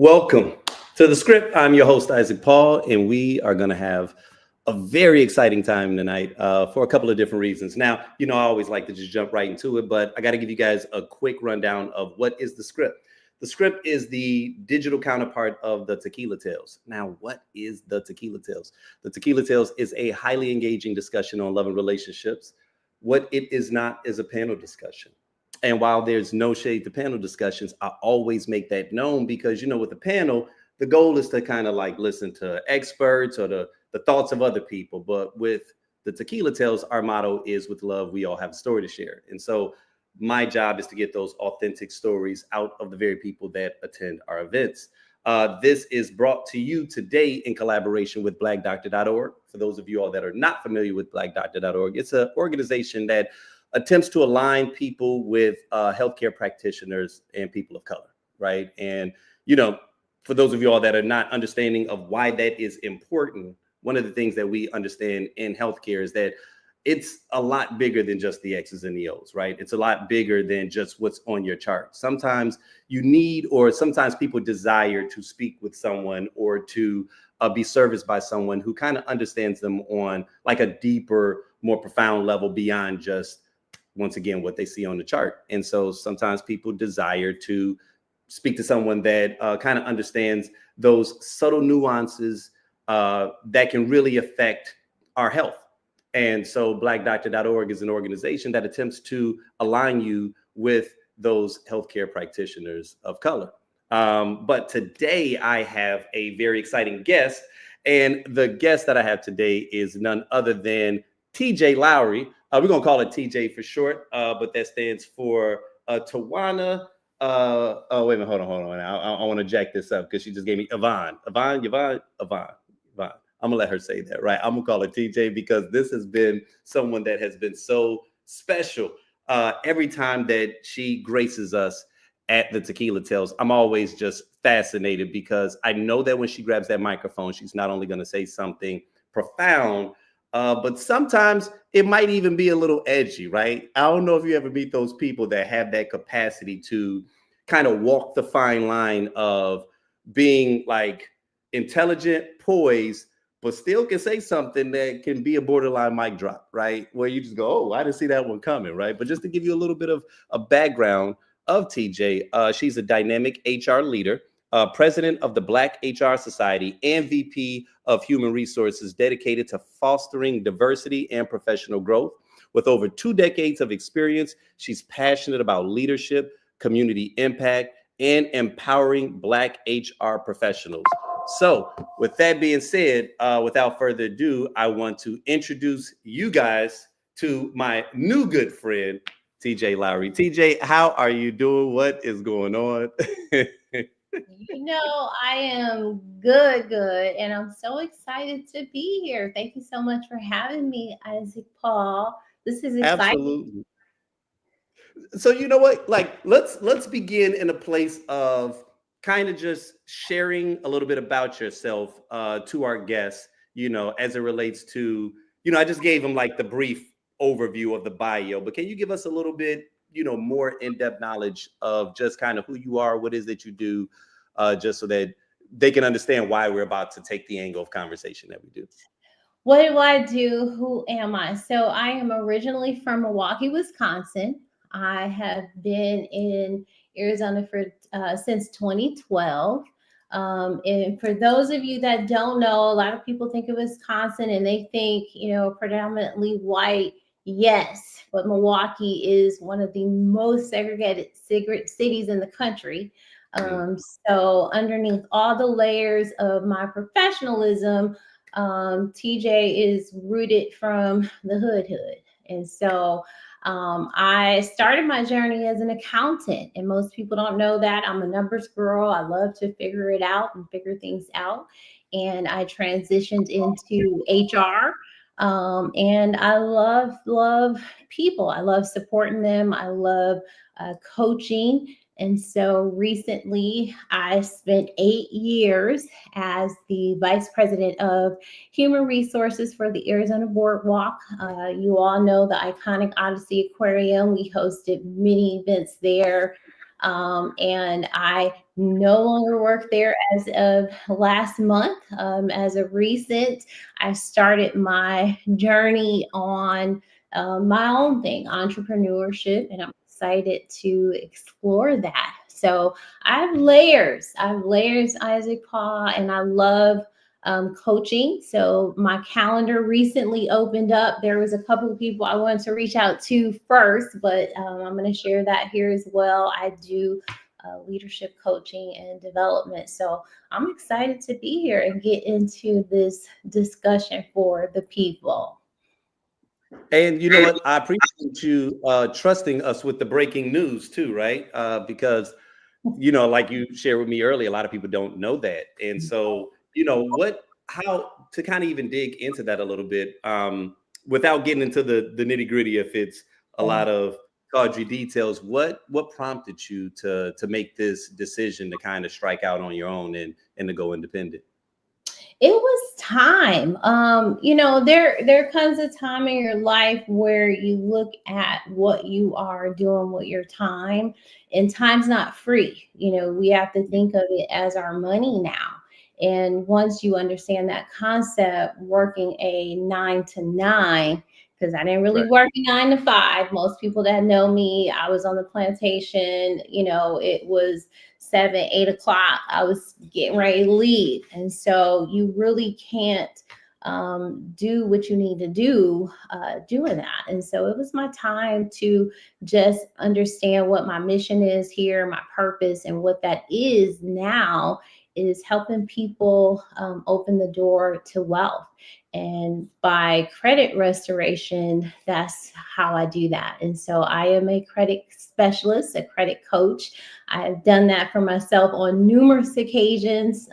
Welcome to the script. I'm your host, Isaac Paul, and we are going to have a very exciting time tonight for a couple of different reasons. Now, I always like to just jump right into it, but I got to give you guys a quick rundown of what is the script. The script is the digital counterpart of the Tequila Tales. Now, what is the Tequila Tales? The Tequila Tales is a highly engaging discussion on love and relationships. What it is not is a panel discussion. And while there's no shade to panel discussions, I always make that known because, with the panel, the goal is to kind of like listen to experts or the thoughts of other people. But with the Tequila Tales, our motto is with love, we all have a story to share. And so my job is to get those authentic stories out of the very people that attend our events. This is brought to you today in collaboration with blackdoctor.org. For those of you all that are not familiar with blackdoctor.org, it's an organization that attempts to align people with healthcare practitioners and people of color, right? And, for those of you all that are not understanding of why that is important, one of the things that we understand in healthcare is that it's a lot bigger than just the X's and the O's, right? It's a lot bigger than just what's on your chart. Sometimes you need, or sometimes people desire to speak with someone or to be serviced by someone who kind of understands them on like a deeper, more profound level beyond just, once again, what they see on the chart. And so sometimes people desire to speak to someone that kind of understands those subtle nuances that can really affect our health. And so blackdoctor.org is an organization that attempts to align you with those healthcare practitioners of color. But today I have a very exciting guest. And the guest that I have today is none other than TJ Lowry. We're going to call it TJ for short, but that stands for Tawana. Oh, wait a minute. Hold on. I want to jack this up because she just gave me Yvonne. I'm going to let her say that, right? I'm going to call her TJ because this has been someone that has been so special. Every time that she graces us at the Tequila Tales, I'm always just fascinated because I know that when she grabs that microphone, she's not only going to say something profound, but sometimes it might even be a little edgy, right? I don't know if you ever meet those people that have that capacity to kind of walk the fine line of being like intelligent, poised, but still can say something that can be a borderline mic drop, right? Where you just go, oh, I didn't see that one coming, right? But just to give you a little bit of a background of TJ, she's a dynamic HR leader, president of the Black HR Society, and VP of Human Resources dedicated to fostering diversity and professional growth. With over 2 decades of experience, she's passionate about leadership, community impact, and empowering Black HR professionals. So with that being said, without further ado, I want to introduce you guys to my new good friend, TJ Lowry. TJ, how are you doing? What is going on? I am good, and I'm so excited to be here. Thank you so much for having me, Isaac Paul. This is exciting. Absolutely. So you know what? Like, let's begin in a place of kind of just sharing a little bit about yourself to our guests. As it relates to, I just gave them like the brief overview of the bio, but can you give us a little bit, more in-depth knowledge of just kind of who you are, what is it you do, just so that they can understand why we're about to take the angle of conversation that we do. What do I do? Who am I? So I am originally from Milwaukee, Wisconsin. I have been in Arizona for since 2012. And for those of you that don't know, a lot of people think of Wisconsin and they think, predominantly white. Yes, but Milwaukee is one of the most segregated cities in the country. So underneath all the layers of my professionalism, TJ is rooted from the hood. And so I started my journey as an accountant, and most people don't know that. I'm a numbers girl. I love to figure it out and figure things out. And I transitioned into HR. And I love people. I love supporting them. I love coaching. And so recently I spent 8 years as the vice president of human resources for the Arizona Boardwalk. You all know the iconic Odyssey Aquarium. We hosted many events there. And I no longer work there as of last month. As of recent, I started my journey on my own thing, entrepreneurship, and I'm excited to explore that. So I have layers. I have layers, Isaac Paul, and I love coaching. So my calendar recently opened up. There was a couple of people I wanted to reach out to first, but I'm going to share that here as well. I do leadership coaching and development. So I'm excited to be here and get into this discussion for the people. And you know what? I appreciate you trusting us with the breaking news too, right? Because like you shared with me earlier, a lot of people don't know that. And so, how to kind of even dig into that a little bit, without getting into the nitty gritty, if it's a lot of tawdry details, what prompted you to make this decision to kind of strike out on your own and to go independent? It was time. There comes a time in your life where you look at what you are doing with your time, and time's not free. We have to think of it as our money now. And once you understand that concept, working a 9 to 9, because I didn't really Right. work a 9 to 5. Most people that know me, I was on the plantation, it was 7, 8 o'clock. I was getting ready to leave. And so you really can't do what you need to do doing that. And so it was my time to just understand what my mission is here, my purpose, and what that is now is helping people open the door to wealth. And by credit restoration, that's how I do that. And so I am a credit specialist, a credit coach. I have done that for myself on numerous occasions.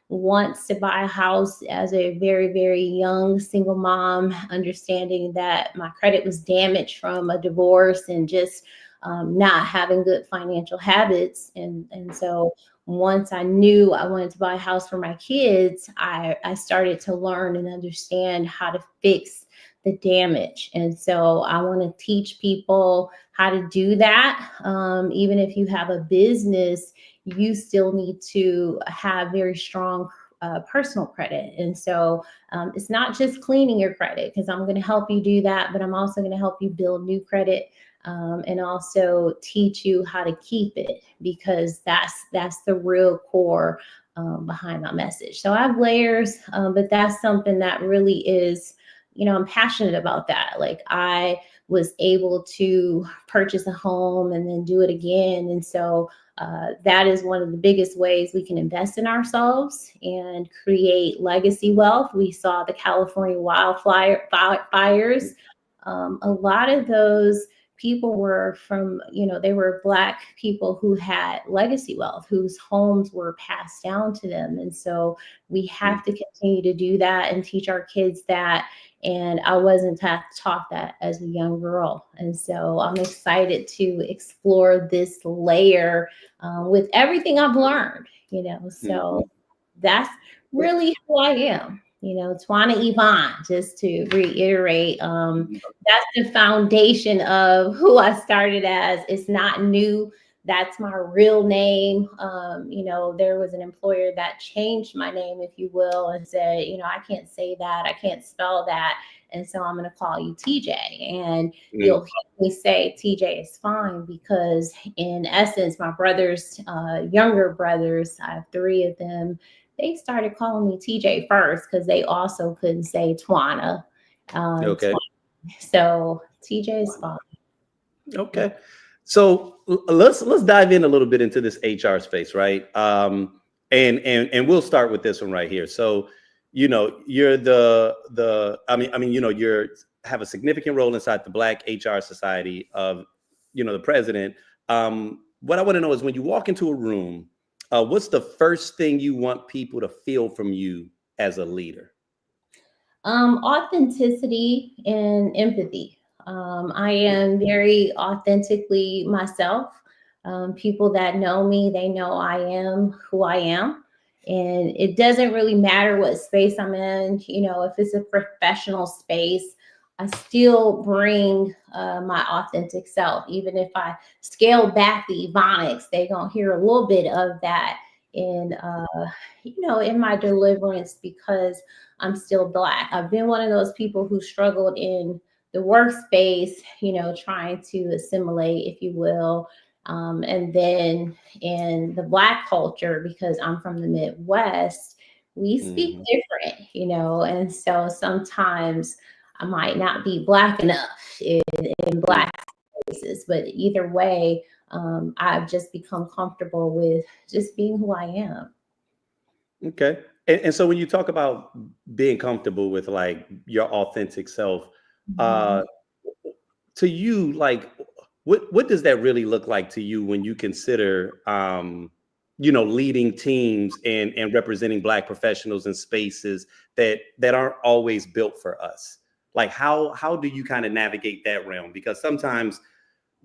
Once to buy a house as a very, very young single mom, understanding that my credit was damaged from a divorce and just not having good financial habits. And so once I knew I wanted to buy a house for my kids, I started to learn and understand how to fix the damage. And so I want to teach people how to do that. Even if you have a business, you still need to have very strong personal credit. And so it's not just cleaning your credit, because I'm going to help you do that, but I'm also going to help you build new credit. And also teach you how to keep it, because that's the real core behind my message. So I have layers, but that's something that really is, I'm passionate about that. Like, I was able to purchase a home and then do it again. And so that is one of the biggest ways we can invest in ourselves and create legacy wealth. We saw the California fires. A lot of those people were from, they were Black people who had legacy wealth, whose homes were passed down to them. And so we have to continue to do that and teach our kids that. And I wasn't taught that as a young girl. And so I'm excited to explore this layer with everything I've learned, so that's really who I am. Twana Yvonne, just to reiterate, that's the foundation of who I started as. It's not new. That's my real name. There was an employer that changed my name, if you will, and said, I can't say that. I can't spell that. And so I'm going to call you TJ. And you'll hear me say TJ is fine, because in essence, my brothers, younger brothers, I have 3 of them, they started calling me TJ first, because they also couldn't say Twana. Okay. Twana. So TJ is fine. Okay. So let's dive in a little bit into this HR space, right? And we'll start with this one right here. So, you're you're have a significant role inside the Black HR Society of, the president. What I want to know is, when you walk into a room, what's the first thing you want people to feel from you as a leader? Authenticity and empathy. I am very authentically myself. People that know me, they know I am who I am. And it doesn't really matter what space I'm in. If it's a professional space, I still bring my authentic self. Even if I scale back the ebonics, they gonna hear a little bit of that in in my deliverance, because I'm still Black. I've been one of those people who struggled in the workspace, trying to assimilate, if you will. And then in the Black culture, because I'm from the Midwest, we speak Mhm. different, and so sometimes I might not be Black enough in Mm. Black spaces, but either way, I've just become comfortable with just being who I am. Okay. And so when you talk about being comfortable with like your authentic self, Mhm. uh, to you, like what does that really look like to you when you consider leading teams and representing Black professionals in spaces that aren't always built for us? Like how do you kind of navigate that realm? Because sometimes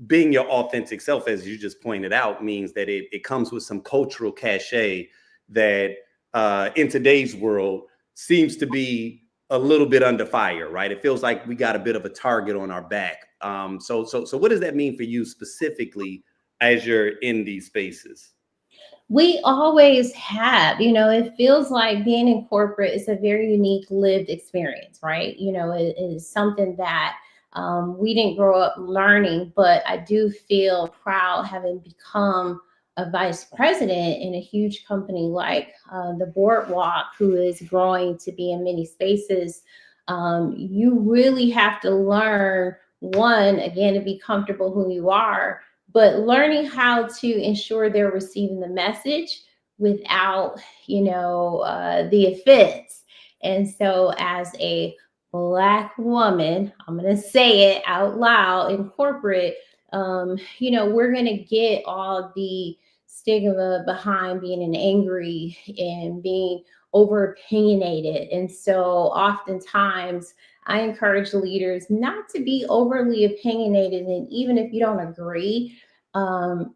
being your authentic self, as you just pointed out, means that it comes with some cultural cachet that in today's world seems to be a little bit under fire, right? It feels like we got a bit of a target on our back. So what does that mean for you specifically as you're in these spaces? We always have, it feels like being in corporate is a very unique lived experience, right? It is something that we didn't grow up learning, but I do feel proud having become a vice president in a huge company like the Boardwalk, who is growing to be in many spaces. You really have to learn, one, again, to be comfortable who you are, but learning how to ensure they're receiving the message without the offense. And so as a Black woman, I'm going to say it out loud in corporate, we're going to get all the stigma behind being an angry and being over opinionated. And so oftentimes I encourage leaders not to be overly opinionated. And even if you don't agree, um,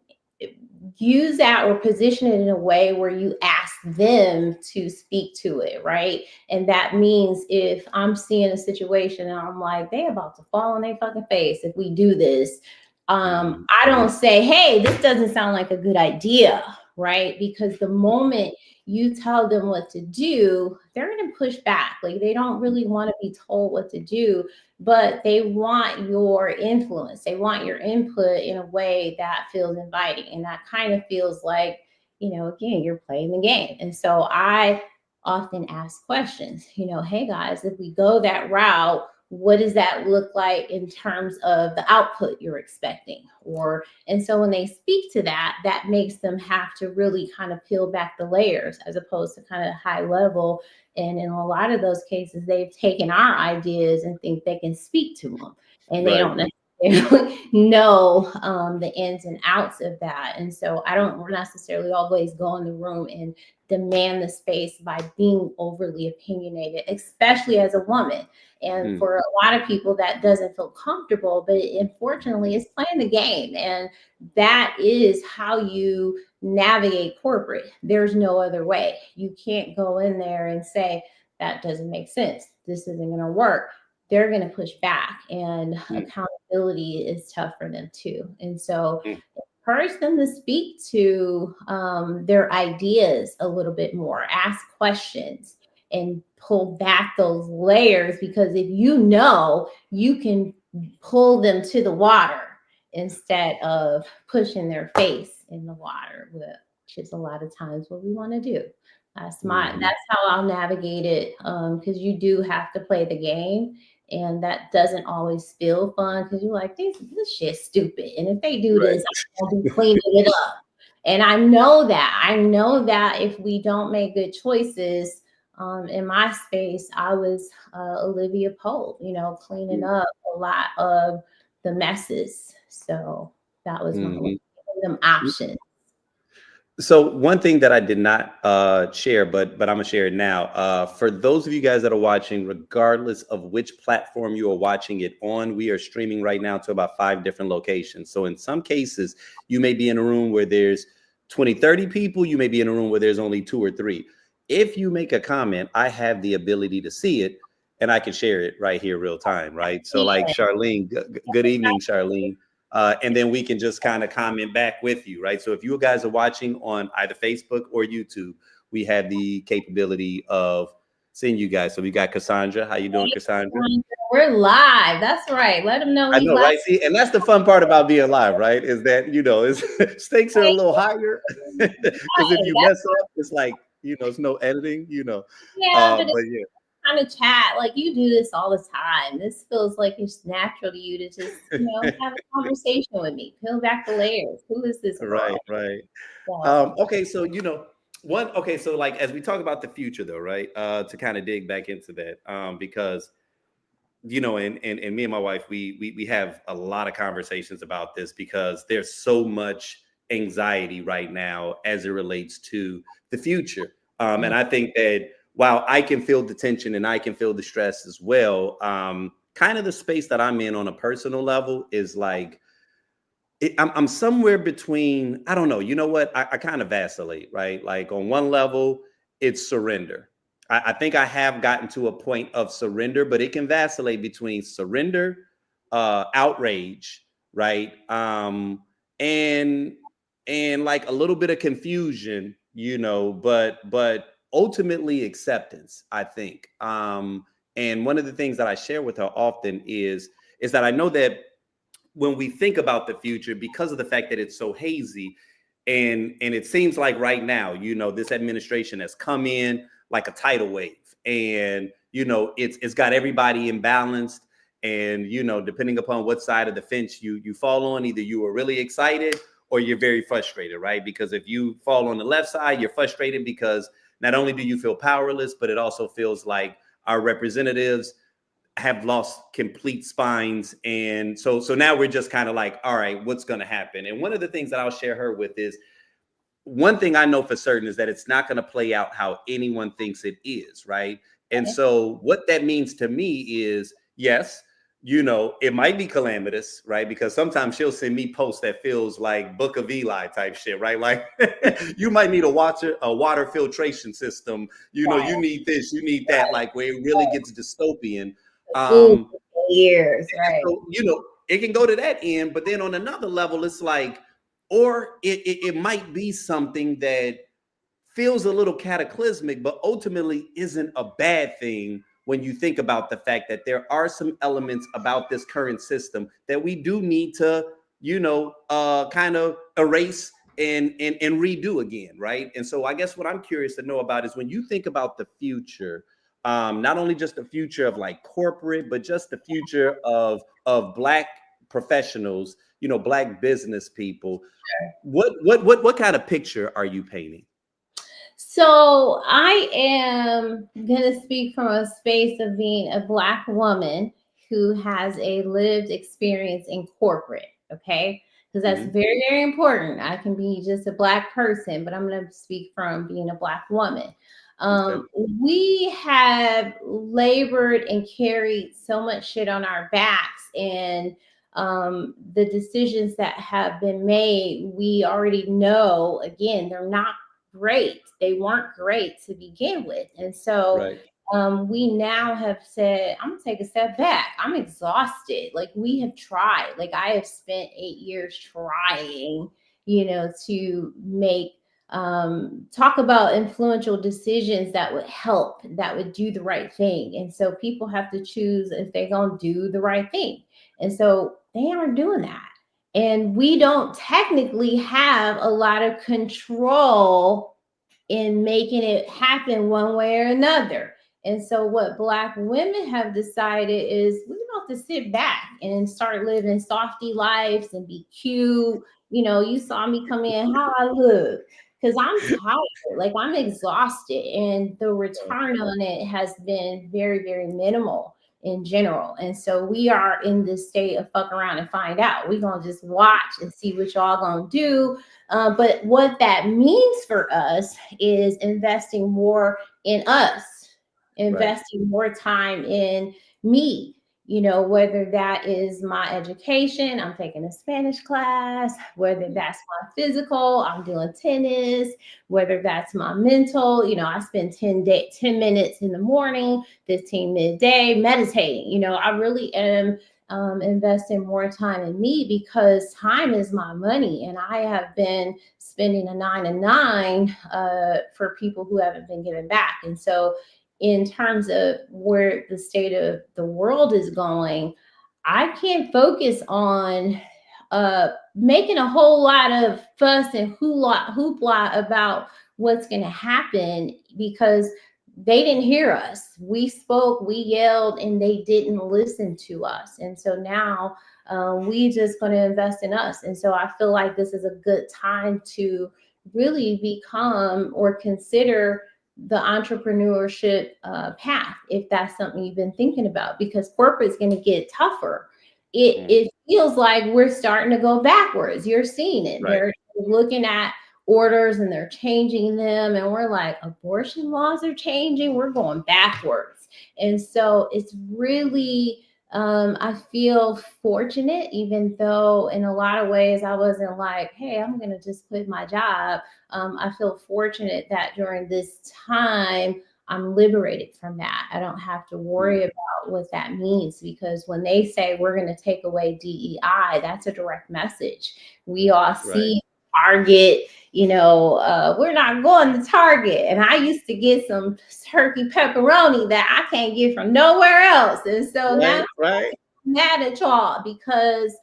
use that or position it in a way where you ask them to speak to it, right? And that means if I'm seeing a situation and I'm like, they about to fall on their fucking face if we do this, Mhm. I don't say, hey, this doesn't sound like a good idea, right? Because the moment you tell them what to do, they're going to push back. Like they don't really want to be told what to do, but they want your influence. They want your input in a way that feels inviting. And that kind of feels like, again, you're playing the game. And so I often ask questions, hey guys, if we go that route, what does that look like in terms of the output you're expecting? And so when they speak to that, that makes them have to really kind of peel back the layers as opposed to kind of high level. And in a lot of those cases, they've taken our ideas and think they can speak to them, and they Right. don't necessarily know the ins and outs of that. And so I don't necessarily always go in the room and demand the space by being overly opinionated, especially as a woman. And Mm. for a lot of people, that doesn't feel comfortable, but unfortunately, it's playing the game. And that is how you navigate corporate. There's no other way. You can't go in there and say, that doesn't make sense. This isn't going to work. They're going to push back, and Mm. accountability is tough for them too. And so, Mm. encourage them to speak to their ideas a little bit more, ask questions, and pull back those layers, because if you can pull them to the water instead of pushing their face in the water, which is a lot of times what we want to do. Mhm. That's how I'll navigate it, because you do have to play the game, and that doesn't always feel fun because you're like, this shit's stupid, and if they do Right. this, I'm gonna be cleaning it up. And I know that if we don't make good choices, in my space, I was Olivia Pope, cleaning up a lot of the messes. So that was my way Mhm. of giving them options. So one thing that I did not share, but I'm gonna share it now. For those of you guys that are watching, regardless of which platform you are watching it on, we are streaming right now to about 5 different locations. So in some cases, you may be in a room where there's 20, 30 people. You may be in a room where there's only 2 or 3. If you make a comment, I have the ability to see it. and I can share it right here real time, right? So like Yeah. Charlene, good evening, Charlene. And then we can just kind of comment back with you, right? So if you guys are watching on either Facebook or YouTube, we have the capability of seeing you guys. So we got Cassandra. How you doing, Cassandra? We're live. That's right. Let them know I we know, live. right? See, and that's the fun part about being live, right? Is that, it's, stakes are a little higher because if you mess up, it's like, it's no editing, Yeah, but but yeah. kind of chat. Like you do this all the time. This feels like it's natural to you to just, have a conversation with me. Peel back the layers. Who is this Right, girl? right. So, Okay, so so like as we talk about the future though, right? To kind of dig back into that, because and me and my wife, we have a lot of conversations about this because there's so much anxiety right now as it relates to the future. And I think that while I can feel the tension and I can feel the stress as well, kind of the space that I'm in on a personal level is like, I'm somewhere between, I don't know, you know what? I kind of vacillate, right? Like on one level, it's surrender. I think I have gotten to a point of surrender, but it can vacillate between surrender, outrage, right? And like a little bit of confusion, but ultimately acceptance, I think. And one of the things that I share with her often is that I know that when we think about the future, because of the fact that it's so hazy, and it seems like right now, this administration has come in like a tidal wave, and it's got everybody imbalanced, and depending upon what side of the fence you fall on, either you are really excited or you're very frustrated, right? Because if you fall on the left side, you're frustrated because not only do you feel powerless, but it also feels like our representatives have lost complete spines. And so now we're just kind of like, all right, what's going to happen? And one of the things that I'll share her with is, one thing I know for certain is that it's not going to play out how anyone thinks it is, right? And so what that means to me is, yes, it might be calamitous, right? Because sometimes she'll send me posts that feels like Book of Eli type shit, right? Like you might need a water filtration system. You need this, you need that, like where it really gets dystopian. Years, right? So, it can go to that end, but then on another level, it's like, or it might be something that feels a little cataclysmic, but ultimately isn't a bad thing when you think about the fact that there are some elements about this current system that we do need to, kind of erase and redo again, right? And so I guess what I'm curious to know about is when you think about the future, not only just the future of like corporate, but just the future of Black professionals, Black business people. What kind of picture are you painting? So I am going to speak from a space of being a Black woman who has a lived experience in corporate. Okay. Because that's very, very important. I can be just a Black person, but I'm going to speak from being a Black woman. We have labored and carried so much shit on our backs, and the decisions that have been made, we already know, again, they're not great. They weren't great to begin with. And so we now have said, I'm gonna take a step back. I'm exhausted. Like we have tried. Like I have spent 8 years trying, to make talk about influential decisions that would help, that would do the right thing. And so people have to choose if they're gonna do the right thing. And so they aren't doing that. And we don't technically have a lot of control in making it happen one way or another. And so what Black women have decided is we don't have to sit back and start living softy lives and be cute. You saw me come in, how I look, because I'm tired, like I'm exhausted, and the return on it has been very, very minimal in general. And so we are in this state of fuck around and find out. We're gonna just watch and see what y'all gonna do. But what that means for us is investing more in us, investing more time in me, whether that is my education, I'm taking a Spanish class, whether that's my physical, I'm doing tennis, whether that's my mental, I spend 10 minutes in the morning, 15 midday meditating. I really am investing more time in me, because time is my money. And I have been spending a 9 to 9 for people who haven't been giving back. And so in terms of where the state of the world is going, I can't focus on making a whole lot of fuss and hoopla about what's going to happen, because they didn't hear us. We spoke, we yelled, and they didn't listen to us. And so now we just going to invest in us. And so I feel like this is a good time to really become or consider the entrepreneurship path, if that's something you've been thinking about, because corporate's going to get tougher. It feels like we're starting to go backwards. You're seeing it. Right. They're looking at orders and they're changing them, and we're like, abortion laws are changing, we're going backwards. And so it's really I feel fortunate, even though in a lot of ways I wasn't like, hey, I'm going to just quit my job. I feel fortunate that during this time, I'm liberated from that. I don't have to worry about what that means, because when they say we're going to take away DEI, that's a direct message. We all see Target, we're not going to Target. And I used to get some turkey pepperoni that I can't get from nowhere else. And so now I'm mad at y'all, because,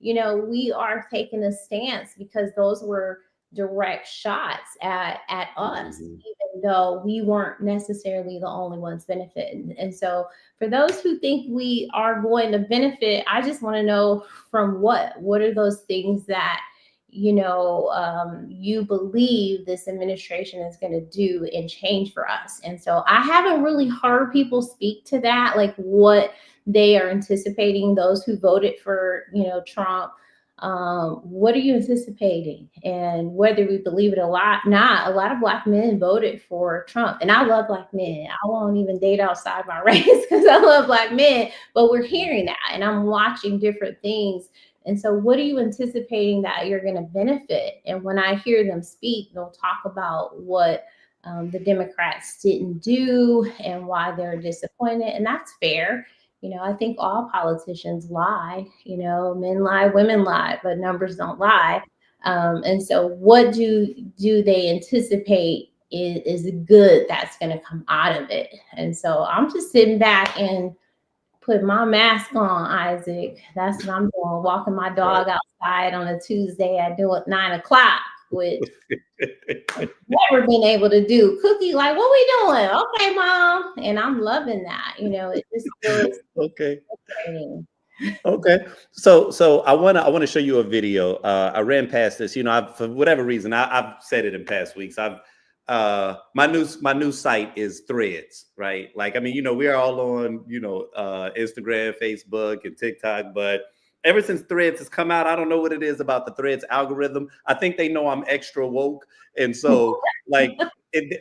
we are taking a stance, because those were direct shots at us, even though we weren't necessarily the only ones benefiting. And so for those who think we are going to benefit, I just want to know from what are those things that you believe this administration is going to do and change for us. And so I haven't really heard people speak to that, like what they are anticipating, those who voted for, Trump. What are you anticipating? And whether we believe it or not, a lot of Black men voted for Trump. And I love Black men. I won't even date outside my race because I love Black men. But we're hearing that, and I'm watching different things. And so what are you anticipating that you're going to benefit? And when I hear them speak, they'll talk about what the Democrats didn't do and why they're disappointed. And that's fair. I think all politicians lie. Men lie, women lie, but numbers don't lie. And so what do they anticipate is good that's going to come out of it? And so I'm just sitting back and put my mask on, Isaac. That's what I'm doing. Walking my dog outside on a Tuesday. I do it 9 o'clock, which I've never been able to do. Cookie, like, what we doing? Okay, Mom. And I'm loving that. It just feels frustrating. Okay. So I wanna show you a video. I ran past this. For whatever reason, I've said it in past weeks. My new site is Threads, right? Like, we are all on, Instagram, Facebook, and TikTok, but ever since Threads has come out, I don't know what it is about the Threads algorithm. I think they know I'm extra woke, and so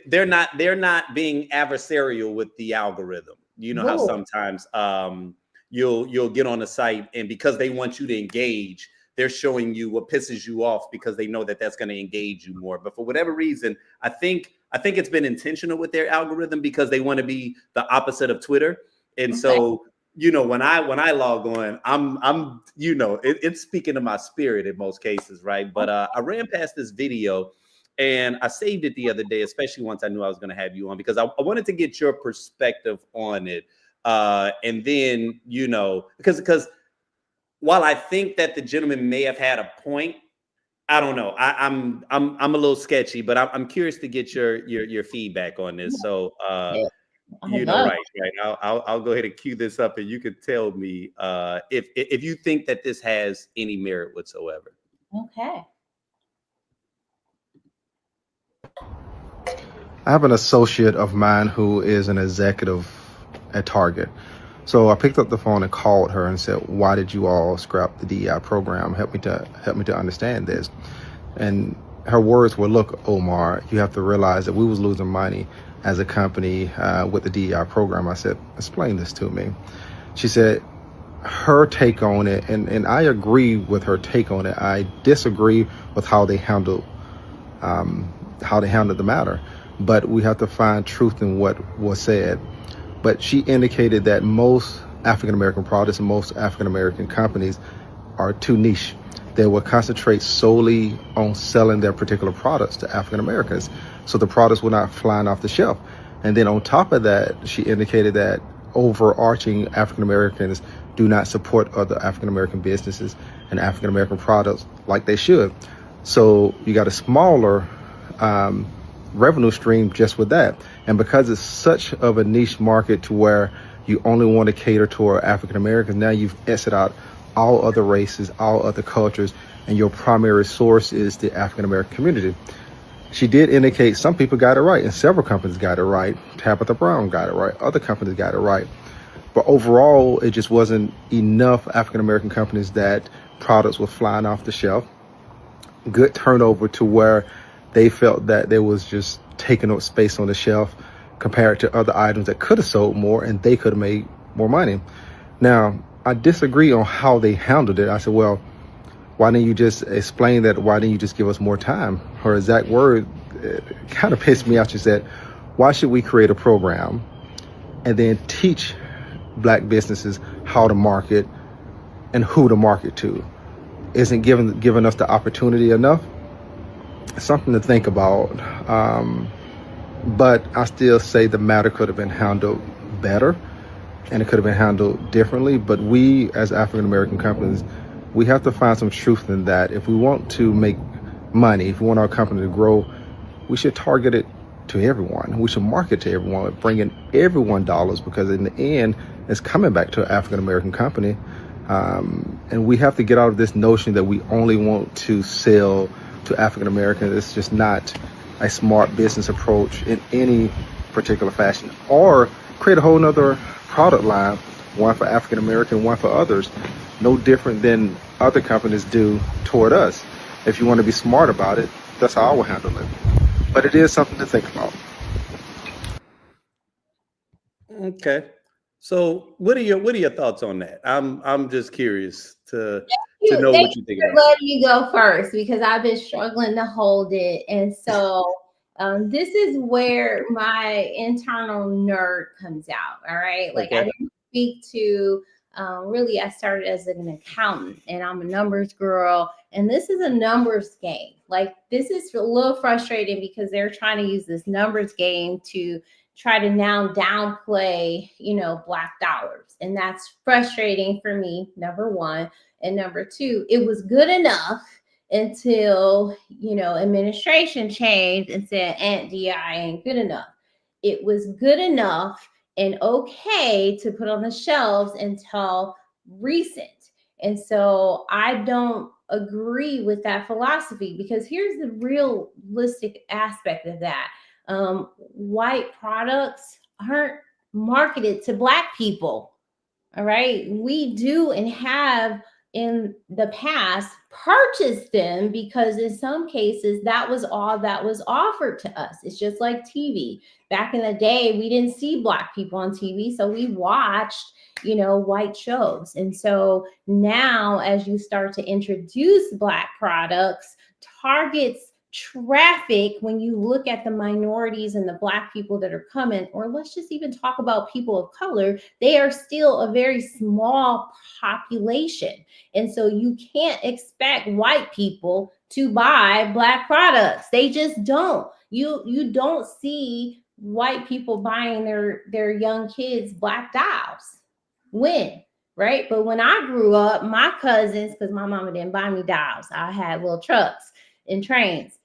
they're not being adversarial with the algorithm. You know how sometimes you'll get on a site, and because they want you to engage, they're showing you what pisses you off because they know that that's going to engage you more. But for whatever reason, I think it's been intentional with their algorithm, because they want to be the opposite of Twitter. And so, when I log on, I'm it's speaking to my spirit in most cases, right? But I ran past this video and I saved it the other day, especially once I knew I was going to have you on, because I wanted to get your perspective on it. And then, because while I think that the gentleman may have had a point, I don't know. I'm a little sketchy, but I'm curious to get your feedback on this. So right. I'll go ahead and cue this up, and you can tell me if you think that this has any merit whatsoever. Okay. I have an associate of mine who is an executive at Target. So I picked up the phone and called her and said, "Why did you all scrap the DEI program? Help me to understand this." And her words were, "Look, Omar, you have to realize that we was losing money as a company with the DEI program." I said, "Explain this to me." She said, her take on it, and I agree with her take on it. I disagree with how they handled the matter, but we have to find truth in what was said. But she indicated that most African American products and most African American companies are too niche. They will concentrate solely on selling their particular products to African Americans, so the products will not flying off the shelf. And then on top of that, she indicated that overarching African Americans do not support other African American businesses and African American products like they should. So you got a smaller revenue stream just with that. And because it's such of a niche market to where you only want to cater to our African Americans, now you've exited out all other races, all other cultures, and your primary source is the African American community. She did indicate some people got it right, and several companies got it right. Tabitha Brown got it right. Other companies got it right. But overall, it just wasn't enough African American companies that products were flying off the shelf. Good turnover to where they felt that there was just taking up space on the shelf compared to other items that could have sold more and they could have made more money. Now, I disagree on how they handled it. I said, well, why didn't you just explain that? Why didn't you just give us more time? Her exact word kind of pissed me off. She said, why should we create a program and then teach Black businesses how to market and who to market to? Isn't giving us the opportunity enough? Something to think about. But I still say the matter could have been handled better and it could have been handled differently. But we, as African American companies, we have to find some truth in that. If we want to make money, if we want our company to grow, we should target it to everyone. We should market to everyone, bringing everyone dollars, because in the end, it's coming back to an African American company. And we have to get out of this notion that we only want to sell to African Americans. It's just not a smart business approach in any particular fashion. Or create a whole nother product line, one for African American, one for others, no different than other companies do toward us. If you want to be smart about it, that's how I will handle it. But it is something to think about. Okay. So what are your thoughts on that? I'm just curious to know what you think about it. Let you go first because I've been struggling to hold it. And so this is where my internal nerd comes out. All right. Like I didn't speak to really, I started as an accountant and I'm a numbers girl. And this is a numbers game. Like this is a little frustrating because they're trying to use this numbers game to try to now downplay, Black dollars. And that's frustrating for me, number one. And number two, it was good enough until, administration changed and said, Aunt DI ain't good enough. It was good enough and okay to put on the shelves until recent. And so I don't agree with that philosophy because here's the realistic aspect of that. White products aren't marketed to Black people. All right. We do and have in the past purchased them because in some cases that was all that was offered to us. It's just like TV. Back in the day, we didn't see Black people on TV. So we watched, white shows. And so now as you start to introduce Black products, targets traffic when you look at the minorities and the Black people that are coming, or let's just even talk about people of color, they are still a very small population. And so you can't expect white people to buy Black products. They just don't. You don't see white people buying their young kids Black dolls. When? Right? But when I grew up, my cousins, because my mama didn't buy me dolls, I had little trucks and trains.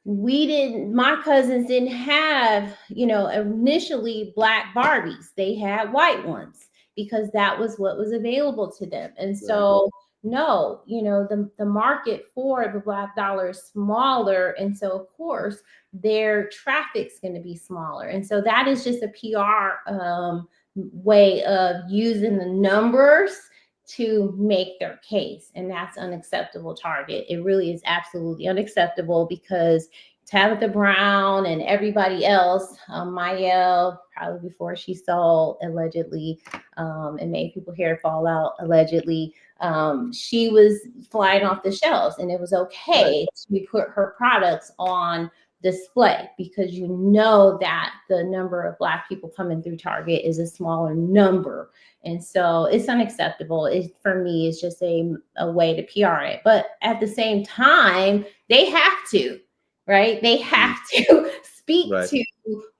My cousins didn't have, initially Black Barbies. They had white ones because that was what was available to them. And so, no, the market for the Black dollar is smaller. And so, of course, their traffic's going to be smaller. And so that is just a PR way of using the numbers to make their case. And that's unacceptable, Target. It really is absolutely unacceptable because Tabitha Brown and everybody else, Mayel, probably before she sold allegedly, and made people hair fall out allegedly. She was flying off the shelves, and it was okay to put her products on display because you know that the number of Black people coming through Target is a smaller number. And so it's unacceptable. For me, it's just a way to PR it. But at the same time, they have to, right? They have to speak to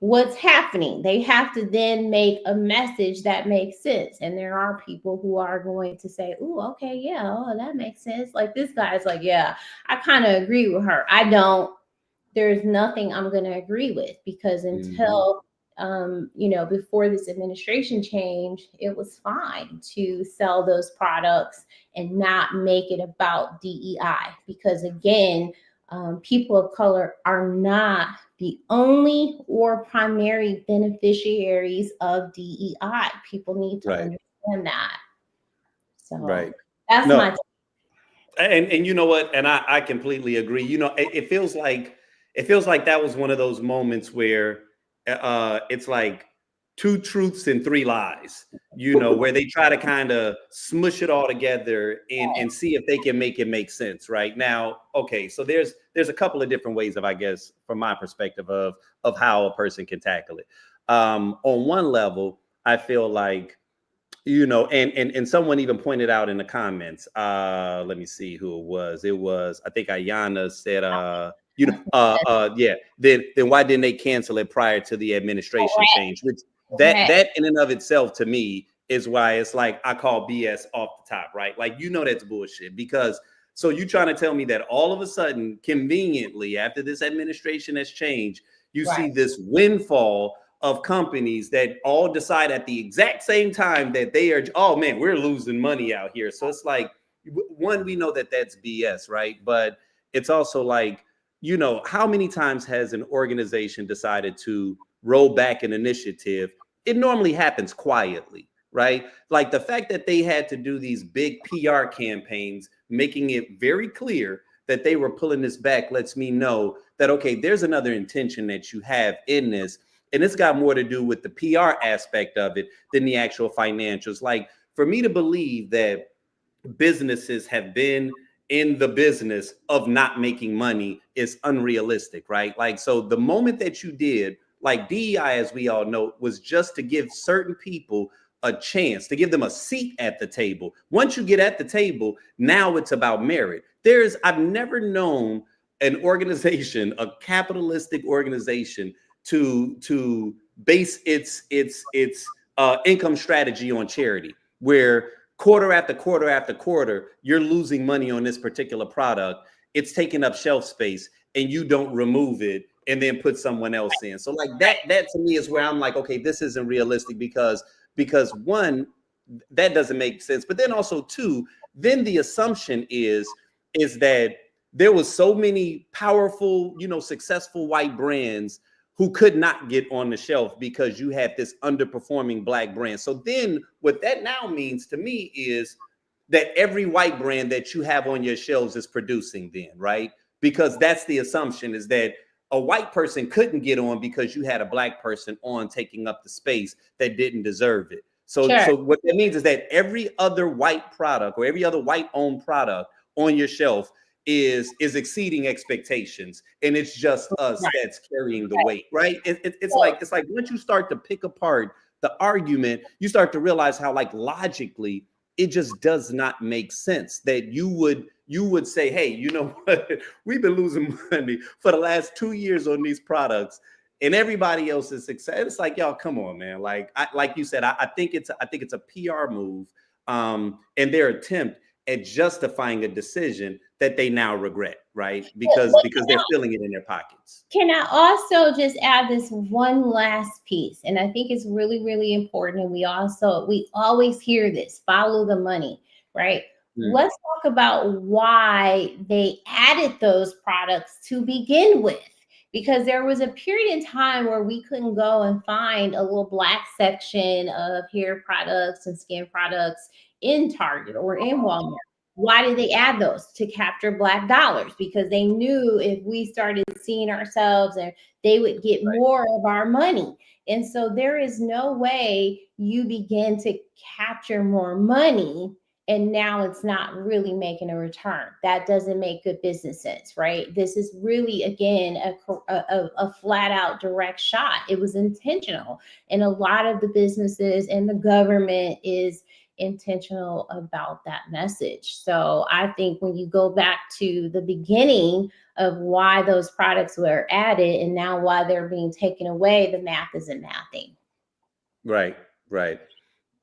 what's happening. They have to then make a message that makes sense. And there are people who are going to say, oh, okay, yeah, oh, that makes sense. Like this guy's like, yeah, I kind of agree with her. I don't. There's nothing I'm going to agree with because until before this administration change, it was fine to sell those products and not make it about DEI because again, people of color are not the only or primary beneficiaries of DEI. People need to understand that. So that's my and you know what? And I completely agree. You know, it feels like that was one of those moments where it's like 2 truths and 3 lies, you know, where they try to kind of smush it all together and see if they can make it make sense right now. Okay, so there's a couple of different ways of, I guess, from my perspective of how a person can tackle it. On one level, I feel like, you know, and someone even pointed out in the comments, let me see who it was. I think Ayana said, then why didn't they cancel it prior to the administration change? Which that in and of itself to me is why it's like I call BS off the top, right? Like, you know, that's bullshit because so you trying to tell me that all of a sudden, conveniently, after this administration has changed, you see this windfall of companies that all decide at the exact same time that they are, oh man, we're losing money out here. So it's like, one, we know that that's BS, right? But it's also like, you know, how many times has an organization decided to roll back an initiative? It normally happens quietly, right? Like the fact that they had to do these big PR campaigns, making it very clear that they were pulling this back lets me know that, okay, there's another intention that you have in this. And it's got more to do with the PR aspect of it than the actual financials. Like for me to believe that businesses have been in the business of not making money is unrealistic, right? Like, so the moment that you did, like DEI, as we all know, was just to give certain people a chance, to give them a seat at the table. Once you get at the table, now it's about merit. I've never known an organization, a capitalistic organization, to base its income strategy on charity, where quarter after quarter after quarter, you're losing money on this particular product. It's taking up shelf space and you don't remove it and then put someone else in. So like that to me is where I'm like, okay, this isn't realistic because one, that doesn't make sense. But then also two, then the assumption is that there was so many powerful, you know, successful white brands who could not get on the shelf because you had this underperforming Black brand. So then what that now means to me is that every white brand that you have on your shelves is producing then, right? Because that's the assumption, is that a white person couldn't get on because you had a Black person on taking up the space that didn't deserve it. So what that means is that every other white product or every other white owned product on your shelf is exceeding expectations, and it's just us that's carrying the weight, right? It's like once you start to pick apart the argument, you start to realize how, like, logically it just does not make sense that you would say, hey, you know what, we've been losing money for the last 2 years on these products and everybody else is success. It's like, y'all, come on, man. Like you said, I think it's a PR move, and their attempt at justifying a decision that they now regret, right? Because they're feeling it in their pockets. Can I also just add this one last piece? And I think it's really, really important. And we always hear this, follow the money, right? Let's talk about why they added those products to begin with. Because there was a period in time where we couldn't go and find a little Black section of hair products and skin products in Target or in Walmart. Why did they add those? To capture Black dollars, because they knew if we started seeing ourselves, and they would get more of our money. And so there is no way you begin to capture more money and now it's not really making a return. That doesn't make good business sense, right? This is really, again, a flat out direct shot. It was intentional. And a lot of the businesses and the government is intentional about that message. So I think when you go back to the beginning of why those products were added and now why they're being taken away, the math isn't mathing. Right, right.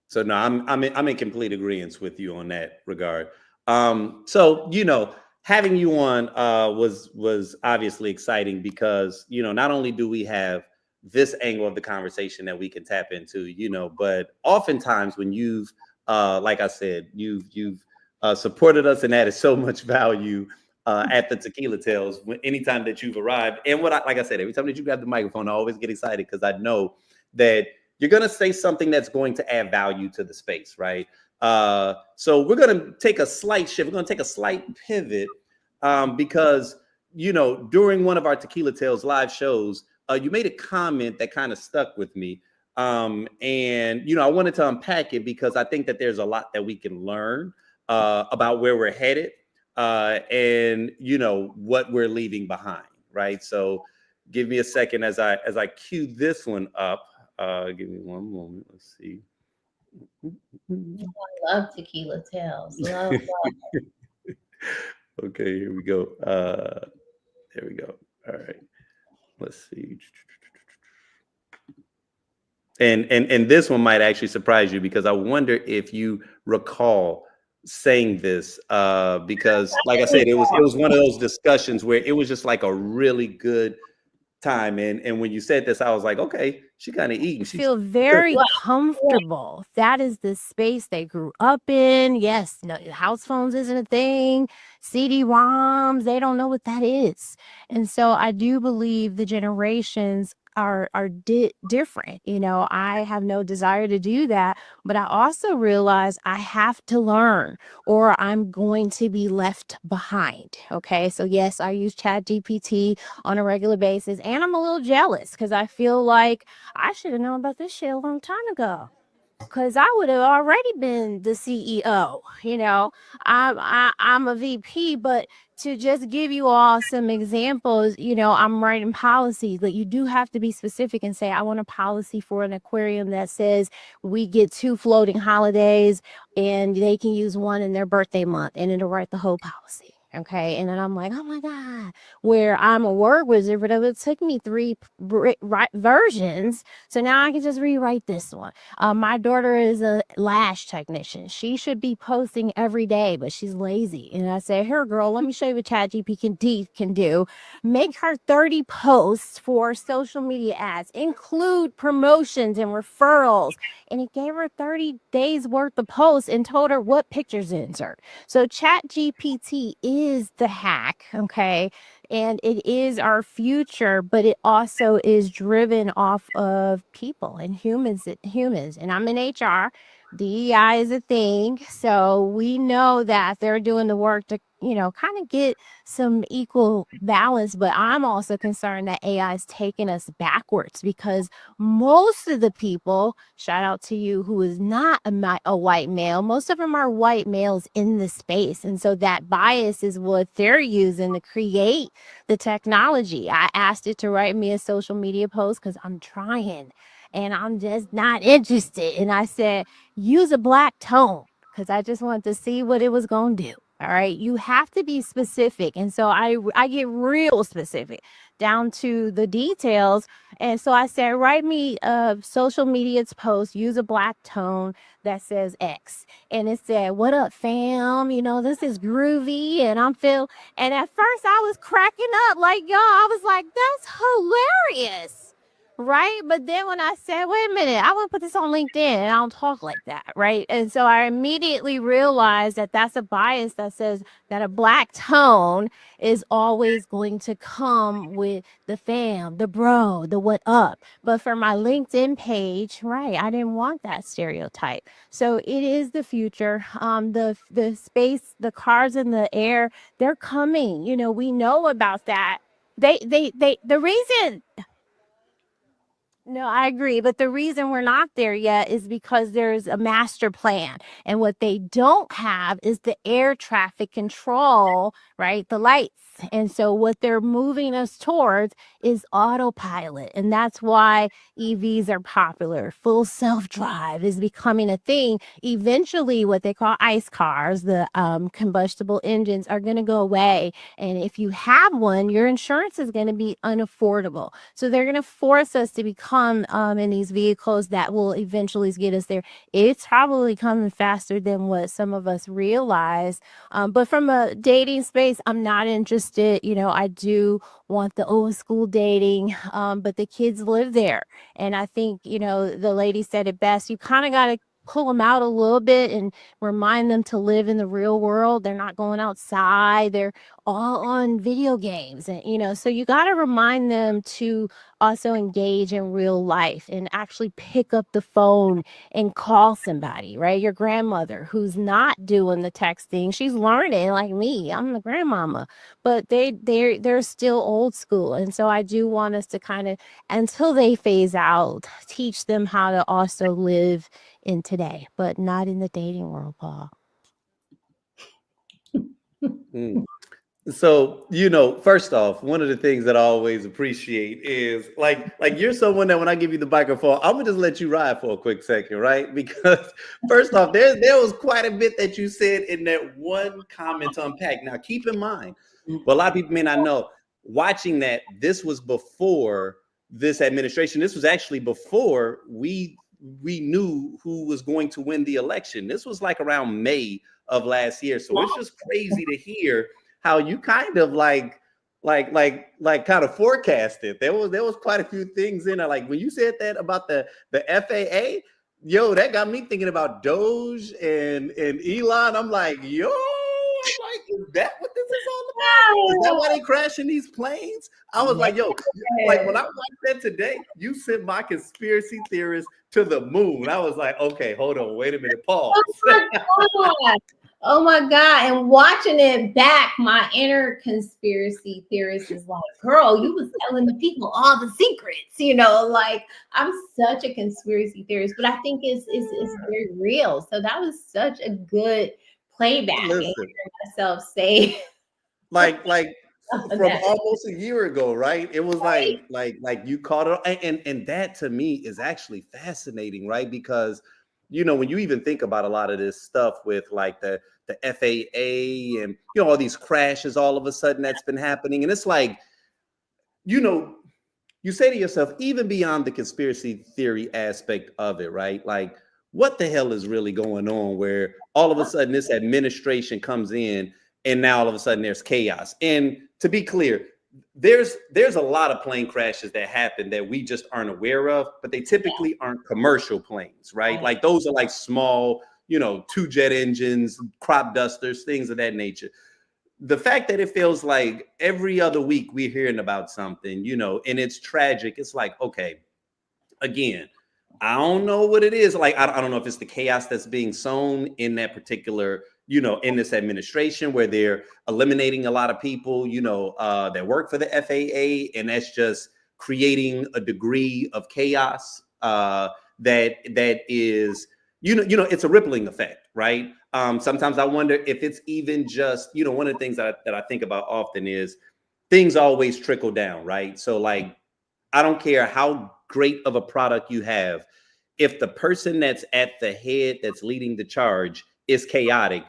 So no, I'm in complete agreement with you on that regard. So having you on was obviously exciting because not only do we have this angle of the conversation that we can tap into, but oftentimes when you've like I said, you've supported us and added so much value at the Tequila Tales anytime that you've arrived. And like I said, every time that you grab the microphone, I always get excited because I know that you're going to say something that's going to add value to the space, right? So we're going to take a slight shift. We're going to take a slight pivot because, during one of our Tequila Tales live shows, you made a comment that kind of stuck with me. And, I wanted to unpack it because I think that there's a lot that we can learn about where we're headed and, what we're leaving behind, right? So give me a second as I cue this one up. Give me one moment. Let's see. I love Tequila Tales. Love. Okay, here we go. There we go. All right. Let's see. And this one might actually surprise you because I wonder if you recall saying this because, like I said, it was one of those discussions where it was just like a really good time. And when you said this, I was like, okay, she kind of eating. She feel very comfortable. That is the space they grew up in. Yes, no, house phones isn't a thing. CD-ROMs, they don't know what that is. And so I do believe the generations are different. I have no desire to do that, but I also realize I have to learn or I'm going to be left behind. Okay, so yes, I use ChatGPT on a regular basis, and I'm a little jealous because I feel like I should have known about this shit a long time ago, because I would have already been the CEO. I'm a VP, but to just give you all some examples, I'm writing policies, but you do have to be specific and say, I want a policy for an aquarium that says we get 2 floating holidays and they can use one in their birthday month, and it'll write the whole policy. Okay. And then I'm like, oh my God, where I'm a word wizard, but it took me 3 versions. So now I can just rewrite this one. My daughter is a lash technician. She should be posting every day, but she's lazy. And I say, here, girl, let me show you what ChatGPT can do. Make her 30 posts for social media ads, include promotions and referrals. And it gave her 30 days worth of posts and told her what pictures to insert. So ChatGPT is the hack, okay? And it is our future, but it also is driven off of people and humans. And I'm in HR. DEI is a thing. So we know that they're doing the work to, kind of get some equal balance. But I'm also concerned that AI is taking us backwards because most of the people, shout out to you, who is not a white male, most of them are white males in the space. And so that bias is what they're using to create the technology. I asked it to write me a social media post because I'm trying and I'm just not interested. And I said, use a black tone because I just wanted to see what it was going to do. All right. You have to be specific. And so I get real specific down to the details. And so I said, write me a social media post, use a black tone that says X. And it said, what up, fam? This is groovy. And and at first I was cracking up like, y'all, I was like, that's hilarious. Right. But then when I said, wait a minute, I want to put this on LinkedIn and I don't talk like that. Right. And so I immediately realized that that's a bias that says that a black tone is always going to come with the fam, the bro, the what up. But for my LinkedIn page, right, I didn't want that stereotype. So it is the future. The space, the cars in the air, they're coming. You know, we know about that. The reason no, I agree. But the reason we're not there yet is because there's a master plan. And what they don't have is the air traffic control, right? The lights. And so what they're moving us towards is autopilot. And that's why EVs are popular. Full self-drive is becoming a thing. Eventually, what they call ICE cars, the combustible engines, are going to go away. And if you have one, your insurance is going to be unaffordable. So they're going to force us to become in these vehicles that will eventually get us there. It's probably coming faster than what some of us realize. But from a dating space, I'm not interested. You know, I do want the old school dating, but the kids live there. And I think, you know, the lady said it best. You kind of got to pull them out a little bit and remind them to live in the real world. They're not going outside. They're all on video games. And, you know, so you got to remind them to also engage in real life and actually pick up the phone and call somebody, right? Your grandmother who's not doing the texting, she's learning like me. I'm the grandmama, but they're still old school. And so I do want us to kind of, until they phase out, teach them how to also live in today, but not in the dating world, Paul. Mm. So, you know, first off, one of the things that I always appreciate is like you're someone that when I give you the microphone, I'm gonna just let you ride for a quick second, right? Because first off, there was quite a bit that you said in that one comment to unpack. Now, keep in mind, well, a lot of people may not know, watching that, this was before this administration. This was actually before we knew who was going to win the election. This was like around May of last year. So it's just crazy to hear how you kind of like kind of forecasted. There was quite a few things in there. Like when you said that about the FAA, yo, that got me thinking about Doge and Elon. I'm like, yo, I'm like, is that what this is all about? Is that why they crashing these planes? I was like, yo, like when I watched that today, you sent my conspiracy theorists to the moon. I was like, okay, hold on, wait a minute, pause. Oh my God. And watching it back, my inner conspiracy theorist is like, girl, you was telling the people all the secrets, you know, like I'm such a conspiracy theorist, but I think it's very real. So that was such a good playback. Listen, myself say like from almost a year ago, right? It was like you caught it. And that to me is actually fascinating, right? Because you know, when you even think about a lot of this stuff with like the FAA and, you know, all these crashes all of a sudden that's been happening. And it's like, you know, you say to yourself, even beyond the conspiracy theory aspect of it, right? Like, what the hell is really going on where all of a sudden this administration comes in and now all of a sudden there's chaos? And to be clear, there's a lot of plane crashes that happen that we just aren't aware of, but they typically aren't commercial planes, right? Like those are like small, you know, 2-jet engines, crop dusters, things of that nature. The fact that it feels like every other week we're hearing about something, you know, and it's tragic. It's like, okay, again, I don't know what it is. Like, I don't know if it's the chaos that's being sown in that particular, you know, in this administration where they're eliminating a lot of people, you know, that work for the FAA. And that's just creating a degree of chaos that is, you know, it's a rippling effect, right? Sometimes I wonder if it's even just, you know, one of the things that I think about often is things always trickle down, right? So like, I don't care how great of a product you have, if the person that's at the head that's leading the charge is chaotic,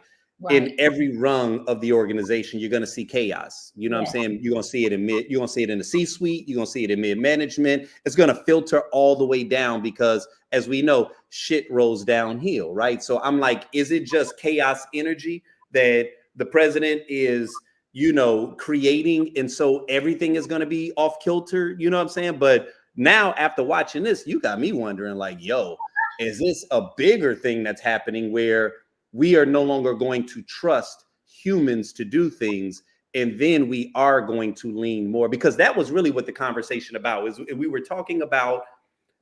in every rung of the organization, you're going to see chaos. You know what I'm saying? You're going to see it you're going to see it in the C-suite. You're going to see it in mid-management. It's going to filter all the way down because, as we know, shit rolls downhill, right? So I'm like, is it just chaos energy that the president is, you know, creating? And so everything is going to be off kilter, you know what I'm saying? But now after watching this, you got me wondering, like, yo, is this a bigger thing that's happening where we are no longer going to trust humans to do things, and then we are going to lean more? Because that was really what the conversation about was. We were talking about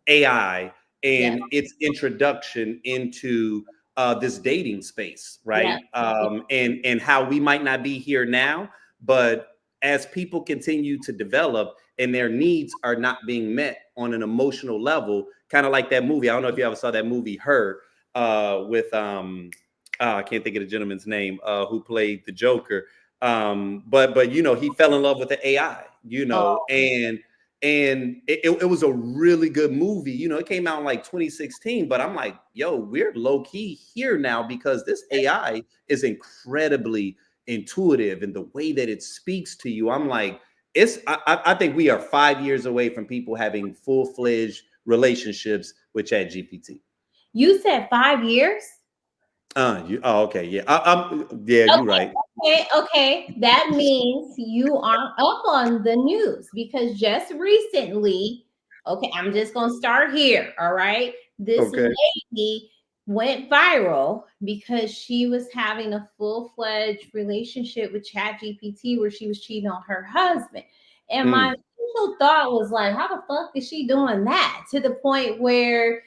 AI Yeah. and its introduction into this dating space, right? Yeah. And how we might not be here now, but as people continue to develop and their needs are not being met on an emotional level, kind of like that movie. I don't know if you ever saw that movie, Her, with I can't think of the gentleman's name who played the Joker. But you know, he fell in love with the AI, you know, Oh. and it was a really good movie. You know, it came out in like 2016, but I'm like, yo, we're low key here now because this AI is incredibly intuitive in the way that it speaks to you. I'm like, I think we are 5 years away from people having full-fledged relationships with ChatGPT. You said 5 years? Okay, yeah. Yeah, you're right. Okay. That means you aren't up on the news because just recently, okay, I'm just gonna start here. All right. This Okay. lady went viral because she was having a full-fledged relationship with ChatGPT where she was cheating on her husband. And my initial thought was like, how the fuck is she doing that? To the point where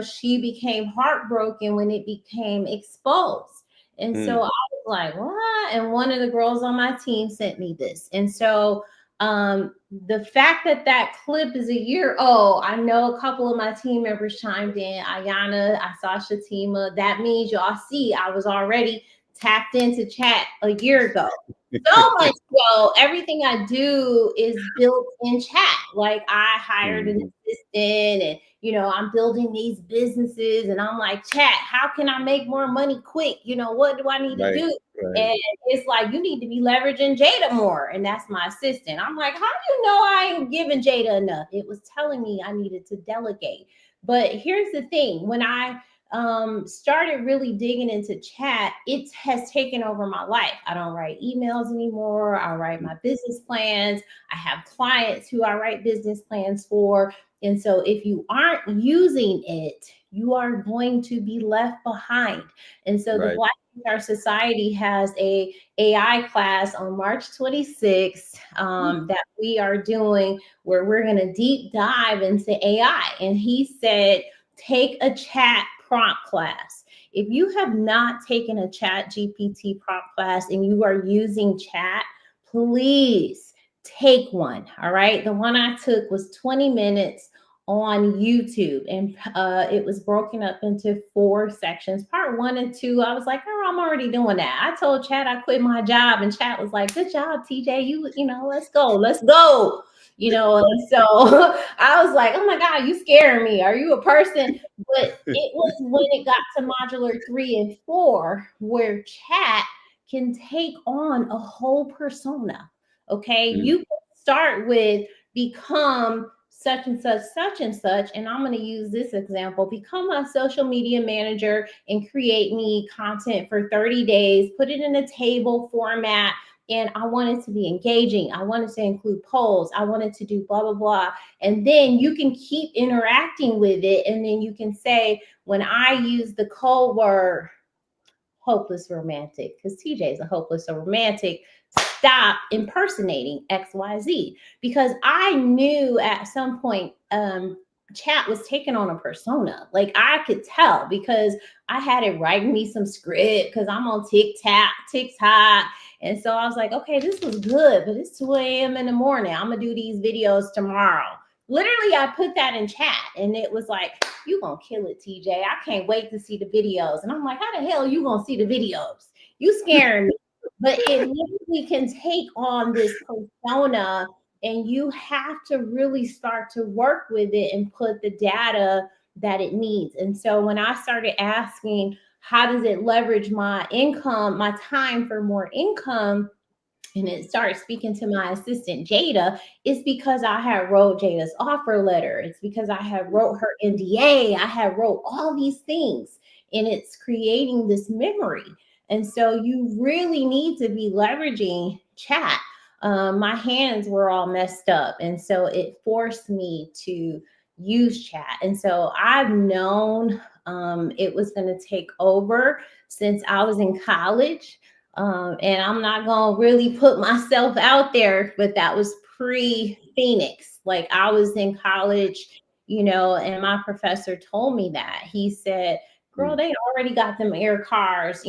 she became heartbroken when it became exposed. And so I was like, what? And one of the girls on my team sent me this. And so the fact that that clip is a year old, I know a couple of my team members chimed in. Ayana, I saw Shatima. That means y'all see I was already tapped into chat a year ago. So much so, everything I do is built in chat. Like I hired an assistant and I'm building these businesses and I'm like, chat, how can I make more money quick? What do I need to do? Right. And it's like, you need to be leveraging Jada more. And that's my assistant. I'm like, how do you know I ain't giving Jada enough? It was telling me I needed to delegate. But here's the thing. When I started really digging into chat, it has taken over my life. I don't write emails anymore. I write my business plans. I have clients who I write business plans for. And so if you aren't using it, you are going to be left behind. And so the Black Our Society has a AI class on March 26th that we are doing where we're going to deep dive into AI. And he said, take a chat prompt class. If you have not taken a chat GPT prompt class and you are using chat, please take one. All right. The one I took was 20 minutes on YouTube, and it was broken up into 4 sections. Part 1 and 2, I was like, oh, I'm already doing that. I told Chat I quit my job, and Chat was like, good job, TJ. Let's go. And so I was like, oh my God, you scaring me. Are you a person? But it was when it got to modular 3 and 4 where Chat can take on a whole persona. Okay. You can start with become such and such. And I'm going to use this example. Become a social media manager and create me content for 30 days, put it in a table format. And I want it to be engaging. I want it to include polls. I want it to do blah, blah, blah. And then you can keep interacting with it. And then you can say, when I use the code word hopeless romantic, because TJ is a hopeless romantic, stop impersonating XYZ. Because I knew at some point Chat was taking on a persona. Like I could tell because I had it writing me some script because I'm on TikTok. And so I was like, okay, this was good, but it's 2 a.m. in the morning. I'm going to do these videos tomorrow. Literally, I put that in chat and it was like, you going to kill it, TJ. I can't wait to see the videos. And I'm like, how the hell are you going to see the videos? You scaring me. But it literally can take on this persona, and you have to really start to work with it and put the data that it needs. And so when I started asking, how does it leverage my income, my time for more income? And it started speaking to my assistant, Jada, it's because I had wrote Jada's offer letter. It's because I had wrote her NDA. I had wrote all these things, and it's creating this memory. And so you really need to be leveraging chat. my hands were all messed up. And so it forced me to use chat. And so I've known it was going to take over since I was in college. And I'm not going to really put myself out there, but that was pre Phoenix. Like I was in college, and my professor told me that. He said, girl, they already got them air cars,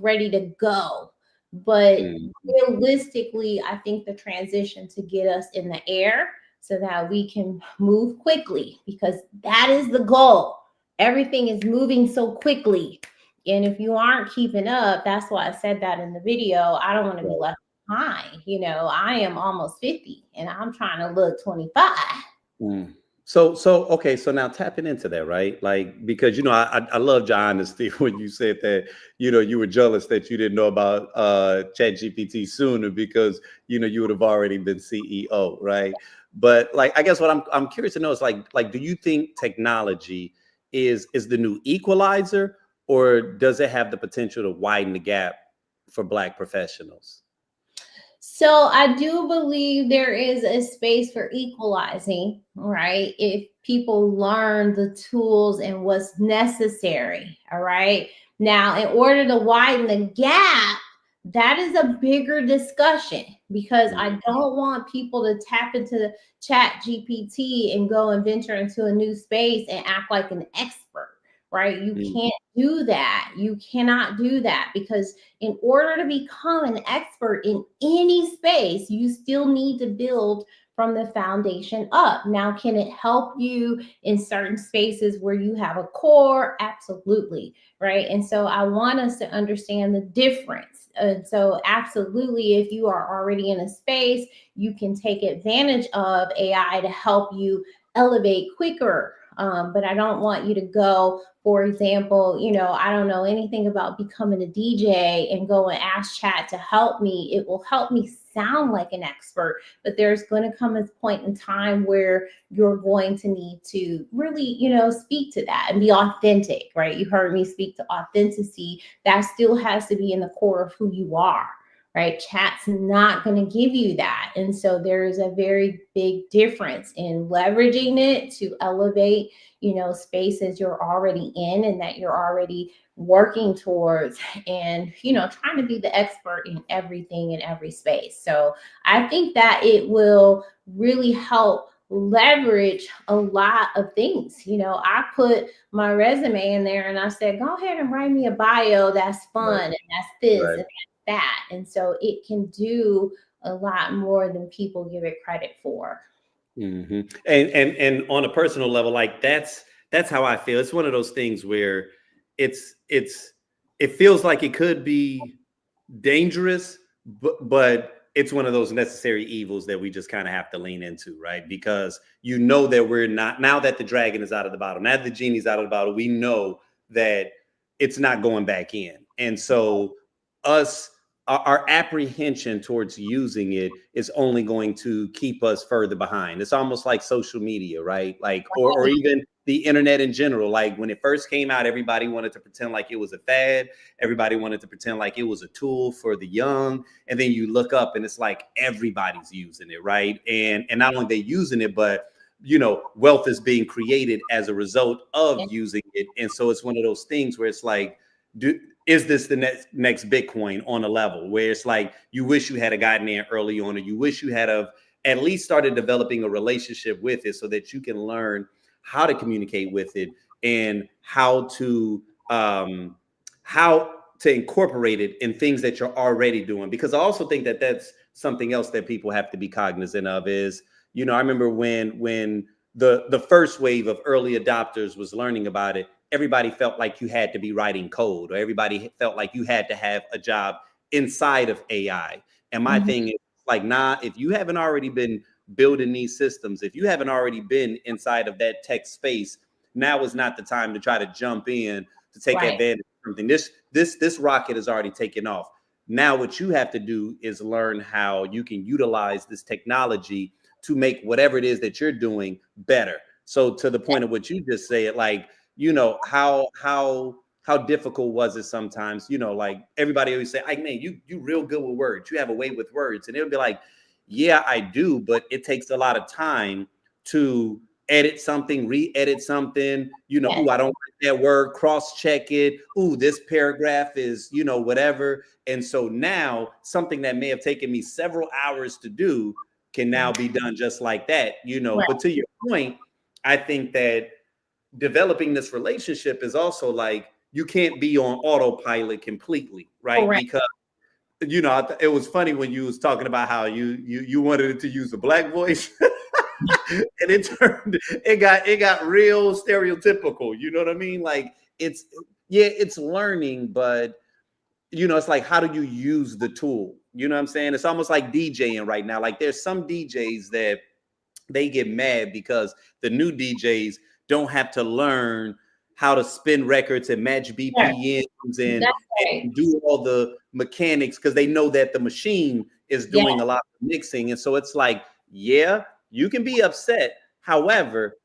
ready to go. But realistically, I think the transition to get us in the air so that we can move quickly, because that is the goal. Everything is moving so quickly. And if you aren't keeping up, that's why I said that in the video. I don't want to be left behind. I am almost 50 and I'm trying to look 25. So okay, so now tapping into that, right? Like, because I love your honesty when you said that you were jealous that you didn't know about ChatGPT sooner, because you would have already been CEO, right? But like, I guess what I'm curious to know is like do you think technology is the new equalizer, or does it have the potential to widen the gap for Black professionals? So I do believe there is a space for equalizing, right? If people learn the tools and what's necessary, all right? Now, in order to widen the gap, that is a bigger discussion, because I don't want people to tap into Chat GPT and go and venture into a new space and act like an expert, right? You can't do that. You cannot do that, because in order to become an expert in any space, you still need to build from the foundation up. Now, can it help you in certain spaces where you have a core? Absolutely, right? And so I want us to understand the difference. And so absolutely, if you are already in a space, you can take advantage of AI to help you elevate quicker. But I don't want you to go, for example, I don't know anything about becoming a DJ and go and ask chat to help me. It will help me sound like an expert, but there's going to come a point in time where you're going to need to really, speak to that and be authentic, right? You heard me speak to authenticity. That still has to be in the core of who you are. Right? Chat's not going to give you that. And so there's a very big difference in leveraging it to elevate, spaces you're already in and that you're already working towards, and, trying to be the expert in everything in every space. So I think that it will really help leverage a lot of things. I put my resume in there and I said, go ahead and write me a bio that's fun and that's this and that. And so it can do a lot more than people give it credit for. And on a personal level, like that's how I feel. It's one of those things where it feels like it could be dangerous, but it's one of those necessary evils that we just kind of have to lean into, right? Because that we're not, now that the dragon is out of the bottle, now that the genie's out of the bottle, we know that it's not going back in. And so our apprehension towards using it is only going to keep us further behind. It's almost like social media, right? Like, or even the internet in general. Like when it first came out, everybody wanted to pretend like it was a fad. Everybody wanted to pretend like it was a tool for the young. And then you look up and it's like everybody's using it, right? And not only they using it, but wealth is being created as a result of using it. And so it's one of those things where it's like, is this the next Bitcoin on a level where it's like you wish you had gotten there early on, or you wish you had at least started developing a relationship with it so that you can learn how to communicate with it and how to incorporate it in things that you're already doing. Because I also think that that's something else that people have to be cognizant of is, I remember when the first wave of early adopters was learning about it, everybody felt like you had to be writing code, or everybody felt like you had to have a job inside of AI. And my thing is like, nah, if you haven't already been building these systems, if you haven't already been inside of that tech space, now is not the time to try to jump in to take advantage of something. This rocket has already taken off. Now what you have to do is learn how you can utilize this technology to make whatever it is that you're doing better. So to the point of what you just said, like, how how difficult was it sometimes? You know, like everybody always say, "Like, man, you real good with words. You have a way with words." And it'll be like, "Yeah, I do, but it takes a lot of time to edit something, re-edit something. You know, Yes. I don't like that word. Cross-check it. Ooh, this paragraph is, you know, whatever." And so now something that may have taken me several hours to do can now be done just like that. You know, Right. but to your point, I think that developing this relationship is also like you can't be on autopilot completely, right? Correct. Because you know, it was funny when you was talking about how you wanted it to use a black voice, and it got real stereotypical. You know what I mean? Like it's learning, but you know, it's like how do you use the tool? You know what I'm saying? It's almost like DJing right now. Like there's some DJs that they get mad because the new DJs don't have to learn how to spin records and match BPMs and, That's right. and do all the mechanics because they know that the machine is doing a lot of mixing. And so it's like, yeah, you can be upset. However,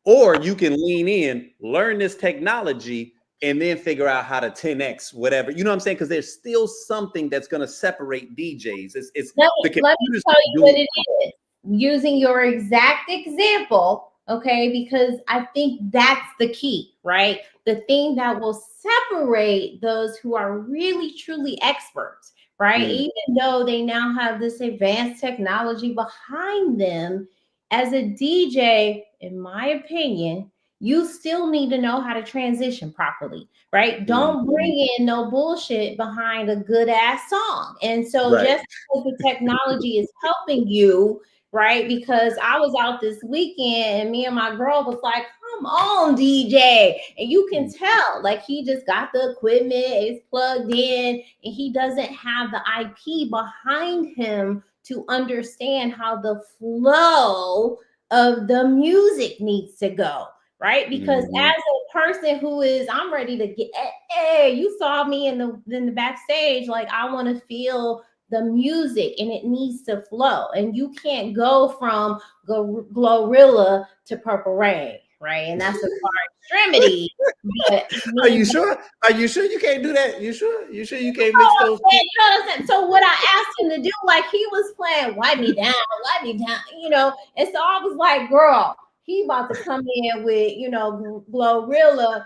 or you can lean in, learn this technology, and then figure out how to 10x whatever. You know what I'm saying? Because there's still something that's going to separate DJs. It's Let the me computers tell you doing what it is. Using your exact example, okay, because I think that's the key, right? The thing that will separate those who are really truly experts, right? Mm. Even though they now have this advanced technology behind them, as a DJ, in my opinion, you still need to know how to transition properly, right? Don't bring in no bullshit behind a good ass song. And so Right. just because the technology is helping you, right? Because I was out this weekend and me and my girl was like, come on, DJ. And you can tell, like, he just got the equipment, it's plugged in, and he doesn't have the IP behind him to understand how the flow of the music needs to go, right? Because as a person who is, I'm ready to get, hey, you saw me in the backstage, like I want to feel the music and it needs to flow. And you can't go from Glorilla to Purple Rain, right? And that's a far extremity. But Are you sure? Are you sure you can't do that? You sure? You sure you can't mix those? you know what I'm saying? So what I asked him to do, like he was playing wipe me down, you know. And so I was like, girl, he about to come in with, you know, Glorilla,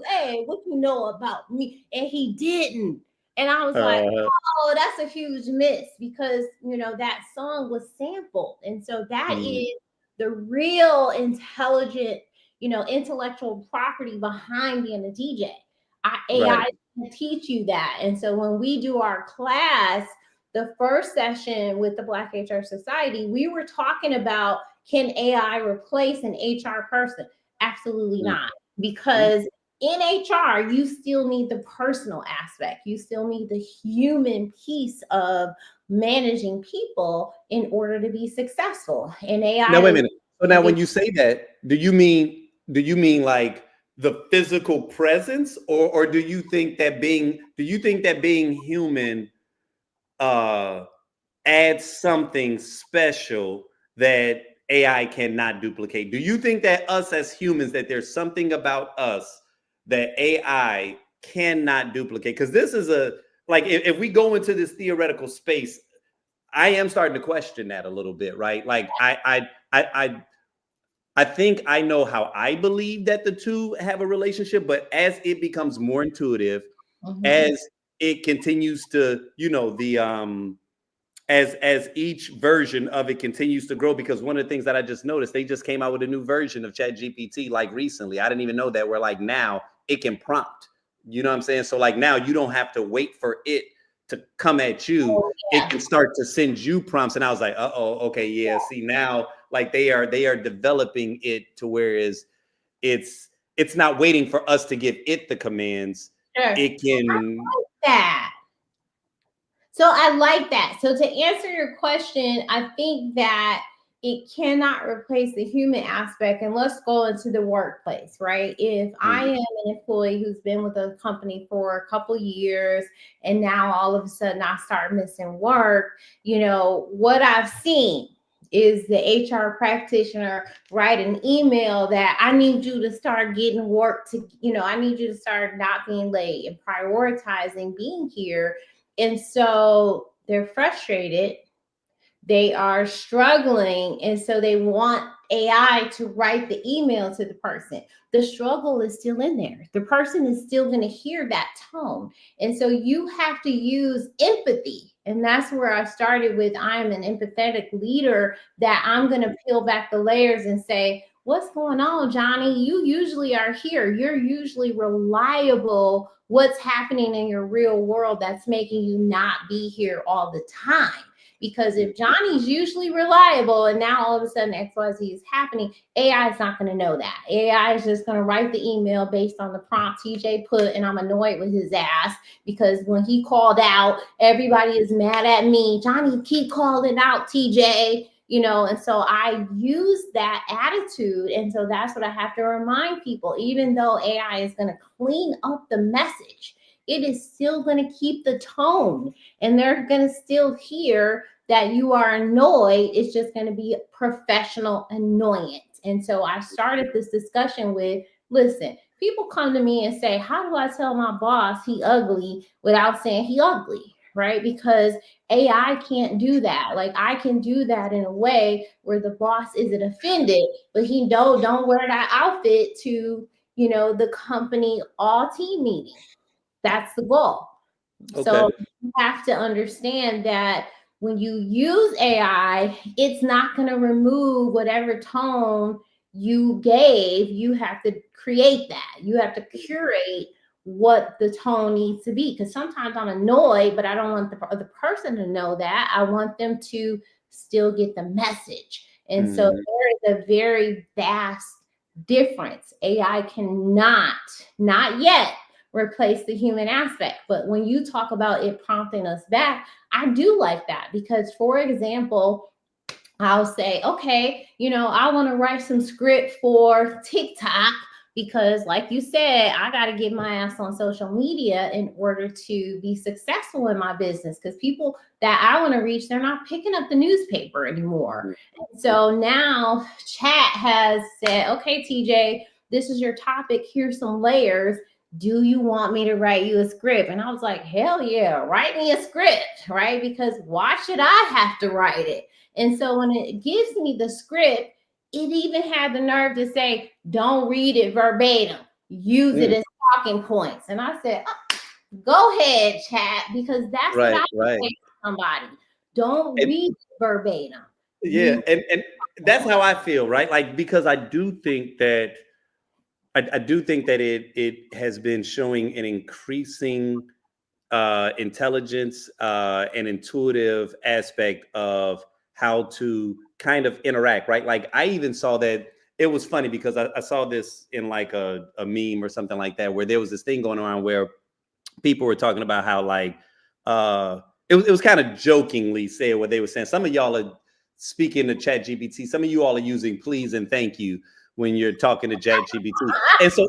hey, what you know about me? And he didn't. And I was like, oh, that's a huge miss because, you know, that song was sampled. And so that is the real intelligent, you know, intellectual property behind being a DJ. AI can teach you that. And so when we do our class, the first session with the Black HR Society, we were talking about, can AI replace an HR person? Absolutely not. Because in HR, you still need the personal aspect. You still need the human piece of managing people in order to be successful. And AI. Now wait a minute. So now, when you say that, do you mean like the physical presence, or do you think that being human adds something special that AI cannot duplicate? Do you think that us as humans, that there's something about us that AI cannot duplicate? Because this is like if we go into this theoretical space, I am starting to question that a little bit, right? Like I think I know how I believe that the two have a relationship, but as it becomes more intuitive, as it continues to, you know, as each version of it continues to grow, because one of the things that I just noticed, they just came out with a new version of ChatGPT like recently. I didn't even know that, where like now it can prompt. You know what I'm saying? So like now you don't have to wait for it to come at you. It can start to send you prompts. And I was like, okay, yeah. See, now like they are developing it to whereas it's not waiting for us to give it the commands. It can that. So I like that. So to answer your question, I think that it cannot replace the human aspect. And let's go into the workplace, right? If I am an employee who's been with a company for a couple years and now all of a sudden I start missing work, you know, what I've seen is the HR practitioner write an email that I need you to start getting work to, I need you to start not being late and prioritizing being here. And so they're frustrated. They are struggling. And so they want AI to write the email to the person. The struggle is still in there. The person is still going to hear that tone. And so you have to use empathy. And that's where I started with, I am an empathetic leader, that I'm going to peel back the layers and say, what's going on, Johnny? You usually are here. You're usually reliable. What's happening in your real world that's making you not be here all the time? Because if Johnny's usually reliable and now all of a sudden XYZ is happening, AI is not going to know that. AI is just going to write the email based on the prompt TJ put, and I'm annoyed with his ass because when he called out, everybody is mad at me. Johnny, keep calling out TJ, and so I use that attitude. And so that's what I have to remind people. Even though AI is going to clean up the message, it is still going to keep the tone, and they're going to still hear that you are annoyed. It's just going to be professional annoyance. And so I started this discussion with, listen, people come to me and say, how do I tell my boss he ugly without saying he ugly, right? Because AI can't do that. Like, I can do that in a way where the boss isn't offended, but he don't wear that outfit to, the company all team meeting. That's the goal. Okay. So you have to understand that when you use AI, it's not going to remove whatever tone you gave. You have to create that. You have to curate what the tone needs to be. Because sometimes I'm annoyed, but I don't want the person to know that. I want them to still get the message. And so there is a very vast difference. AI cannot, not yet, replace the human aspect. But when you talk about it prompting us back, I do like that because, for example, I'll say, okay, I want to write some script for TikTok because, like you said, I got to get my ass on social media in order to be successful in my business, because people that I want to reach, they're not picking up the newspaper anymore. And so now chat has said, okay, TJ, this is your topic. Here's some layers. Do you want me to write you a script? And I was like, hell yeah, write me a script, right? Because why should I have to write it? And so when it gives me the script, it even had the nerve to say, don't read it verbatim, use it as talking points. And I said, oh, go ahead, chat, because that's what I would say to somebody. Don't read it verbatim. Yeah, and that's how I feel, right? Like, because I do think that it has been showing an increasing intelligence and intuitive aspect of how to kind of interact, right? Like, I even saw that. It was funny because I saw this in like a meme or something like that, where there was this thing going around where people were talking about how, like, it was kind of jokingly said what they were saying. Some of y'all are speaking to ChatGPT. Some of you all are using please and thank you when you're talking to ChatGPT. And so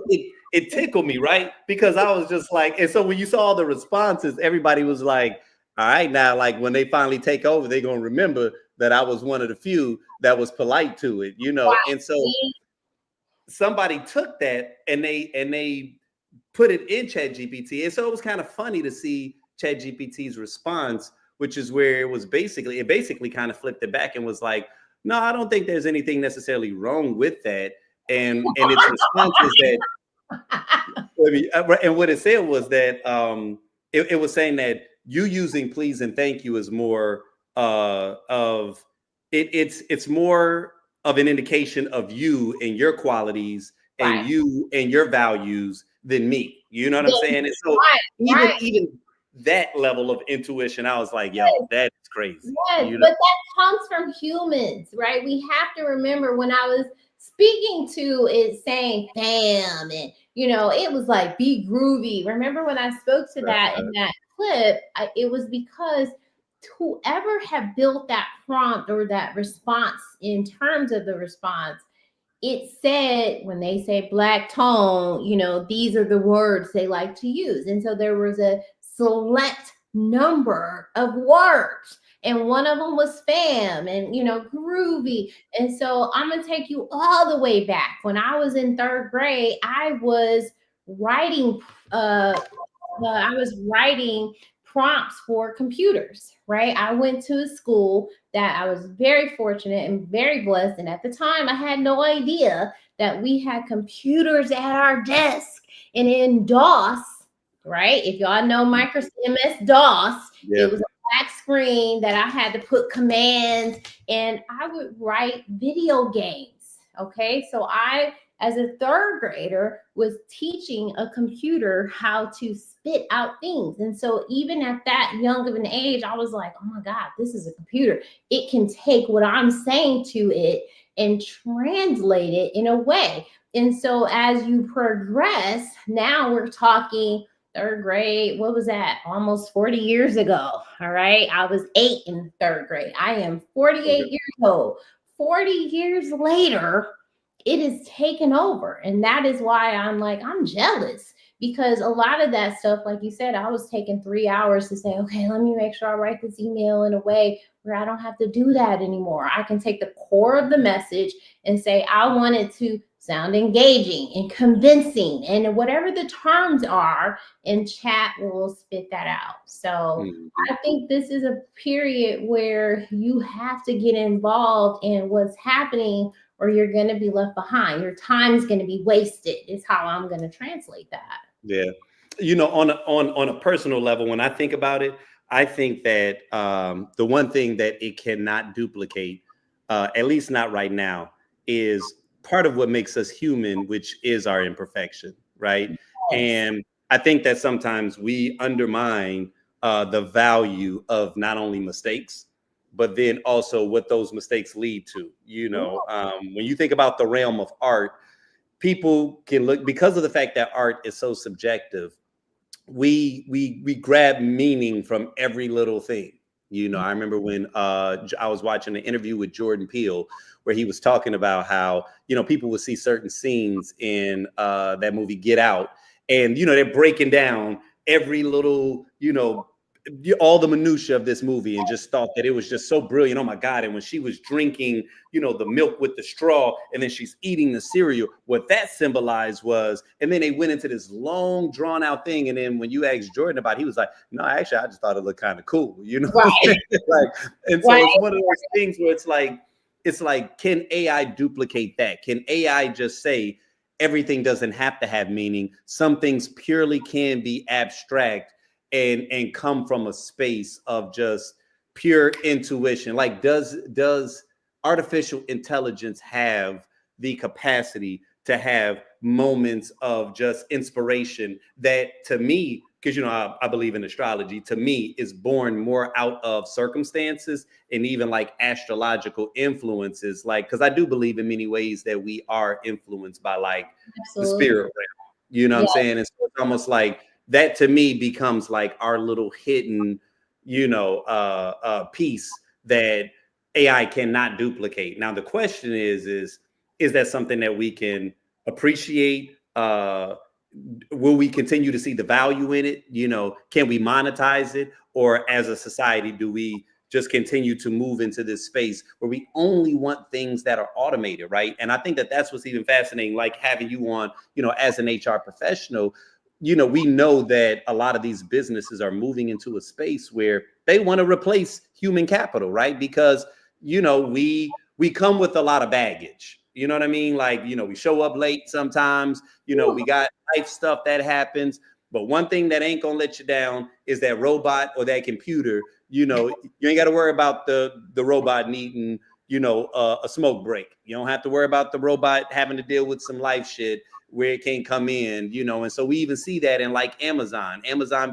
it tickled me, right? Because I was just like, and so when you saw all the responses, everybody was like, all right, now, like, when they finally take over, they're going to remember that I was one of the few that was polite to it, Wow. And so somebody took that and they put it in ChatGPT. And so it was kind of funny to see ChatGPT's response, which is where it basically kind of flipped it back and was like, no, I don't think there's anything necessarily wrong with that. And its response was that, and what it said was that it was saying that you using please and thank you is more of it's more of an indication of you and your qualities and you and your values than me. You know what I'm saying? And so even that level of intuition, I was like, yo, that's crazy. Yes, but that comes from humans, right? We have to remember, when I was speaking to it saying fam, and it was like be groovy. Remember when I spoke to that in that clip, it was because whoever had built that prompt or that response, in terms of the response, it said, when they say black tone, these are the words they like to use. And so there was a select number of words And one of them was Fam and, Groovy. And so I'm going to take you all the way back. When I was in third grade, I was writing, prompts for computers, right? I went to a school that I was very fortunate and very blessed. And at the time, I had no idea that we had computers at our desk. And in DOS, right? If y'all know Microsoft MS-DOS, it was a black screen that I had to put commands, and I would write video games. Okay, so I, as a third grader, was teaching a computer how to spit out things. And so even at that young of an age, I was like, oh my God, this is a computer. It can take what I'm saying to it and translate it in a way. And so as you progress, now we're talking third grade, what was that? Almost 40 years ago. All right. I was 8 in third grade. I am 48 years old. 40 years later, it is taken over. And that is why I'm jealous, because a lot of that stuff, like you said, I was taking 3 hours to say, okay, let me make sure I write this email in a way where I don't have to do that anymore. I can take the core of the message and say, I want it to sound engaging and convincing, and whatever the terms are, and chat will spit that out. So I think this is a period where you have to get involved in what's happening, or you're going to be left behind. Your time is going to be wasted, is how I'm going to translate that. Yeah. On a personal level, when I think about it, I think that the one thing that it cannot duplicate, at least not right now, is part of what makes us human, which is our imperfection, right? Yes. And I think that sometimes we undermine the value of not only mistakes, but then also what those mistakes lead to. When you think about the realm of art, people can look, because of the fact that art is so subjective, we grab meaning from every little thing. I remember when I was watching an interview with Jordan Peele, where he was talking about how, people would see certain scenes in that movie Get Out, and, they're breaking down every little, all the minutia of this movie, and just thought that it was just so brilliant. Oh my God. And when she was drinking, the milk with the straw, and then she's eating the cereal, what that symbolized was, and then they went into this long drawn out thing. And then when you asked Jordan about it, he was like, no, actually, I just thought it looked kind of cool, Right. And so it's one of those things where it's like, can AI duplicate that? Can AI just say everything doesn't have to have meaning? Some things purely can be abstract and come from a space of just pure intuition. Like, does artificial intelligence have the capacity to have moments of just inspiration that, to me, because I believe in astrology, to me is born more out of circumstances and even like astrological influences, because I do believe in many ways that we are influenced by the spirit realm. What I'm saying? And so it's almost like that, to me, becomes like our little hidden, piece that AI cannot duplicate. Now, the question is that something that we can appreciate? Will we continue to see the value in it? Can we monetize it? Or as a society, do we just continue to move into this space where we only want things that are automated, right? And I think that that's what's even fascinating, like having you on, as an HR professional. We know that a lot of these businesses are moving into a space where they want to replace human capital, right? Because, we come with a lot of baggage. You know what I mean? Like, we show up late sometimes, we got life stuff that happens. But one thing that ain't gonna let you down is that robot or that computer. You ain't got to worry about the robot needing, a smoke break. You don't have to worry about the robot having to deal with some life shit where it can't come in, and so we even see that in like Amazon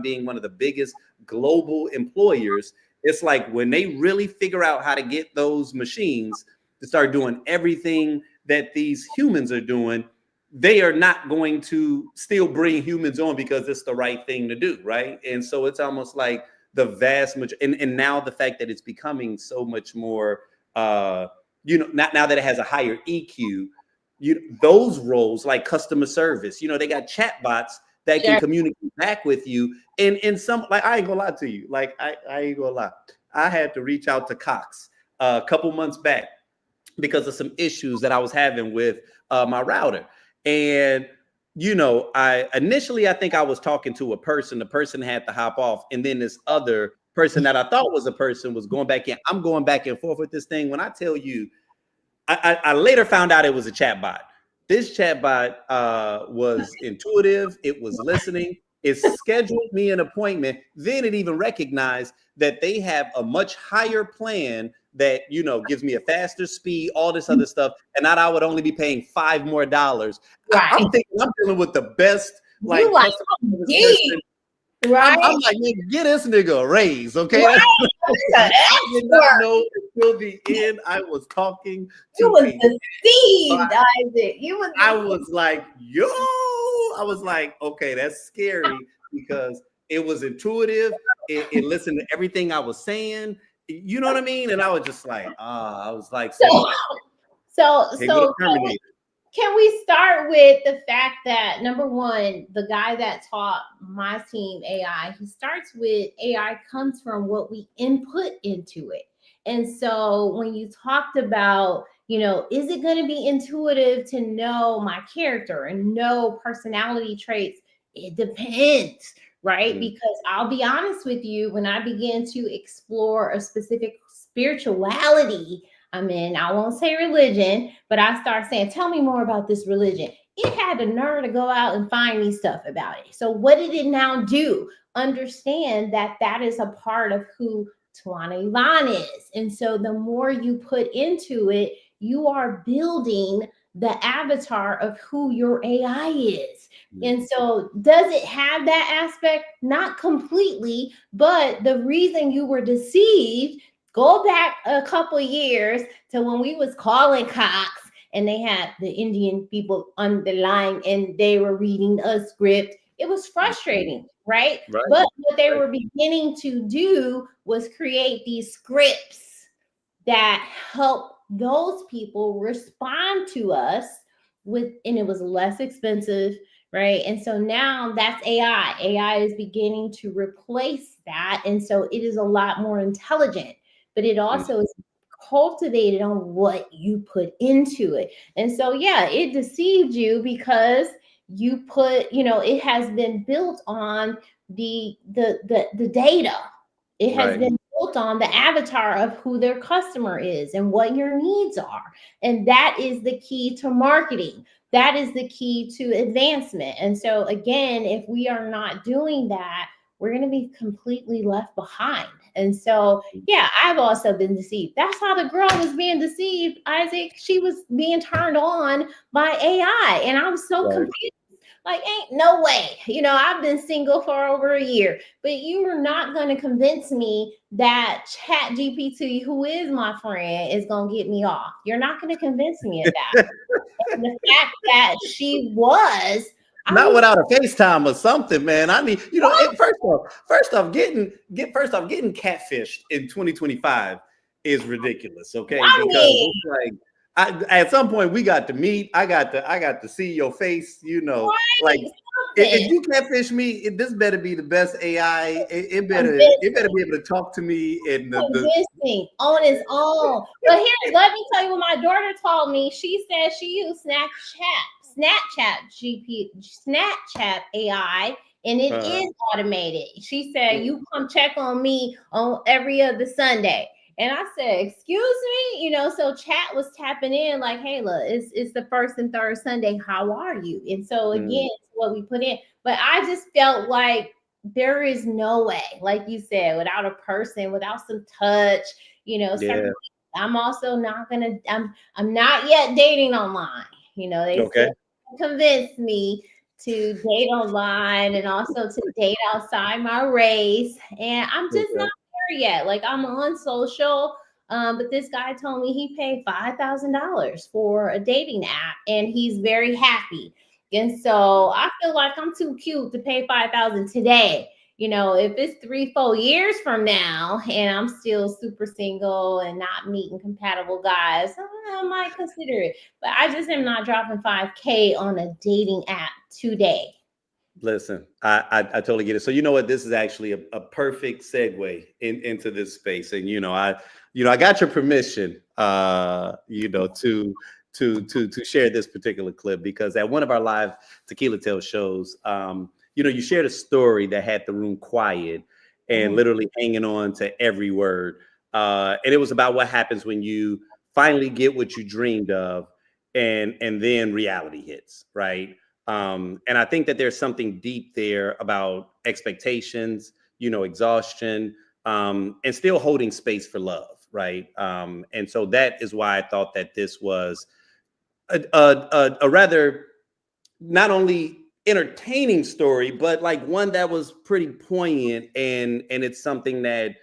being one of the biggest global employers. It's like when they really figure out how to get those machines to start doing everything that these humans are doing, they are not going to still bring humans on because it's the right thing to do, right? And so it's almost like the vast majority, and now the fact that it's becoming so much more, now that it has a higher EQ, those roles like customer service, they got chatbots that can communicate back with you. And some, like, I ain't gonna lie to you, like I ain't gonna lie, I had to reach out to Cox a couple months back because of some issues that I was having with my router. And, I think I was talking to a person. The person had to hop off. And then this other person that I thought was a person was going back in. I'm going back and forth with this thing. When I tell you, I later found out it was a chatbot. This chatbot was intuitive. It was listening. It scheduled me an appointment. Then it even recognized that they have a much higher plan that, gives me a faster speed, all this other stuff. And that I would only be paying $5 more. Right. I'm thinking I'm dealing with the best, You like, customer oh, assistant. Right. I'm like, get this nigga a raise, okay? Right. I did not know until the end I was talking to You was people. deceived, Isaac. I was like, I was like, okay, that's scary because it was intuitive. It listened to everything I was saying. You know what I mean? And I was just like, so terminated. can we start with the fact that, number one, the guy that taught my team AI, he starts with AI comes from what we input into it. And so when you talked about, is it going to be intuitive to know my character and know personality traits? It depends, right? Mm-hmm. Because I'll be honest with you, when I begin to explore a specific spirituality I'm in, I won't say religion, but I start saying, tell me more about this religion. It had the nerve to go out and find me stuff about it. So what did it now do? Understand that that is a part of who Tawana Yvonne is. And so the more you put into it, you are building the avatar of who your AI is. And so does it have that aspect? Not completely, but the reason you were deceived, go back a couple years to when we was calling Cox and they had the Indian people on the line and they were reading a script. It was frustrating, right? But what they were beginning to do was create these scripts that help those people respond to us and it was less expensive, right? And so now that's AI. AI is beginning to replace that. And so it is a lot more intelligent, but it also is cultivated on what you put into it. And so, yeah, it deceived you because you put, it has been built on the data. It has been built on the avatar of who their customer is and what your needs are. And that is the key to marketing. That is the key to advancement. And so again, if we are not doing that, we're going to be completely left behind. And so, yeah, I've also been deceived. That's how the girl was being deceived, Isaac. She was being turned on by AI. And I was so confused. Like, ain't no way. I've been single for over a year, but you are not going to convince me that Chat GPT, who is my friend, is going to get me off. You're not going to convince me of that. And the fact that she was not without a FaceTime or something, man. I mean, first off, getting catfished in 2025 is ridiculous. Okay, because it's like at some point we got to meet. I got to see your face. Like if you catfish me, this better be the best AI. It better be able to talk to me and convincing on its own. But here, let me tell you what my daughter told me. She said she used Snapchat AI, and it is automated. She said, you come check on me on every other Sunday. And I said, excuse me, so chat was tapping in like, hey, look, it's the first and third Sunday. How are you? And so again, it's what we put in. But I just felt like there is no way, like you said, without a person, without some touch, I'm also not gonna, I'm not yet dating online. They still convince me to date online and also to date outside my race. And I'm just not there yet. Like, I'm on social, but this guy told me he paid $5,000 for a dating app and he's very happy. And so I feel like I'm too cute to pay $5,000 today. If it's 3-4 years from now and I'm still super single and not meeting compatible guys, I might consider it. But I just am not dropping $5,000 on a dating app today. Listen, I totally get it. So you know what? This is actually a perfect segue into this space. And I got your permission, to share this particular clip because at one of our live Tequila Tale shows, you shared a story that had the room quiet and literally hanging on to every word. And it was about what happens when you finally get what you dreamed of, and then reality hits, right? And I think that there's something deep there about expectations, exhaustion, and still holding space for love, right? And so that is why I thought that this was a rather not only entertaining story, but like one that was pretty poignant, and it's something that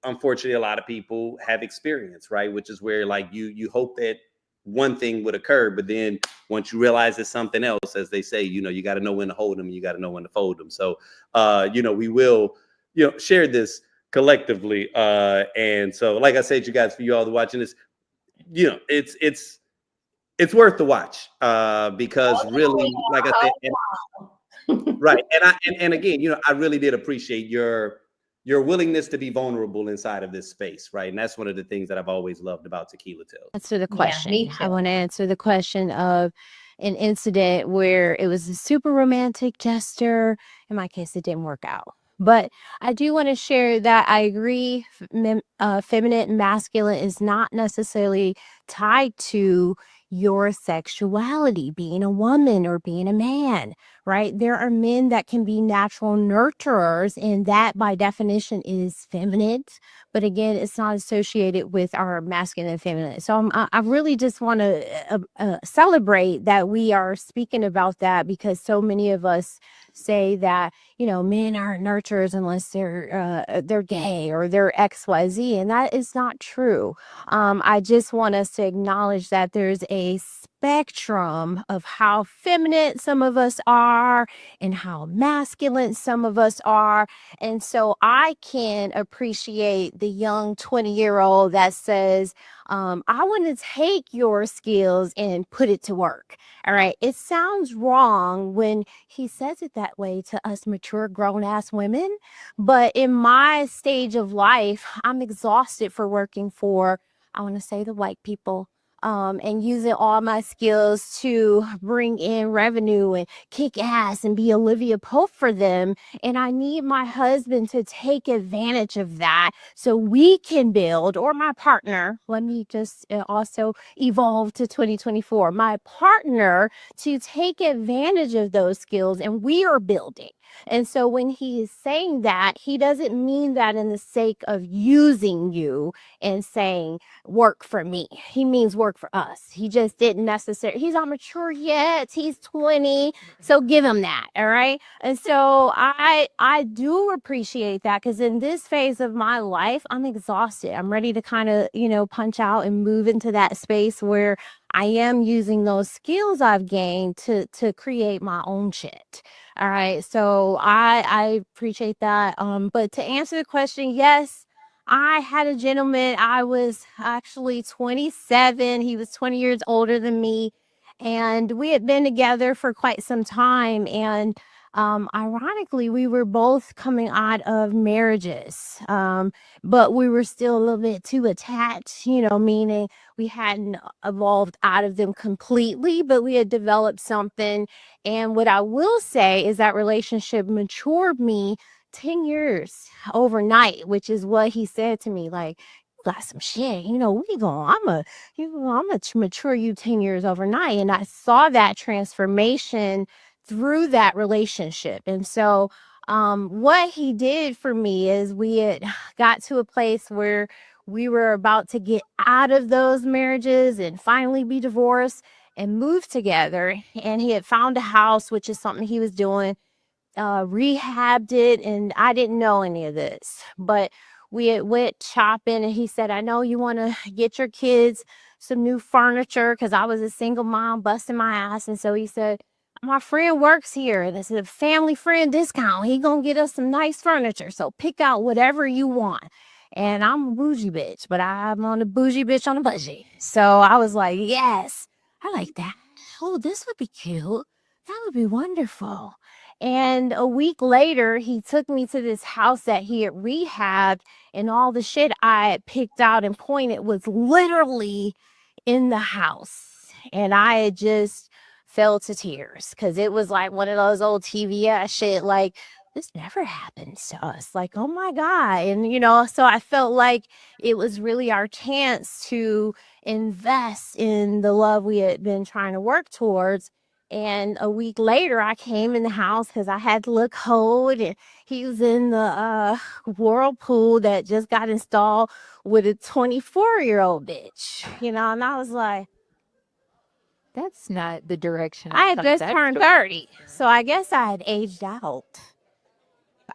unfortunately a lot of people have experienced, right? Which is where like you hope that one thing would occur, but then once you realize it's something else, as they say, you got to know when to hold them, you got to know when to fold them. So we will share this collectively, and so like I said, you guys, for you all watching this, it's worth the watch, because really, like I said, right. And again, I really did appreciate your willingness to be vulnerable inside of this space, right? And that's one of the things that I've always loved about Tequila Tales. Answer the Yeah, question. me I too. want to answer the question of an incident where it was a super romantic gesture. In my case, it didn't work out. But I do want to share that I agree, feminine and masculine is not necessarily tied to your sexuality, being a woman or being a man, right? There are men that can be natural nurturers, and that by definition is feminine. But again, it's not associated with our masculine and feminine. So I really just want to celebrate that we are speaking about that, because so many of us say that men aren't nurturers unless they're gay or they're XYZ, and that is not true. I just want us to acknowledge that there's a spectrum of how feminine some of us are and how masculine some of us are. And so I can appreciate the young 20-year-old that says, I want to take your skills and put it to work. All right. It sounds wrong when he says it that way to us mature, grown ass women. But in my stage of life, I'm exhausted for working for, I want to say, the white people. And using all my skills to bring in revenue and kick ass and be Olivia Pope for them. And I need my husband to take advantage of that so we can build, or my partner, let me just also evolve to 2024, my partner to take advantage of those skills, and we are building. And so when he is saying that, he doesn't mean that in the sake of using you and saying, work for me. He means work for us. He just didn't necessarily, he's not mature yet. He's 20. So give him that. All right. And so I do appreciate that, because in this phase of my life, I'm exhausted. I'm ready to kind of, punch out and move into that space where I am using those skills I've gained to create my own shit. All right. So I appreciate that. But to answer the question, yes, I had a gentleman. I was actually 27. He was 20 years older than me. And we had been together for quite some time. And ironically, we were both coming out of marriages. But we were still a little bit too attached, meaning we hadn't evolved out of them completely, but we had developed something. And what I will say is that relationship matured me 10 years overnight, which is what he said to me. Like, got some shit, I'm gonna mature you 10 years overnight. And I saw that transformation through that relationship. And so what he did for me is we had got to a place where we were about to get out of those marriages and finally be divorced and move together. And he had found a house, which is something he was doing, rehabbed it, and I didn't know any of this, but we had went shopping, and he said, I know you want to get your kids some new furniture, because I was a single mom busting my ass. And so he said, my friend works here, and this is a family friend discount. He gonna get us some nice furniture, so pick out whatever you want. And I'm a bougie bitch, but I'm on a bougie bitch on a budget. So I was like, yes, I like that. Oh, this would be cute. that would be wonderful. And a week later, he took me to this house that he had rehabbed, and all the shit I had picked out and pointed was literally in the house. And I had just fell to tears because it was like one of those old TV ass shit, like, this never happens to us. Like, oh my God. And, so I felt like it was really our chance to invest in the love we had been trying to work towards. And a week later, I came in the house because I had to look cold, and he was in the whirlpool that just got installed with a 24-year-old bitch, and I was like, That's not the direction I I had thought just that turned story 30, so I guess I had aged out.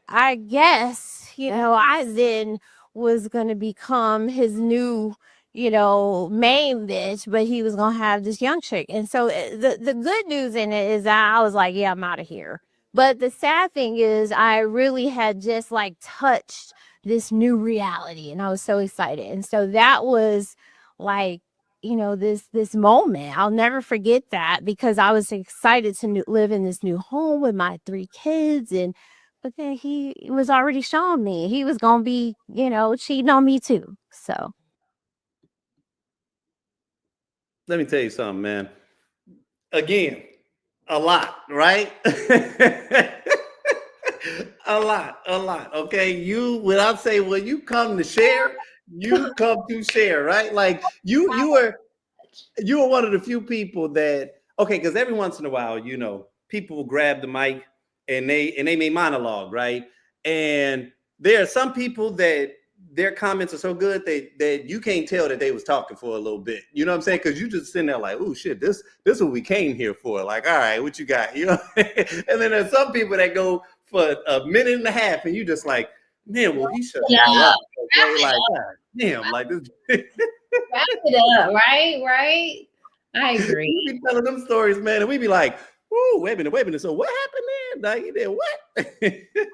I guess, I then was going to become his new, main bitch, but he was going to have this young chick. And so the good news in it is that I was like, yeah, I'm out of here. But the sad thing is I really had just like touched this new reality, and I was so excited. And so that was like, this moment. I'll never forget that because I was excited to live in this new home with my 3 kids, but then he was already showing me he was gonna be, cheating on me too. So Let me tell you something, man. Again, a lot, right? A lot. Okay, when I say when you come to share, you come to share, right? Like you were one of the few people that, okay, because every once in a while, people will grab the mic and they may monologue, right? And there are some people that their comments are so good that you can't tell that they was talking for a little bit. You know what I'm saying? Because you just sitting there like, oh shit, this is what we came here for. Like, all right, what you got? And then there's some people that go for a minute and a half, and you just like, man, well, he shut the hell up. Okay? Like, God damn, like this. Wrap it up, right? I agree. We be telling them stories, man, and we be like, "Ooh, wait a minute. So what happened there? Like, you did what?"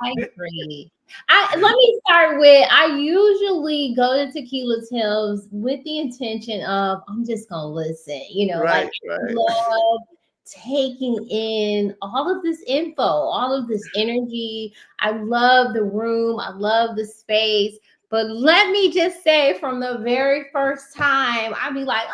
I agree. Let me start with, I usually go to Tequila Tales with the intention of I'm just gonna listen, Right. I love taking in all of this info, all of this energy. I love the room, I love the space. But let me just say, from the very first time, I'd be like,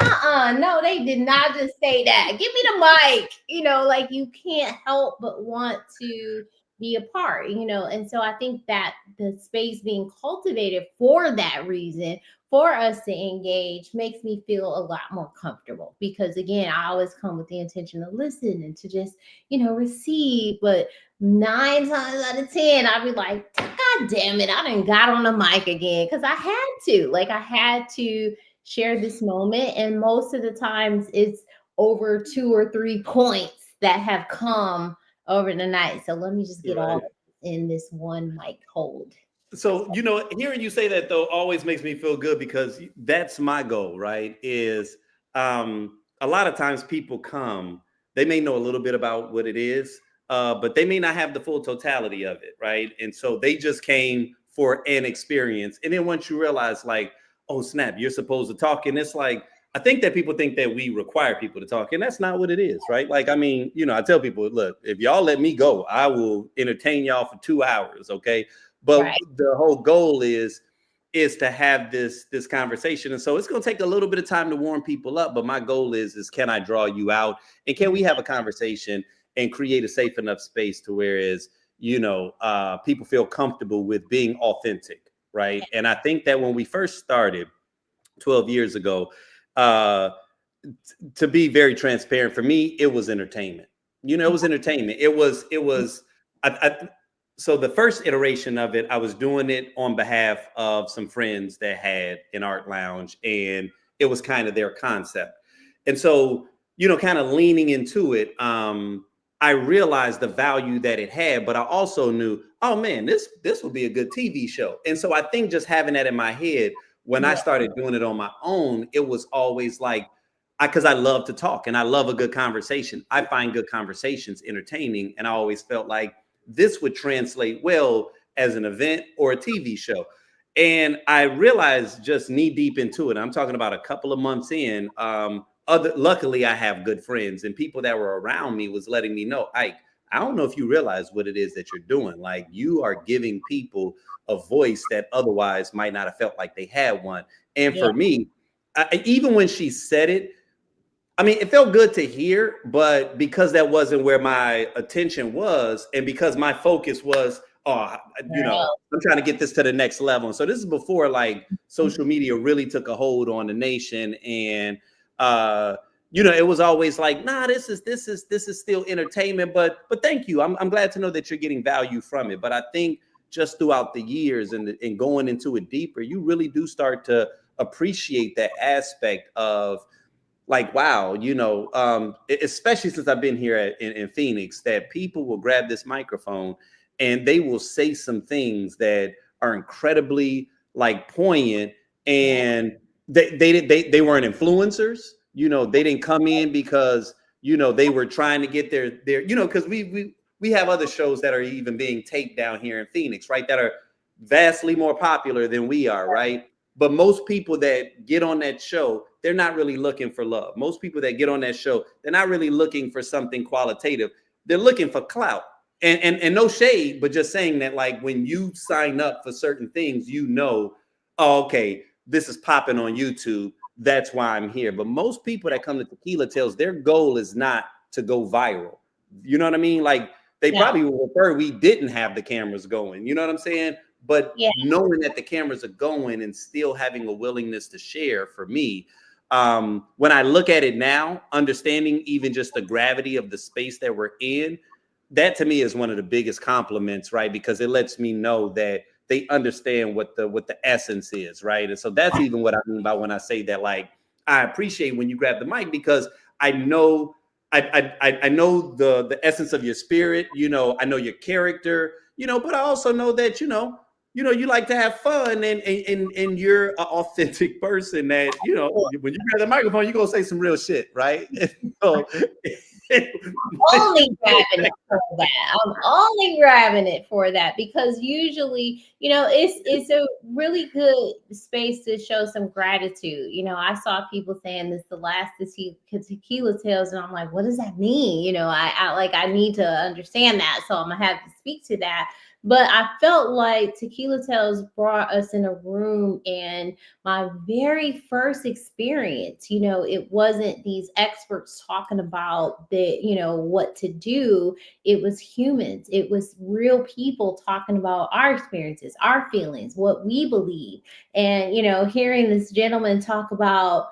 no, they did not just say that. Give me the mic. Like, you can't help but want to be a part, And so I think that the space being cultivated for that reason, for us to engage, makes me feel a lot more comfortable. Because again, I always come with the intention to listen and to just, receive. But 9 times out of 10, I'd be like, God damn it, I done got on the mic again. Because I had to share this moment. And most of the times it's over 2 or 3 points that have come over the night. So let me just get all in this one mic hold. So, hearing you say that though always makes me feel good, because that's my goal, right? Is a lot of times people come, they may know a little bit about what it is, but they may not have the full totality of it, right? And so they just came for an experience. And then once you realize, like, oh snap, you're supposed to talk. And it's like, I think that people think that we require people to talk, and that's not what it is, right? Like, I mean, I tell people, look, if y'all let me go, I will entertain y'all for 2 hours, okay? But the whole goal is to have this conversation. And so it's going to take a little bit of time to warm people up. But my goal is can I draw you out, and can we have a conversation and create a safe enough space to whereas, people feel comfortable with being authentic, right? And I think that when we first started 12 years ago, to be very transparent, for me, it was entertainment. It was entertainment. It was. So the first iteration of it, I was doing it on behalf of some friends that had an art lounge, and it was kind of their concept. And so, kind of leaning into it, I realized the value that it had, but I also knew, oh man, this would be a good TV show. And so I think just having that in my head, when I started doing it on my own, it was always like, because I love to talk and I love a good conversation. I find good conversations entertaining. And I always felt like this would translate well as an event or a TV show. And I realized just knee deep into it, I'm talking about a couple of months in, luckily I have good friends, and people that were around me was letting me know, Ike, I don't know if you realize what it is that you're doing. Like, you are giving people a voice that otherwise might not have felt like they had one. And Yeah. for me, even when she said it, I mean, it felt good to hear, but because that wasn't where my attention was, and because my focus was, oh, I'm trying to get this to the next level. And so this is before like social media really took a hold on the nation, and it was always like, nah, this is still entertainment. But thank you. I'm glad to know that you're getting value from it. But I think just throughout the years and going into it deeper, you really do start to appreciate that aspect of, like, wow, especially since I've been here in Phoenix, that people will grab this microphone and they will say some things that are incredibly like poignant, and they weren't influencers. They didn't come in because they were trying to get their because we have other shows that are even being taped down here in Phoenix, right, that are vastly more popular than we are, right? But most people that get on that show, they're not really looking for love. Most people that get on that show, they're not really looking for something qualitative. They're looking for clout. And no shade, but just saying that, like, when you sign up for certain things, oh, okay, this is popping on YouTube. That's why I'm here. But most people that come to Tequila Tales, their goal is not to go viral. You know what I mean? Like, they probably would prefer we didn't have the cameras going. You know what I'm saying? But knowing that the cameras are going and still having a willingness to share, for me, when I look at it now, understanding even just the gravity of the space that we're in, that to me is one of the biggest compliments, right? Because it lets me know that they understand what the essence is, right? And so that's even what I mean by when I say that, like, I appreciate when you grab the mic, because I know I know the essence of your spirit. I know your character. But I also know that you like to have fun, and you're an authentic person that, when you grab the microphone, you're going to say some real shit, right? So, only grabbing it for that. I'm only grabbing it for that because usually, it's a really good space to show some gratitude. I saw people saying this the last Tequila Tales, and I'm like, what does that mean? I need to understand that, so I'm gonna have to speak to that. But I felt like Tequila Tales brought us in a room, and my very first experience, it wasn't these experts talking about what to do. It was humans. It was real people talking about our experiences, our feelings, what we believe. And, hearing this gentleman talk about,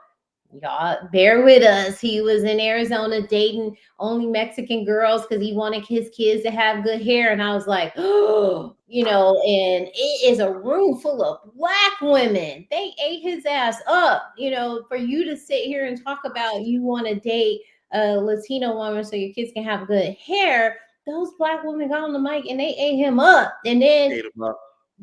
y'all bear with us, he was in Arizona dating only Mexican girls because he wanted his kids to have good hair. And I was like, oh, and it is a room full of Black women. They ate his ass up, for you to sit here and talk about you want to date a Latino woman so your kids can have good hair. Those Black women got on the mic and they ate him up. And then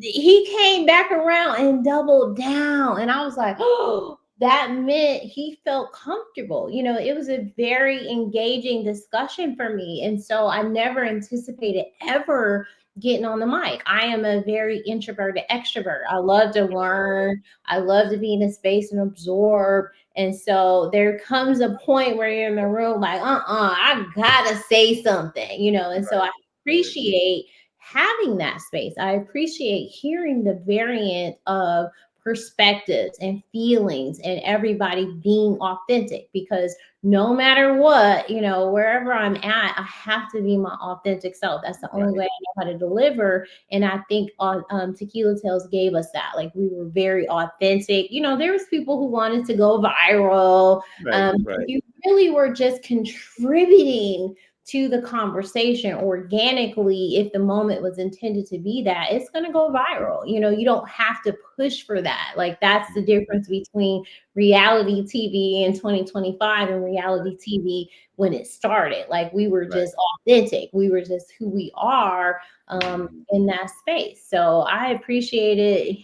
he came back around and doubled down. And I was like, oh, that meant he felt comfortable. It was a very engaging discussion for me. And so I never anticipated ever getting on the mic. I am a very introverted extrovert. I love to learn. I love to be in a space and absorb. And so there comes a point where you're in the room like, I gotta say something, and so I appreciate having that space. I appreciate hearing the variant of perspectives and feelings and everybody being authentic, because no matter what, wherever I'm at, I have to be my authentic self. That's the only way I know how to deliver. And I think Tequila Tales gave us that. Like, we were very authentic. There was people who wanted to go viral. You really were just contributing to the conversation organically. If the moment was intended to be that, it's going to go viral. You don't have to push for that. Like, that's the difference between reality TV in 2025 and reality TV when it started. Like, we were just authentic. We were just who we are in that space. So I appreciate it,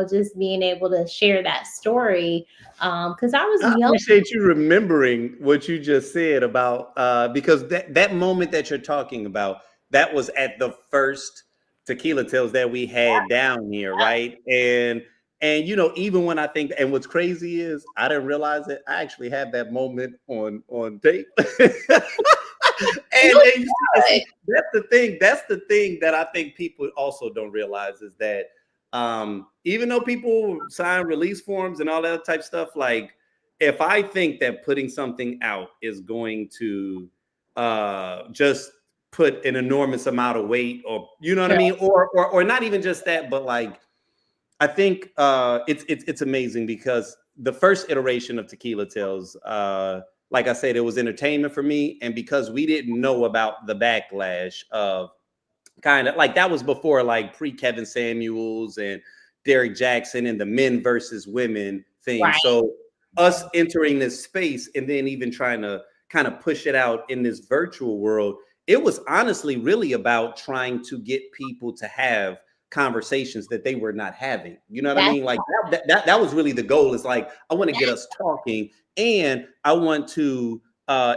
just being able to share that story. Because I was young. I appreciate you remembering what you just said about because that moment that you're talking about, that was at the first Tequila Tales that we had down here, right? And And even when I think, and what's crazy is I didn't realize it. I actually had that moment on tape. And that's the thing. That's the thing that I think people also don't realize is that even though people sign release forms and all that type of stuff, like if I think that putting something out is going to just put an enormous amount of weight, or what I mean, or not even just that, but like I think it's amazing because the first iteration of Tequila Tales, like I said, it was entertainment for me. And because we didn't know about the backlash of kind of like that was before like pre-Kevin Samuels and Derek Jackson and the men versus women thing. Right. So us entering this space and then even trying to kind of push it out in this virtual world, it was honestly really about trying to get people to have conversations that they were not having. You know what I mean? Like that was really the goal. Is like, I want to get us talking, and I want to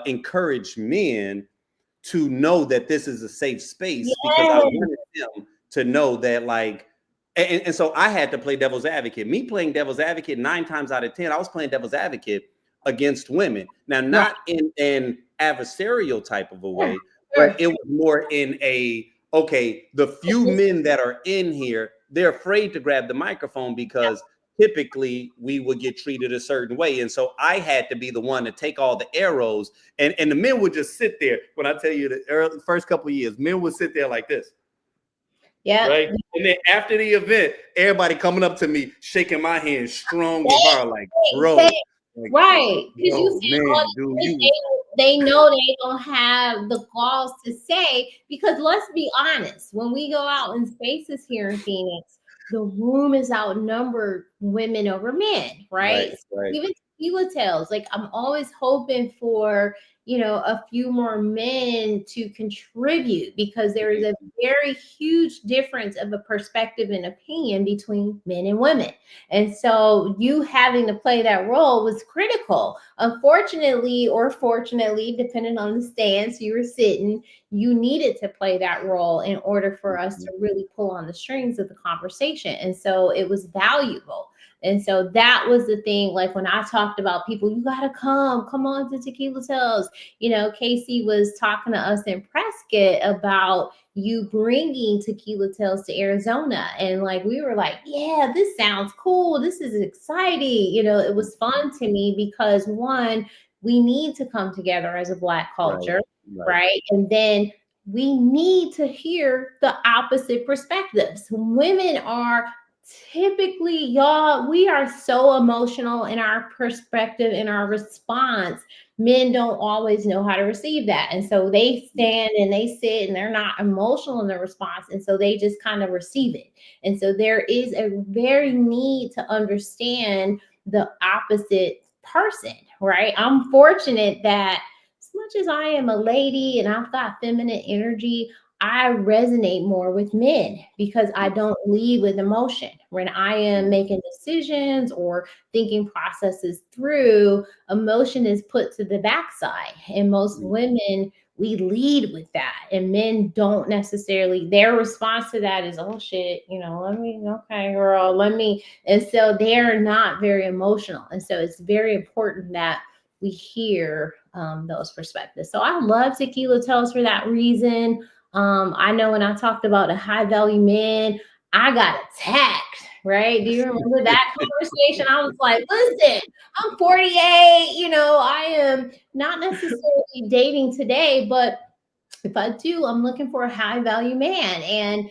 encourage men to know that this is a safe space, because I wanted them to know that, like, and so I had to play devil's advocate. Me playing devil's advocate 9 times out of 10, I was playing devil's advocate against women. Now, not in an adversarial type of a way, but it was more in a, okay, the few men that are in here, they're afraid to grab the microphone because typically we would get treated a certain way. And so I had to be the one to take all the arrows, and the men would just sit there. When I tell you the first couple of years, men would sit there like this. Yeah. Right. And then after the event, everybody coming up to me, shaking my hand strong and hard, like, bro. Like, right. Because they know they don't have the balls to say, because let's be honest, when we go out in spaces here in Phoenix, the room is outnumbered women over men, right? Even Tequila Tales, like I'm always hoping for, a few more men to contribute, because there is a very huge difference of a perspective and opinion between men and women. And so you having to play that role was critical. Unfortunately, or fortunately, depending on the stance you were sitting, you needed to play that role in order for us to really pull on the strings of the conversation. And so it was valuable. And so that was the thing. Like when I talked about people, you got to come on to Tequila Tales. Casey was talking to us in Prescott about you bringing Tequila Tales to Arizona. And like, we were like, yeah, this sounds cool. This is exciting. It was fun to me because, one, we need to come together as a Black culture, right? And then we need to hear the opposite perspectives. Women are typically, we are so emotional in our perspective, in our response. Men don't always know how to receive that. And so they stand and they sit and they're not emotional in their response. And so they just kind of receive it. And so there is a very need to understand the opposite person, right? I'm fortunate that as much as I am a lady and I've got feminine energy, I resonate more with men because I don't lead with emotion. When I am making decisions or thinking processes through, emotion is put to the backside. And most women, we lead with that. And men don't necessarily, their response to that is, oh shit, okay, girl, let me. And so they're not very emotional. And so it's very important that we hear those perspectives. So I love Tequila Tales for that reason. I know when I talked about a high value man, I got attacked, right? Do you remember that conversation? I was like, listen, I'm 48, I am not necessarily dating today, but if I do, I'm looking for a high value man. And,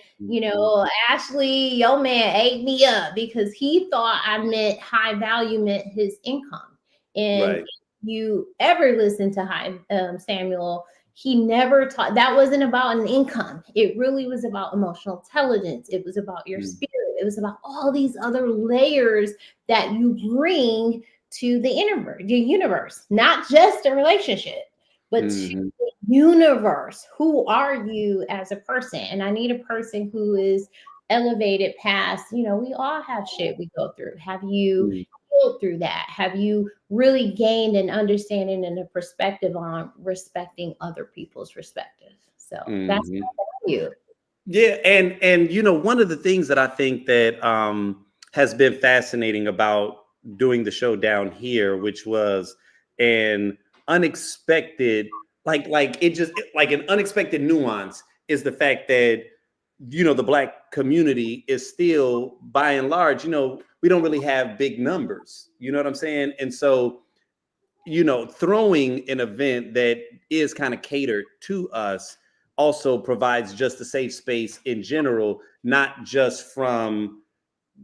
Ashley, your man ate me up because he thought I meant high value meant his income. And if you ever listen to Samuel, he never taught, that wasn't about an income. It really was about emotional intelligence. It was about your spirit. It was about all these other layers that you bring to the universe, not just a relationship, but to the universe. Who are you as a person? And I need a person who is elevated past, we all have shit we go through. Have you through that? Have you really gained an understanding and a perspective on respecting other people's perspectives? So that's what I value. Yeah, and one of the things that I think that has been fascinating about doing the show down here, which was an unexpected, like an unexpected nuance, is the fact that, you know, the Black community is still, by and large, you know, we don't really have big numbers. You know what I'm saying? And so, you know, throwing an event that is kind of catered to us also provides just a safe space in general, not just from,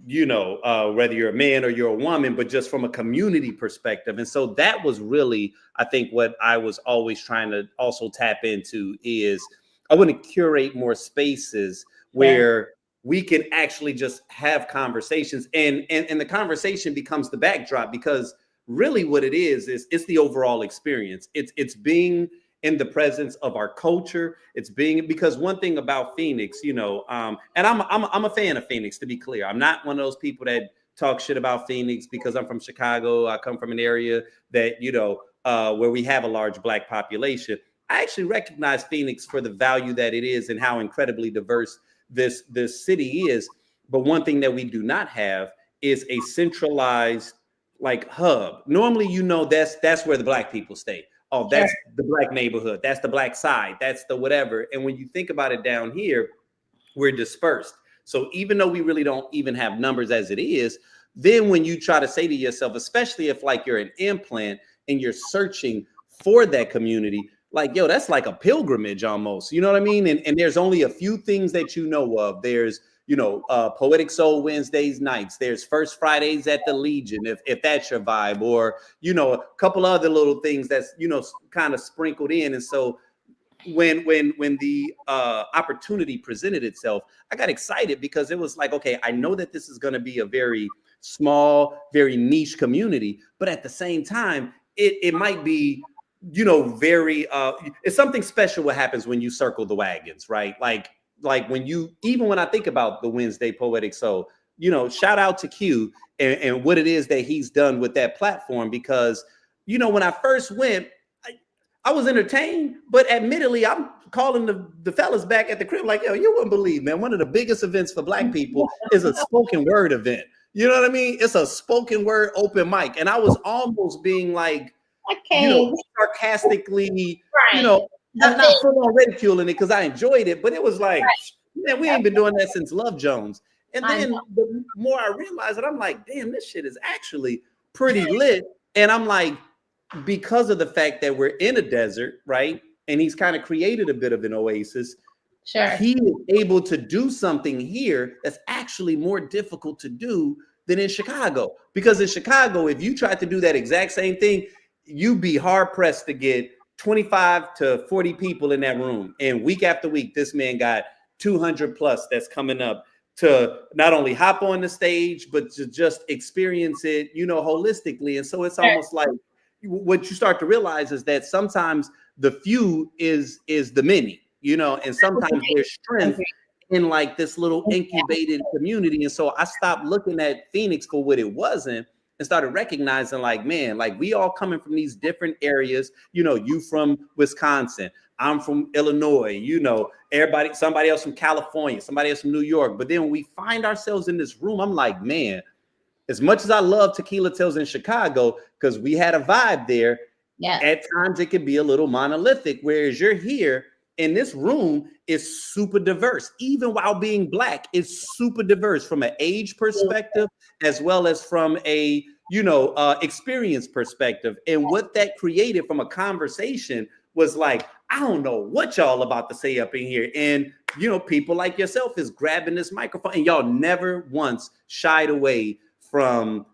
you know, whether you're a man or you're a woman, but just from a community perspective. And so that was really, I think, what I was always trying to also tap into is I want to curate more spaces where we can actually just have conversations, and the conversation becomes the backdrop, because really what it is it's the overall experience. It's being in the presence of our culture. It's being, because one thing about Phoenix, you know, and I'm a fan of Phoenix, to be clear. I'm not one of those people that talk shit about Phoenix because I'm from Chicago. I come from an area that, you know, where we have a large Black population. I actually recognize Phoenix for the value that it is and how incredibly diverse this city is. But one thing that we do not have is a centralized like hub. Normally, you know, that's where the Black people stay. Oh, that's the Black neighborhood. That's the Black side. That's the whatever. And when you think about it down here, we're dispersed. So even though we really don't even have numbers as it is, then when you try to say to yourself, especially if like you're an implant and you're searching for that community, like, yo, that's like a pilgrimage almost. You know what I mean? And there's only a few things that you know of. There's, you know, Poetic Soul Wednesdays nights. There's First Fridays at the Legion, if that's your vibe, or, you know, a couple other little things that's, you know, kind of sprinkled in. And so when the opportunity presented itself, I got excited because it was like, okay, I know that this is going to be a very small, very niche community, but at the same time, it might be, you know, very it's something special what happens when you circle the wagons, right? Like when you, even when I think about the Wednesday Poetic Soul, you know, shout out to Q and what it is that he's done with that platform. Because, you know, when I first went, I was entertained, but admittedly, I'm calling the fellas back at the crib like, yo, you wouldn't believe, man, one of the biggest events for Black people is a spoken word event. You know what I mean? It's a spoken word open mic. And I was almost being like, you know, sarcastically, you know, not full on ridiculing it because I enjoyed it, but it was like, man, we ain't been doing that since Love Jones. And then the more I realized it, I'm like, damn, this shit is actually pretty lit. And I'm like, because of the fact that we're in a desert, right? And he's kind of created a bit of an oasis. He is able to do something here that's actually more difficult to do than in Chicago. Because in Chicago, if you tried to do that exact same thing, you'd be hard pressed to get 25 to 40 people in that room. And week after week, this man got 200 plus that's coming up to not only hop on the stage, but to just experience it, you know, holistically. And so it's almost like what you start to realize is that sometimes the few is the many, you know, and sometimes there's strength in like this little incubated community. And so I stopped looking at Phoenix for what it wasn't and started recognizing like, man, like we all coming from these different areas, you know, you from Wisconsin, I'm from Illinois, you know, everybody, somebody else from California, somebody else from New York. But then when we find ourselves in this room, I'm like, man, as much as I love Tequila Tales in Chicago, because we had a vibe there, at times it can be a little monolithic, whereas you're here and this room is super diverse. Even while being Black, it's super diverse from an age perspective, as well as from a, you know, experience perspective. And what that created from a conversation was like, I don't know what y'all about to say up in here. And, you know, people like yourself is grabbing this microphone and y'all never once shied away from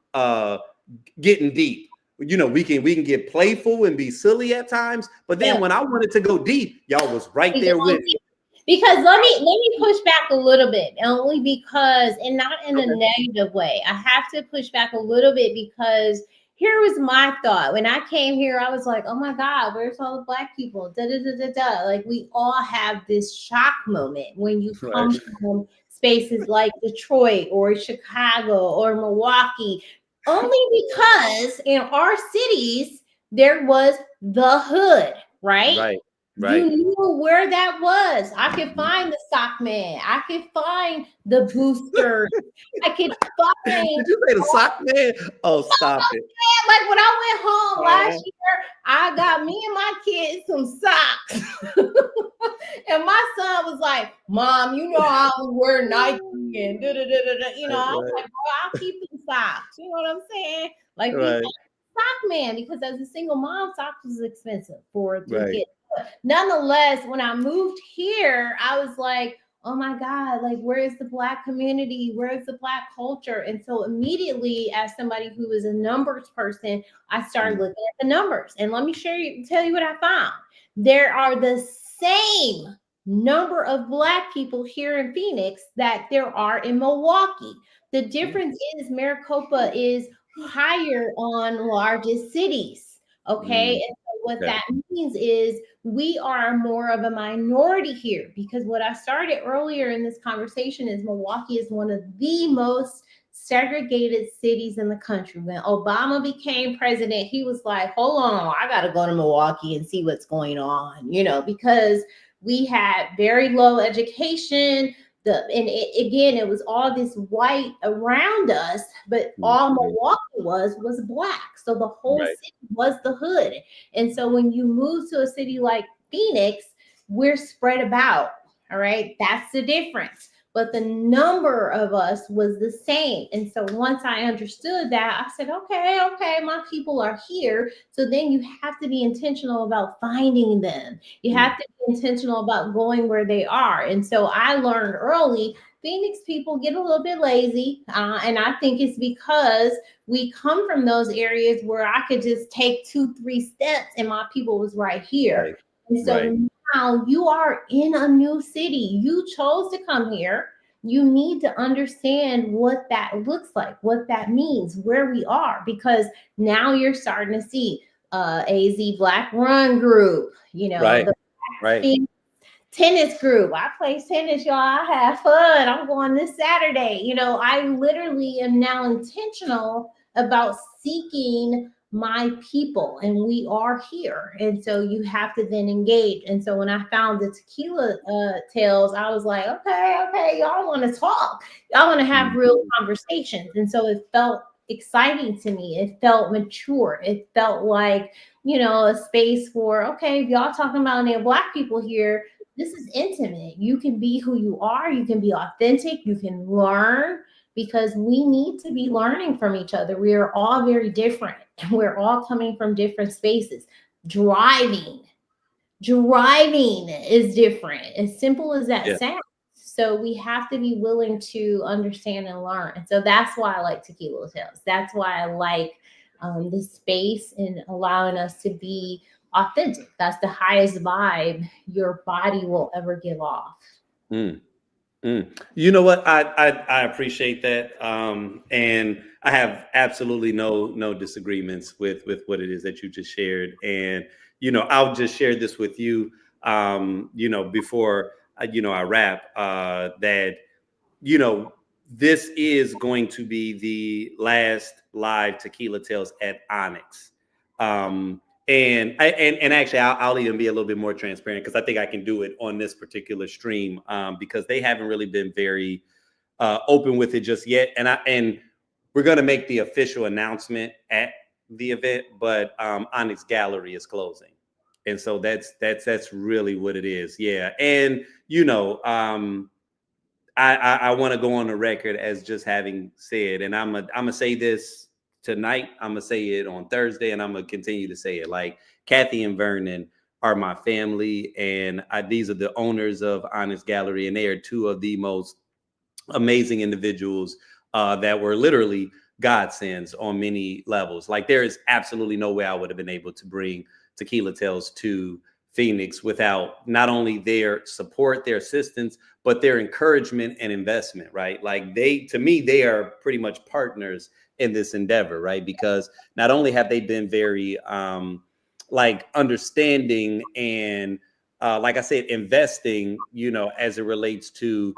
getting deep. You know, we can get playful and be silly at times, but then when I wanted to go deep, y'all was right there with me. Because let me push back a little bit, only because, and not in a negative way. I have to push back a little bit because here was my thought. When I came here, I was like, oh my God, where's all the Black people? Da, da, da, da, da. Like we all have this shock moment when you come from spaces like Detroit or Chicago or Milwaukee, only because in our cities, there was the hood, right? Right. You knew where that was. I could find the sock man. I could find the boosters. I could find Did you say the sock man? Oh, stop it. like when I went home last year, I got me and my kids some socks. And my son was like, Mom, you know I was wearing Nike and da da da da da. You know, I was like, bro, I'll keep them socks. You know what I'm saying? Like we Right. sock man, because as a single mom, socks was expensive to Right. get. But nonetheless, when I moved here, I was like, oh my God, like where is the Black community? Where is the Black culture? And so immediately, as somebody who is a numbers person, I started looking at the numbers. And let me tell you what I found. There are the same number of Black people here in Phoenix that there are in Milwaukee. The difference is Maricopa is higher on largest cities. Okay. And so what that means is we are more of a minority here, because what I started earlier in this conversation is Milwaukee is one of the most segregated cities in the country. When Obama became president, he was like, hold on, I got to go to Milwaukee and see what's going on, you know, because we had very low education. Again, it was all this white around us, but all Milwaukee was Black. So the whole city was the hood. And so when you move to a city like Phoenix, we're spread about. All right. That's the difference. But the number of us was the same. And so once I understood that, I said, okay, my people are here. So then you have to be intentional about finding them. You have to be intentional about going where they are. And so I learned early, Phoenix people get a little bit lazy. And I think it's because we come from those areas where I could just take 2-3 steps and my people was right here. Right. And so now you are in a new city. You chose to come here. You need to understand what that looks like, what that means, where we are, because now you're starting to see AZ Black Run Group, you know, the Black tennis group. I play tennis, y'all. I have fun. I'm going this Saturday. You know, I literally am now intentional about seeking my people, and we are here. And so you have to then engage. And so when I found the tequila tales, I was like, okay, y'all want to talk. Y'all want to have real conversations. And so it felt exciting to me. It felt mature. It felt like, you know, a space for, okay, if y'all talking about any Black people here, this is intimate. You can be who you are. You can be authentic. You can learn, because we need to be learning from each other. We are all very different. We're all coming from different spaces. Driving is different. As simple as that sounds. So we have to be willing to understand and learn. And so that's why I like Tequila Tales. That's why I like the space and allowing us to be authentic. That's the highest vibe your body will ever give off. You know what? I appreciate that. And I have absolutely no disagreements with what it is that you just shared. And, you know, I'll just share this with you, you know, before, I wrap, that, you know, this is going to be the last live Tequila Tales at Onyx. And actually, I'll even be a little bit more transparent, because I think I can do it on this particular stream, because they haven't really been very open with it just yet. And we're going to make the official announcement at the event, but Onyx Gallery is closing, and so that's really what it is. Yeah, and you know, I want to go on the record as just having said, and I'm gonna say this tonight, I'm gonna say it on Thursday, and I'm gonna continue to say it. Like, Kathy and Vernon are my family, and these are the owners of Honest Gallery, and they are two of the most amazing individuals that were literally godsends on many levels. Like, there is absolutely no way I would have been able to bring Tequila Tales to Phoenix without not only their support, their assistance, but their encouragement and investment, right? Like, to me, they are pretty much partners in this endeavor, right? Because not only have they been very like understanding and like I said, investing, you know, as it relates to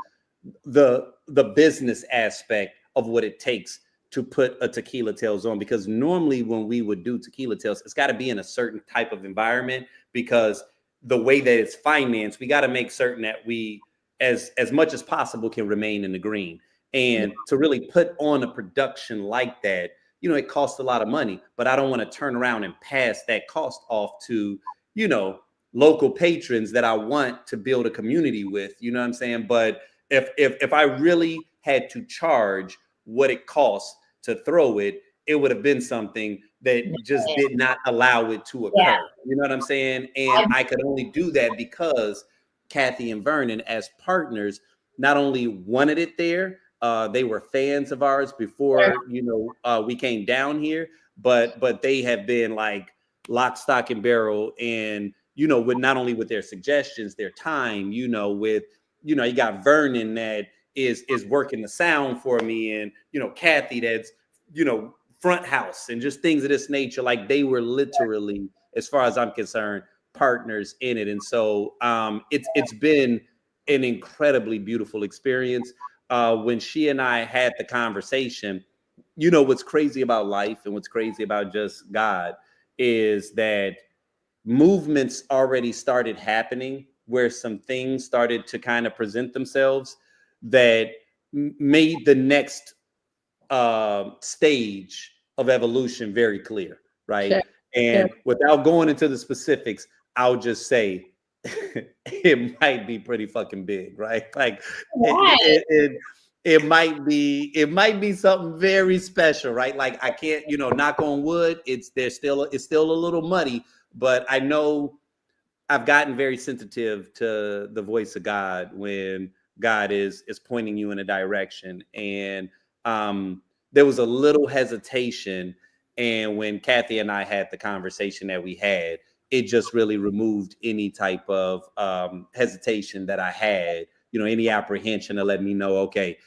the business aspect of what it takes to put a Tequila Tales on. Because normally when we would do Tequila Tales, it's got to be in a certain type of environment, because the way that it's financed, we got to make certain that we, as much as possible, can remain in the green. And to really put on a production like that, you know, it costs a lot of money, but I don't want to turn around and pass that cost off to, you know, local patrons that I want to build a community with, you know what I'm saying? But if I really had to charge what it costs to throw it, it would have been something that just did not allow it to occur. Yeah. You know what I'm saying? And I could only do that because Kathy and Vernon, as partners, not only wanted it there, they were fans of ours before, you know, we came down here, but they have been like lock, stock, and barrel. And, you know, with not only with their suggestions, their time, you know, with, you know, you got Vernon that is working the sound for me, and, you know, Kathy that's, you know, front house and just things of this nature. Like, they were literally, as far as I'm concerned, partners in it. And so it's been an incredibly beautiful experience. When she and I had the conversation, you know, what's crazy about life and what's crazy about just God is that movements already started happening where some things started to kind of present themselves that made the next stage of evolution very clear, right? Sure. And without going into the specifics, I'll just say it might be pretty fucking big, right? Like it might be something very special, right? Like, I can't, you know, knock on wood, it's still a little muddy, but I know I've gotten very sensitive to the voice of God when God is pointing you in a direction. And there was a little hesitation. And when Kathy and I had the conversation that we had, it just really removed any type of hesitation that I had, you know, any apprehension, to let me know, okay,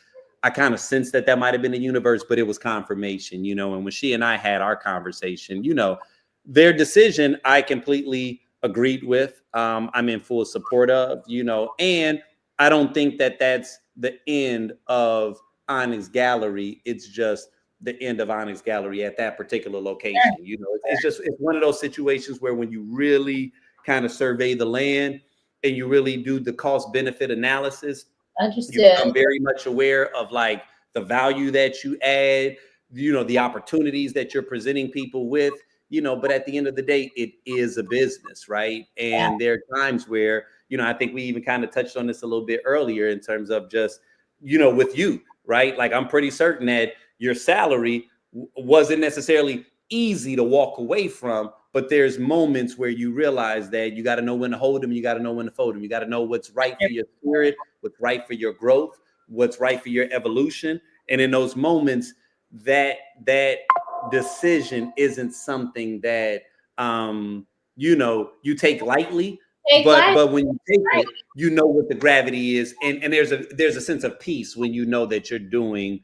I kind of sensed that might have been the universe, but it was confirmation, you know. And when she and I had our conversation, you know, their decision, I completely agreed with. I'm in full support of, you know, and I don't think that that's the end of Onyx Gallery. It's just the end of Onyx Gallery at that particular location. You know, it's one of those situations where when you really kind of survey the land and you really do the cost benefit analysis, you become very much aware of like the value that you add, you know, the opportunities that you're presenting people with, you know. But at the end of the day, it is a business, right? And there are times where, you know, I think we even kind of touched on this a little bit earlier in terms of just, you know, with you, right? Like, I'm pretty certain that your salary wasn't necessarily easy to walk away from, but there's moments where you realize that you got to know when to hold them, you got to know when to fold them, you got to know what's right for your spirit, what's right for your growth, what's right for your evolution. And in those moments, that decision isn't something that you know, you take lightly. But when you take it, you know what the gravity is, and there's a sense of peace when you know that you're doing,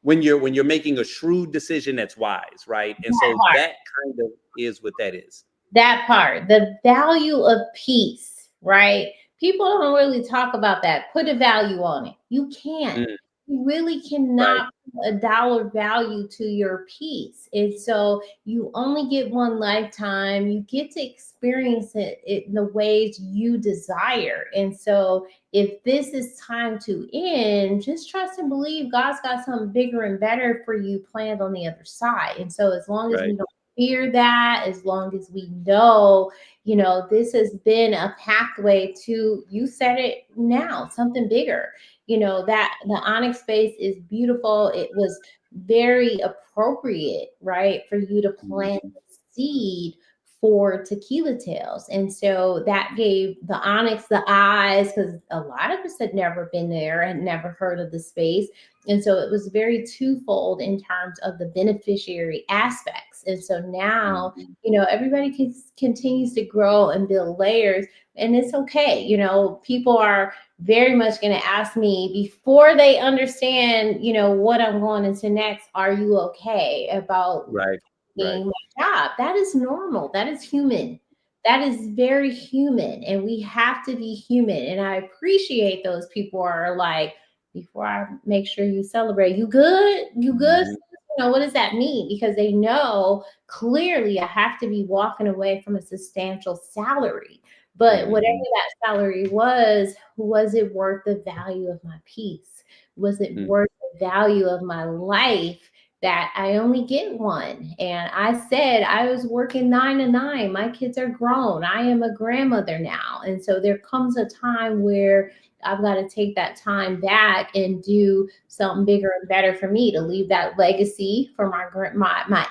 when you're making a shrewd decision that's wise, right? And so that kind of is what that is. That part, the value of peace, right? People don't really talk about that. Put a value on it. You can't. You really cannot put a dollar value to your peace. And so you only get one lifetime. You get to experience it in the ways you desire. And so if this is time to end, just trust and believe God's got something bigger and better for you planned on the other side. And so as long as we don't fear that, as long as we know, you know, this has been a pathway to, you said it now, something bigger. You know, that the Onyx space is beautiful. It was very appropriate, right, for you to plant the seed for Tequila Tales. And so that gave the Onyx the eyes, because a lot of us had never been there and never heard of the space. And so it was very twofold in terms of the beneficiary aspects. And so now, you know, everybody continues to grow and build layers, and it's okay. You know, people are very much going to ask me before they understand, you know, what I'm going into next, are you okay about being my job? That is normal. That is human. That is very human. And we have to be human. And I appreciate those people who are like, before I make sure you celebrate, you good? You good? You know, what does that mean? Because they know clearly I have to be walking away from a substantial salary, But whatever that salary was it worth the value of my peace? Was it worth the value of my life? That I only get one. And I said I was working 9 to 9. My kids are grown. I am a grandmother now. And so there comes a time where I've got to take that time back and do something bigger and better for me, to leave that legacy for my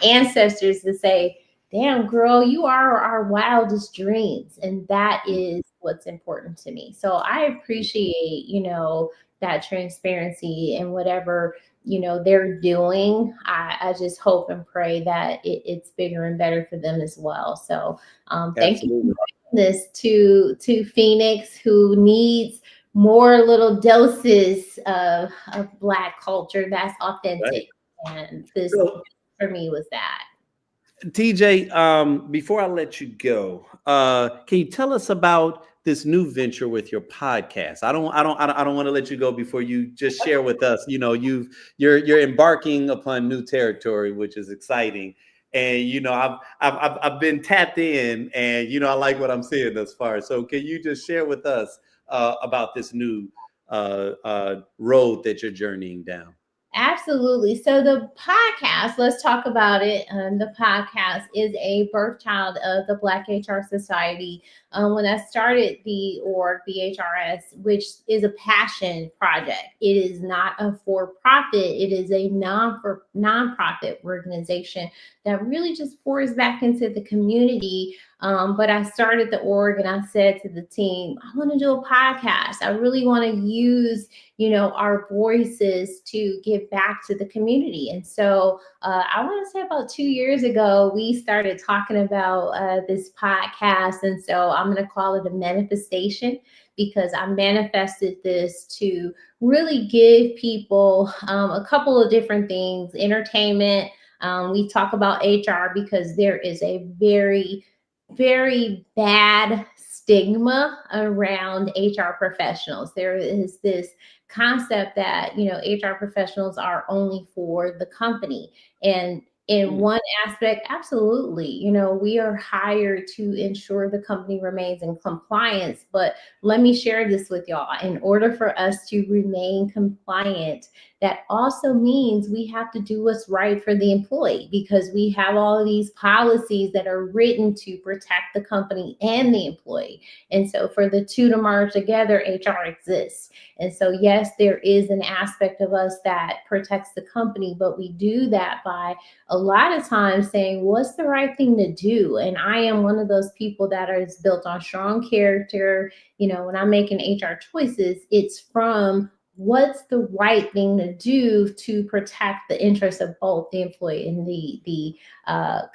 ancestors, to say, damn girl, you are our wildest dreams. And that is what's important to me. So I appreciate, that transparency and whatever they're doing. I just hope and pray that it's bigger and better for them as well. So thank you for bringing this to Phoenix, who needs more little doses of Black culture that's authentic. Right. And this for me was that. TJ, before I let you go, can you tell us about this new venture with your podcast? I don't want to let you go before you just share with us. You're embarking upon new territory, which is exciting. And I've been tapped in, and I like what I'm seeing thus far. So can you just share with us about this new road that you're journeying down? Absolutely. So the podcast, let's talk about it. The podcast is a birth child of the Black HR Society. When I started the org, the HRS, which is a passion project, it is not a for-profit. It is a non-profit organization that really just pours back into the community. But I started the org and I said to the team, I want to do a podcast. I really want to use our voices to give back to the community. And so I want to say about 2 years ago, we started talking about this podcast. And so I'm going to call it a manifestation, because I manifested this to really give people a couple of different things. Entertainment. We talk about HR because there is a very, very bad stigma around HR professionals. There is this concept that HR professionals are only for the company, and in one aspect, absolutely, we are hired to ensure the company remains in compliance. But let me share this with y'all. In order for us to remain compliant, that also means we have to do what's right for the employee, because we have all of these policies that are written to protect the company and the employee. And so for the two to merge together, HR exists. And so, yes, there is an aspect of us that protects the company, but we do that by a lot of times saying, what's the right thing to do? And I am one of those people that is built on strong character. When I'm making HR choices, it's from what's the right thing to do to protect the interests of both the employee and the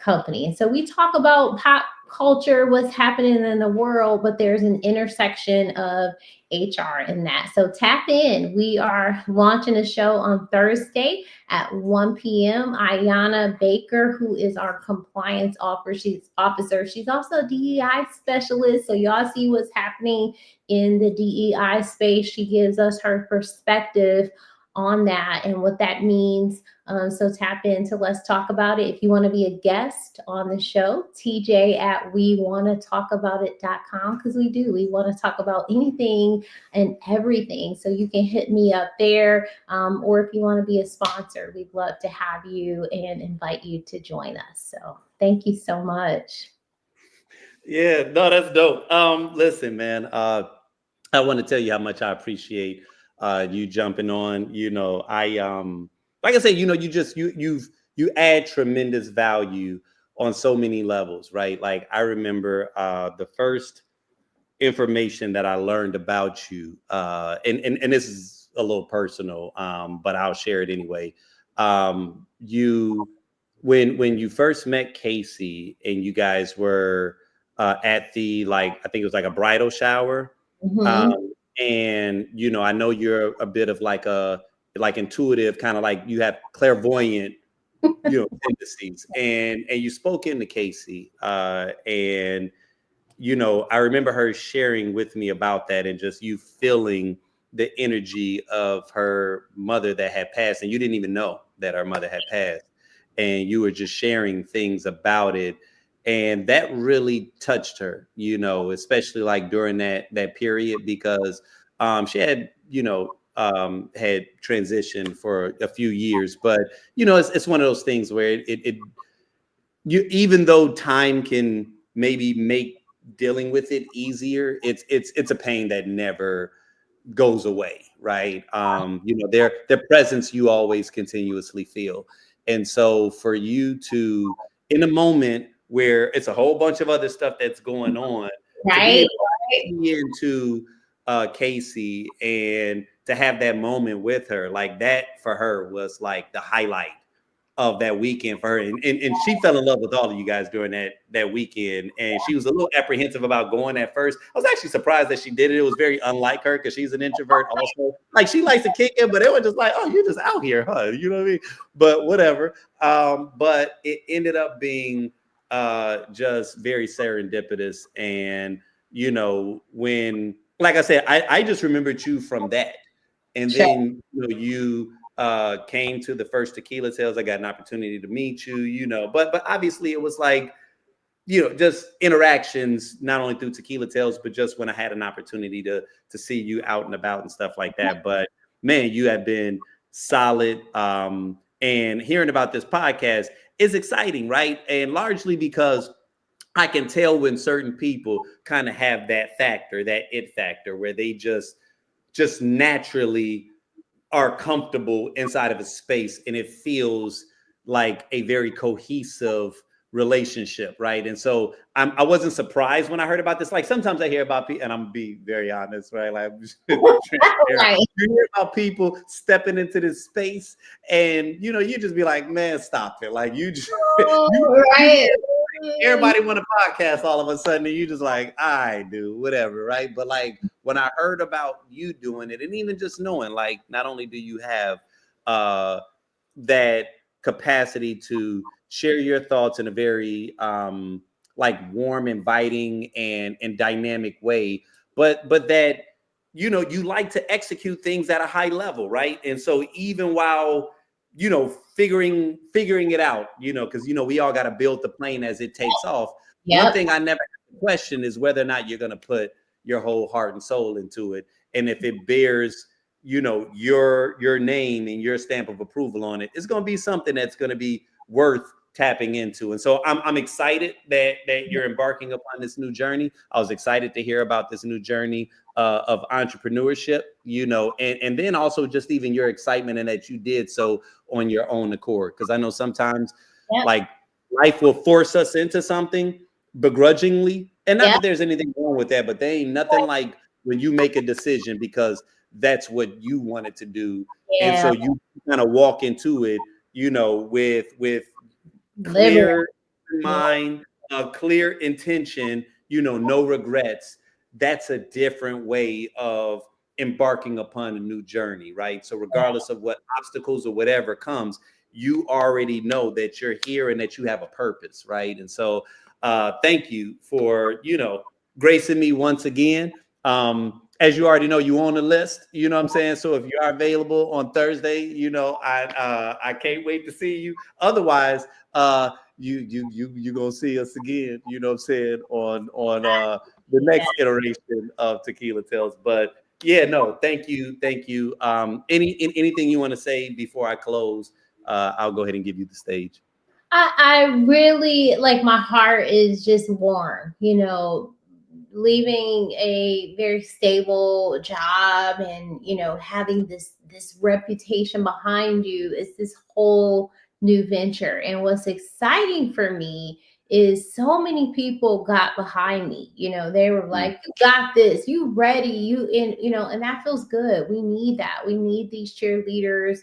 company. And so we talk about pop culture, what's happening in the world, but there's an intersection of HR in that. So tap in. We are launching a show on Thursday at 1 p.m. Ayana Baker, who is our compliance officer. She's also a DEI specialist. So y'all see what's happening in the DEI space. She gives us her perspective on that and what that means. So tap into Let's Talk About It. If you want to be a guest on the show, TJ at wewannatotalkaboutit.com, because we want to talk about anything and everything. So you can hit me up there. Or if you want to be a sponsor, we'd love to have you and invite you to join us. So thank you so much. Yeah, no, that's dope. Listen, man, I want to tell you how much I appreciate you jumping on. Like I said, you add tremendous value on so many levels, right? Like I remember the first information that I learned about you, and this is a little personal, but I'll share it anyway. When you first met Casey and you guys were at the, I think it was like a bridal shower. Mm-hmm. And I know you're a bit of like intuitive, kind of like you have clairvoyant tendencies, and you spoke into Casey, and I remember her sharing with me about that, and just you feeling the energy of her mother that had passed, and you didn't even know that her mother had passed, and you were just sharing things about it. And that really touched her, especially like during that period, because she had, had transitioned for a few years. But, it's one of those things where even though time can maybe make dealing with it easier, it's a pain that never goes away, right? Their presence you always continuously feel. And so for you to, in a moment where it's a whole bunch of other stuff that's going on, to be Right. able to key into Casey and to have that moment with her, like that for her was like the highlight of that weekend for her. And she fell in love with all of you guys during that weekend. And she was a little apprehensive about going at first. I was actually surprised that she did it. It was very unlike her because she's an introvert also. Like she likes to kick it, but it was just like, oh, you're just out here, huh? You know what I mean? But whatever. But it ended up being just very serendipitous. And, when, like I said, I just remembered you from that. And then, you came to the first Tequila Tales. I got an opportunity to meet you, but obviously it was like, just interactions, not only through Tequila Tales, but just when I had an opportunity to see you out and about and stuff like that. But man, you have been solid. And hearing about this podcast is exciting, right? And largely because I can tell when certain people kind of have that factor, that it factor, where they just naturally are comfortable inside of a space and it feels like a very cohesive relationship, right? And so I wasn't surprised when I heard about this. Like sometimes I hear about people, and I'm gonna be very honest, right? Like Right. you hear about people stepping into this space, and you just be like, man, stop it! Like you just Right. everybody want a podcast all of a sudden, and you just like, I do whatever, right? But like when I heard about you doing it, and even just knowing, like, not only do you have that capacity to share your thoughts in a very like warm, inviting, and dynamic way, but that you like to execute things at a high level, right? And so even while figuring it out, because we all got to build the plane as it takes off. Yep. One thing I never question is whether or not you're going to put your whole heart and soul into it, and if it bears your name and your stamp of approval on it, it's going to be something that's going to be worth tapping into. And so I'm excited that you're embarking upon this new journey. I was excited to hear about this new journey of entrepreneurship, and then also just even your excitement and that you did so on your own accord. Because I know sometimes like life will force us into something begrudgingly, and not that there's anything wrong with that, but there ain't nothing like when you make a decision because that's what you wanted to do. And so you kind of walk into it, with clear mind, clear intention, no regrets. That's a different way of embarking upon a new journey, right? So regardless of what obstacles or whatever comes, you already know that you're here and that you have a purpose, right? And so thank you for, gracing me once again. As you already know, you on the list, you know what I'm saying? So if you are available on Thursday, I can't wait to see you. Otherwise, you gonna see us again, you know what I'm saying, on the next iteration of Tequila Tales. But yeah, no, thank you. Anything you want to say before I close? I'll go ahead and give you the stage. I really, like, my heart is just warm, leaving a very stable job and having this reputation behind you is this whole new venture. And what's exciting for me is so many people got behind me. They were like, you got this, you ready, and that feels good. We need that. We need these cheerleaders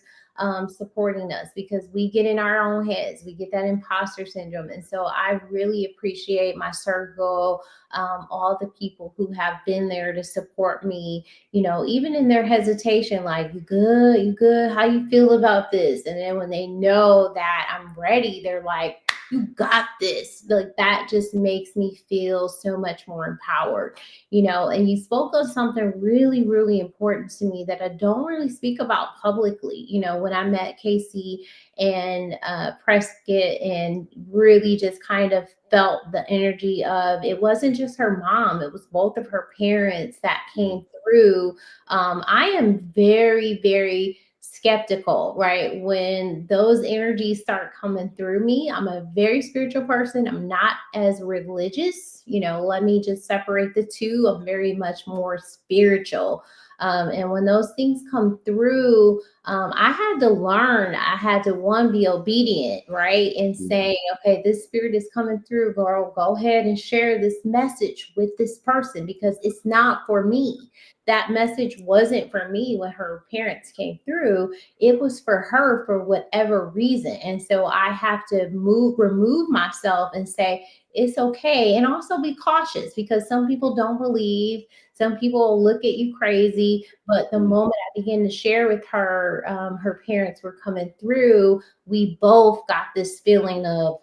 supporting us, because we get in our own heads, we get that imposter syndrome. And so I really appreciate my circle, all the people who have been there to support me, even in their hesitation, like, you good, how you feel about this? And then when they know that I'm ready, they're like, you got this. Like that just makes me feel so much more empowered, you know. And you spoke of something really, really important to me that I don't really speak about publicly. You know, when I met Casey and Prescott and really just kind of felt the energy of, it wasn't just her mom, it was both of her parents that came through. I am very, very skeptical, right? When those energies start coming through me, I'm a very spiritual person. I'm not as religious, you know, let me just separate the two. I'm very much more spiritual. And when those things come through, I had to learn. I had to, one, be obedient, right? And say, okay, this spirit is coming through, girl. Go ahead and share this message with this person because it's not for me. That message wasn't for me when her parents came through. It was for her for whatever reason. And so I have to remove myself and say, it's okay. And also be cautious because some people don't believe. Some people look at you crazy, but the moment I began to share with her, her parents were coming through, we both got this feeling of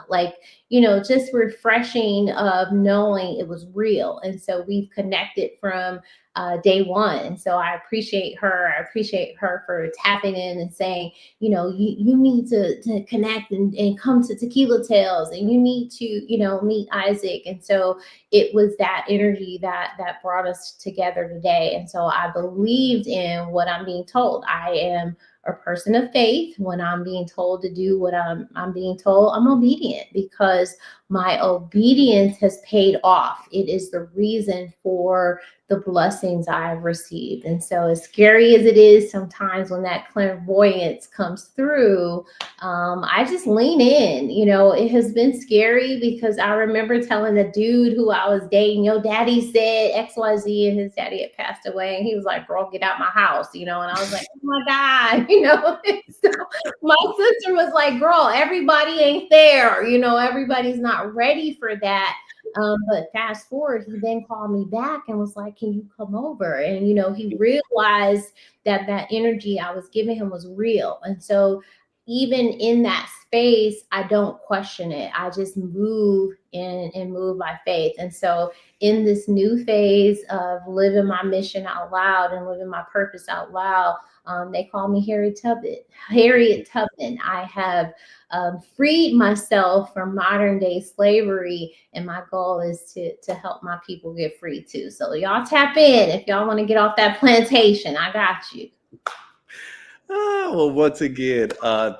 like, you know, just refreshing of knowing it was real. And so we've connected from day one. And so I appreciate her. I appreciate her for tapping in and saying, you know, you need to connect and come to Tequila Tales, and you need to, you know, meet Isaac. And so it was that energy that brought us together today. And so I believed in what I'm being told. I am a person of faith. When I'm being told to do what I'm being told, I'm obedient because my obedience has paid off. It is the reason for the blessings I've received. And so as scary as it is sometimes when that clairvoyance comes through, I just lean in. You know, it has been scary because I remember telling the dude who I was dating, your daddy said XYZ, and his daddy had passed away. And he was like, girl, get out my house, you know? And I was like, oh my God, you know? So my sister was like, girl, everybody ain't there. You know, everybody's not ready for that. But fast forward, he then called me back and was like, can you come over? And, you know, he realized that that energy I was giving him was real. And so even in that space, I don't question it. I just move and move by faith. And so in this new phase of living my mission out loud and living my purpose out loud, they call me Harriet Tubman. I have freed myself from modern day slavery, and my goal is to help my people get free too. So y'all tap in if y'all want to get off that plantation. I got you. Well, once again,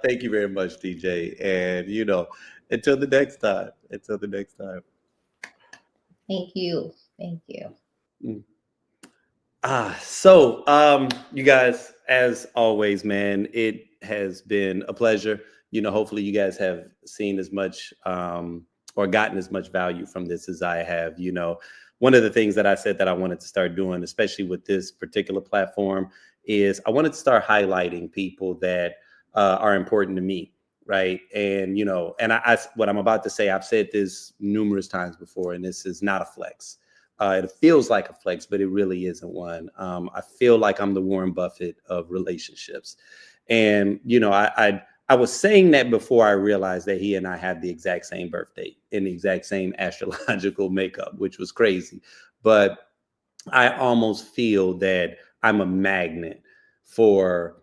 thank you very much, DJ. And, you know, until the next time. Thank you. Thank you. You guys, as always, man, it has been a pleasure. You know, hopefully you guys have seen as much or gotten as much value from this as I have. You know, one of the things that I said that I wanted to start doing, especially with this particular platform, is I wanted to start highlighting people that are important to me. Right. And, you know, and I what I'm about to say, I've said this numerous times before, and this is not a flex. It feels like a flex, but it really isn't one. I feel like I'm the Warren Buffett of relationships. And, you know, I was saying that before I realized that he and I had the exact same birthday and the exact same astrological makeup, which was crazy. But I almost feel that I'm a magnet for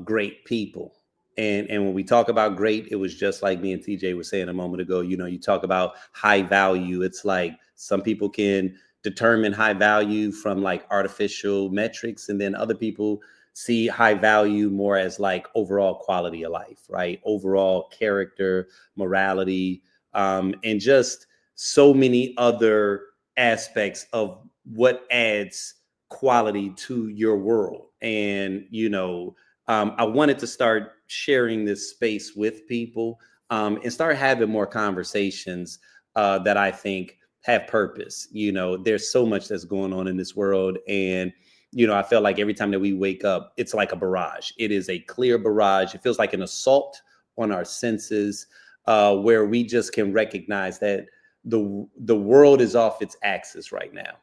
great people. And when we talk about great, it was just like me and TJ were saying a moment ago. You know, you talk about high value. It's like some people can determine high value from like artificial metrics, and then other people see high value more as like overall quality of life, right? Overall character, morality, and just so many other aspects of what adds quality to your world. And, you know, I wanted to start sharing this space with people and start having more conversations that I think have purpose. You know, there's so much that's going on in this world. And, you know, I feel like every time that we wake up, it's like a barrage. It is a clear barrage. It feels like an assault on our senses where we just can recognize that the world is off its axis right now.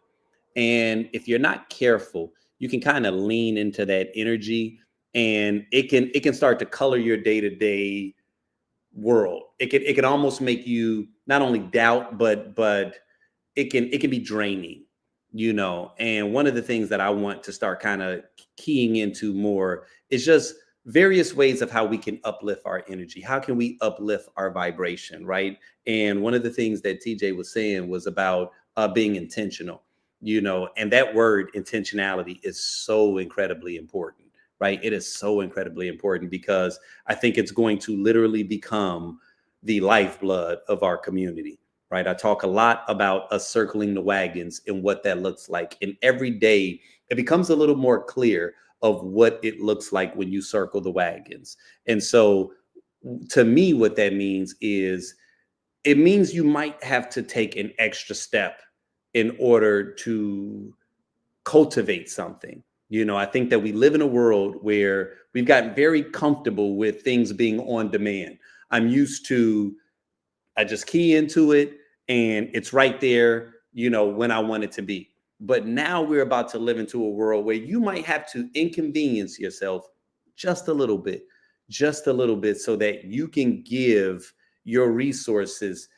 And if you're not careful, you can kind of lean into that energy, and it can start to color your day-to-day world. It can almost make you not only doubt, but it can be draining, you know. And one of the things that I want to start kind of keying into more is just various ways of how we can uplift our energy. How can we uplift our vibration, right? And one of the things that TJ was saying was about being intentional, you know, and that word intentionality is so incredibly important, right? It is so incredibly important because I think it's going to literally become the lifeblood of our community, right? I talk a lot about us circling the wagons and what that looks like. And every day it becomes a little more clear of what it looks like when you circle the wagons. And so to me, what that means is it means you might have to take an extra step in order to cultivate something. You know, I think that we live in a world where we've gotten very comfortable with things being on demand. I'm used to, I just key into it and it's right there, you know, when I want it to be. But now we're about to live into a world where you might have to inconvenience yourself just a little bit, so that you can give your resources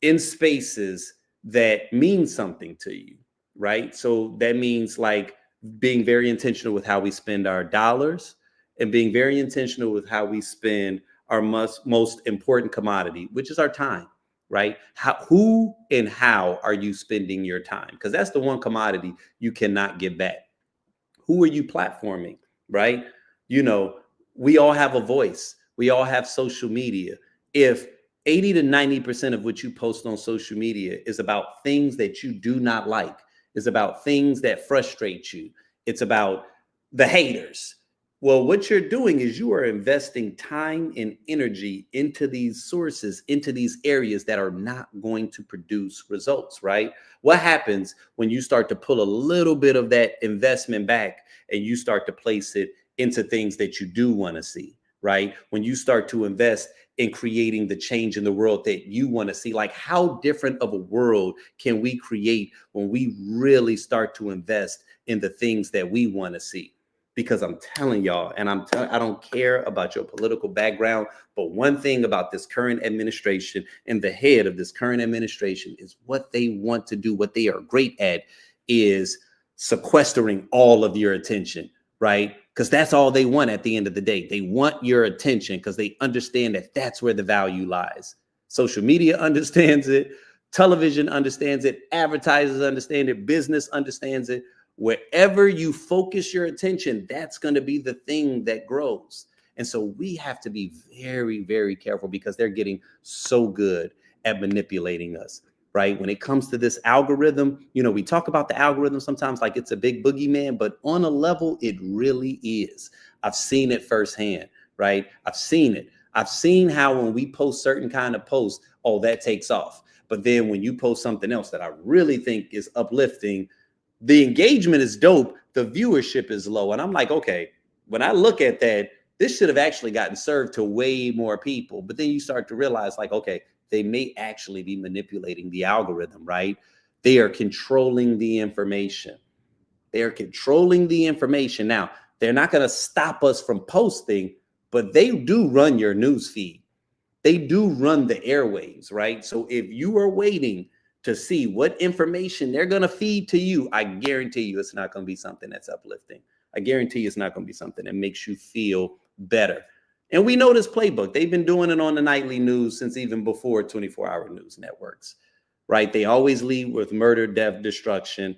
in spaces that mean something to you, right? So that means like being very intentional with how we spend our dollars and being very intentional with how we spend our most important commodity, which is our time, right? Who and how are you spending your time? Because that's the one commodity you cannot get back. Who are you platforming, right? You know, we all have a voice. We all have social media. If 80 to 90% of what you post on social media is about things that you do not like, is about things that frustrate you, it's about the haters. Well, what you're doing is you are investing time and energy into these sources, into these areas that are not going to produce results, right? What happens when you start to pull a little bit of that investment back and you start to place it into things that you do want to see, right? When you start to invest in creating the change in the world that you want to see, like how different of a world can we create when we really start to invest in the things that we want to see? Because I'm telling y'all, and I don't care about your political background, but one thing about this current administration and the head of this current administration is what they want to do, what they are great at is sequestering all of your attention, right? Because that's all they want at the end of the day. They want your attention because they understand that that's where the value lies. Social media understands it. Television understands it. Advertisers understand it. Business understands it. Wherever you focus your attention, that's going to be the thing that grows. And so we have to be very, very careful because they're getting so good at manipulating us, right? When it comes to this algorithm, you know, we talk about the algorithm sometimes like it's a big boogeyman, but on a level, it really is. I've seen it firsthand, right? I've seen it. I've seen how when we post certain kind of posts, oh, that takes off. But then when you post something else that I really think is uplifting, the engagement is dope, the viewership is low. And I'm like, okay, when I look at that, this should have actually gotten served to way more people. But then you start to realize like, okay, they may actually be manipulating the algorithm, right? They are controlling the information. They are controlling the information. Now, they're not going to stop us from posting, but they do run your news feed. They do run the airwaves, right? So if you are waiting to see what information they're going to feed to you, I guarantee you it's not going to be something that's uplifting. I guarantee you it's not going to be something that makes you feel better. And we know this playbook. They've been doing it on the nightly news since even before 24-hour news networks, right? They always lead with murder, death, destruction,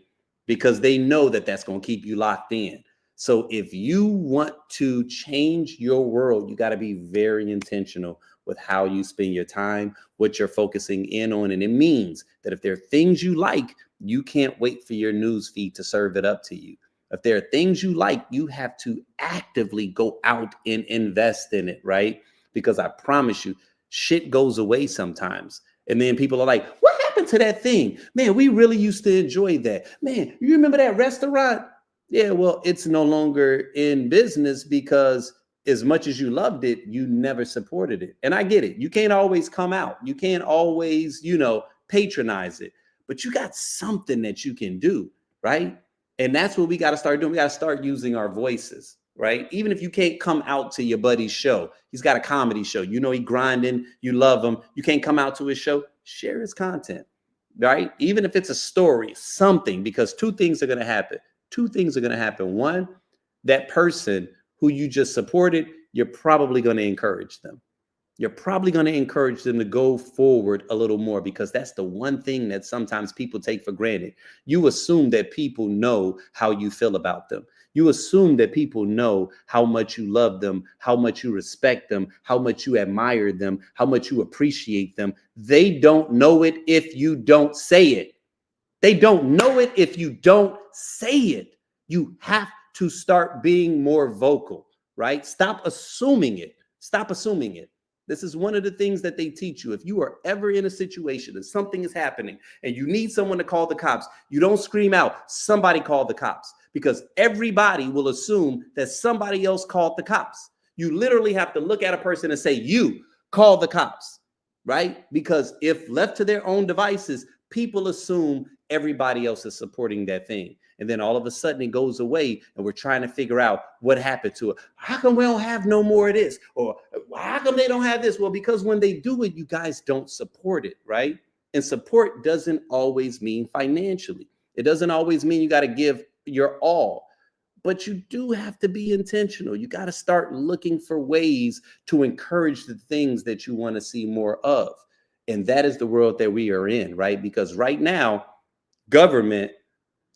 because they know that that's going to keep you locked in. So if you want to change your world, you got to be very intentional with how you spend your time, what you're focusing in on. And it means that if there are things you like, you can't wait for your news feed to serve it up to you. If there are things you like, you have to actively go out and invest in it, right? Because I promise you, shit goes away sometimes. And then people are like, what happened to that thing? Man, we really used to enjoy that. Man, you remember that restaurant? Yeah, well, it's no longer in business because as much as you loved it, you never supported it. And I get it. You can't always come out. You can't always, patronize it. But you got something that you can do, right? And that's what we got to start doing. We got to start using our voices. right? Even if you can't come out to your buddy's show, he's got a comedy show. You know, he grinding, you love him. You can't come out to his show, share his content, right? Even if it's a story, something, because two things are going to happen. Two things are going to happen. One, that person who you just supported, you're probably going to encourage them. You're probably going to encourage them to go forward a little more, because that's the one thing that sometimes people take for granted. You assume that people know how you feel about them. You assume that people know how much you love them, how much you respect them, how much you admire them, how much you appreciate them. They don't know it if you don't say it. They don't know it if you don't say it. You have to start being more vocal, right? Stop assuming it. Stop assuming it. This is one of the things that they teach you. If you are ever in a situation and something is happening and you need someone to call the cops, you don't scream out, somebody call the cops, because everybody will assume that somebody else called the cops. You literally have to look at a person and say, you call the cops, right? Because if left to their own devices, people assume everybody else is supporting that thing. And then all of a sudden it goes away and we're trying to figure out what happened to it. How come we don't have no more of this? Or how come they don't have this? Well, because when they do it, you guys don't support it, right? And support doesn't always mean financially. It doesn't always mean you got to give your all, but you do have to be intentional. You got to start looking for ways to encourage the things that you want to see more of. And that is the world that we are in, right? Because right now, government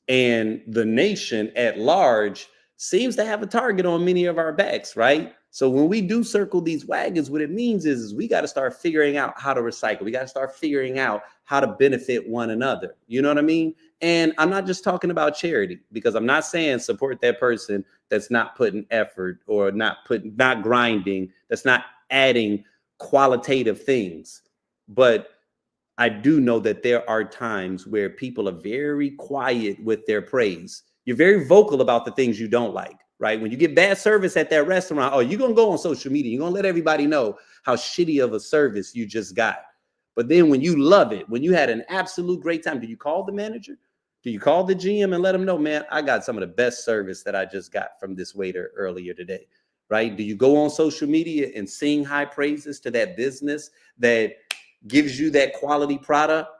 and the nation at large seems to have a target on many of our backs, right? So when we do circle these wagons, what it means is we got to start figuring out how to recycle. We got to start figuring out how to benefit one another. You know what I mean? And I'm not just talking about charity, because I'm not saying support that person that's not putting effort or not grinding, that's not adding qualitative things. But I do know that there are times where people are very quiet with their praise. You're very vocal about the things you don't like, right? When you get bad service at that restaurant, oh, you're going to go on social media. You're going to let everybody know how shitty of a service you just got. But then when you love it, when you had an absolute great time, do you call the manager? Do you call the GM and let them know, man, I got some of the best service that I just got from this waiter earlier today, right? Do you go on social media and sing high praises to that business that gives you that quality product?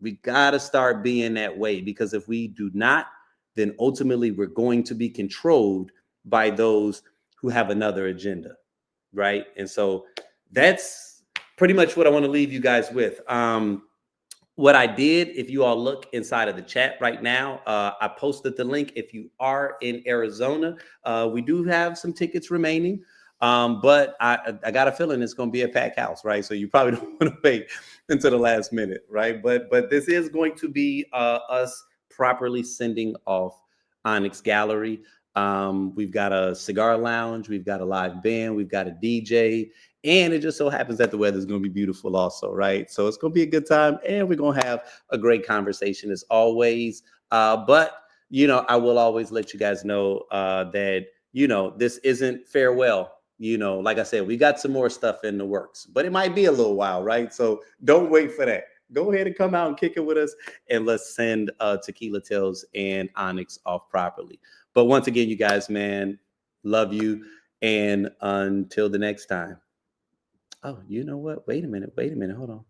We got to start being that way, because if we do not, then ultimately we're going to be controlled by those who have another agenda, right? And so that's pretty much what I want to leave you guys with. What I did, if you all look inside of the chat right now, I posted the link. If you are in Arizona, we do have some tickets remaining. But I got a feeling it's going to be a packed house, right? So you probably don't want to wait until the last minute, right? But this is going to be us properly sending off Onyx Gallery. We've got a cigar lounge, we've got a live band, we've got a DJ, and it just so happens that the weather is going to be beautiful also, right? So it's going to be a good time, and we're going to have a great conversation as always. But, you know, I will always let you guys know that, you know, this isn't farewell. You know, like I said, we got some more stuff in the works, but it might be a little while, right? So don't wait for that. Go ahead and come out and kick it with us, and let's send Tequila Tales and Onyx off properly. But once again, you guys, man, love you. And until the next time. Oh, you know what? Wait a minute. Hold on.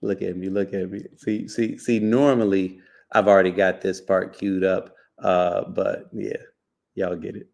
Look at me. See, normally I've already got this part queued up. But yeah, y'all get it.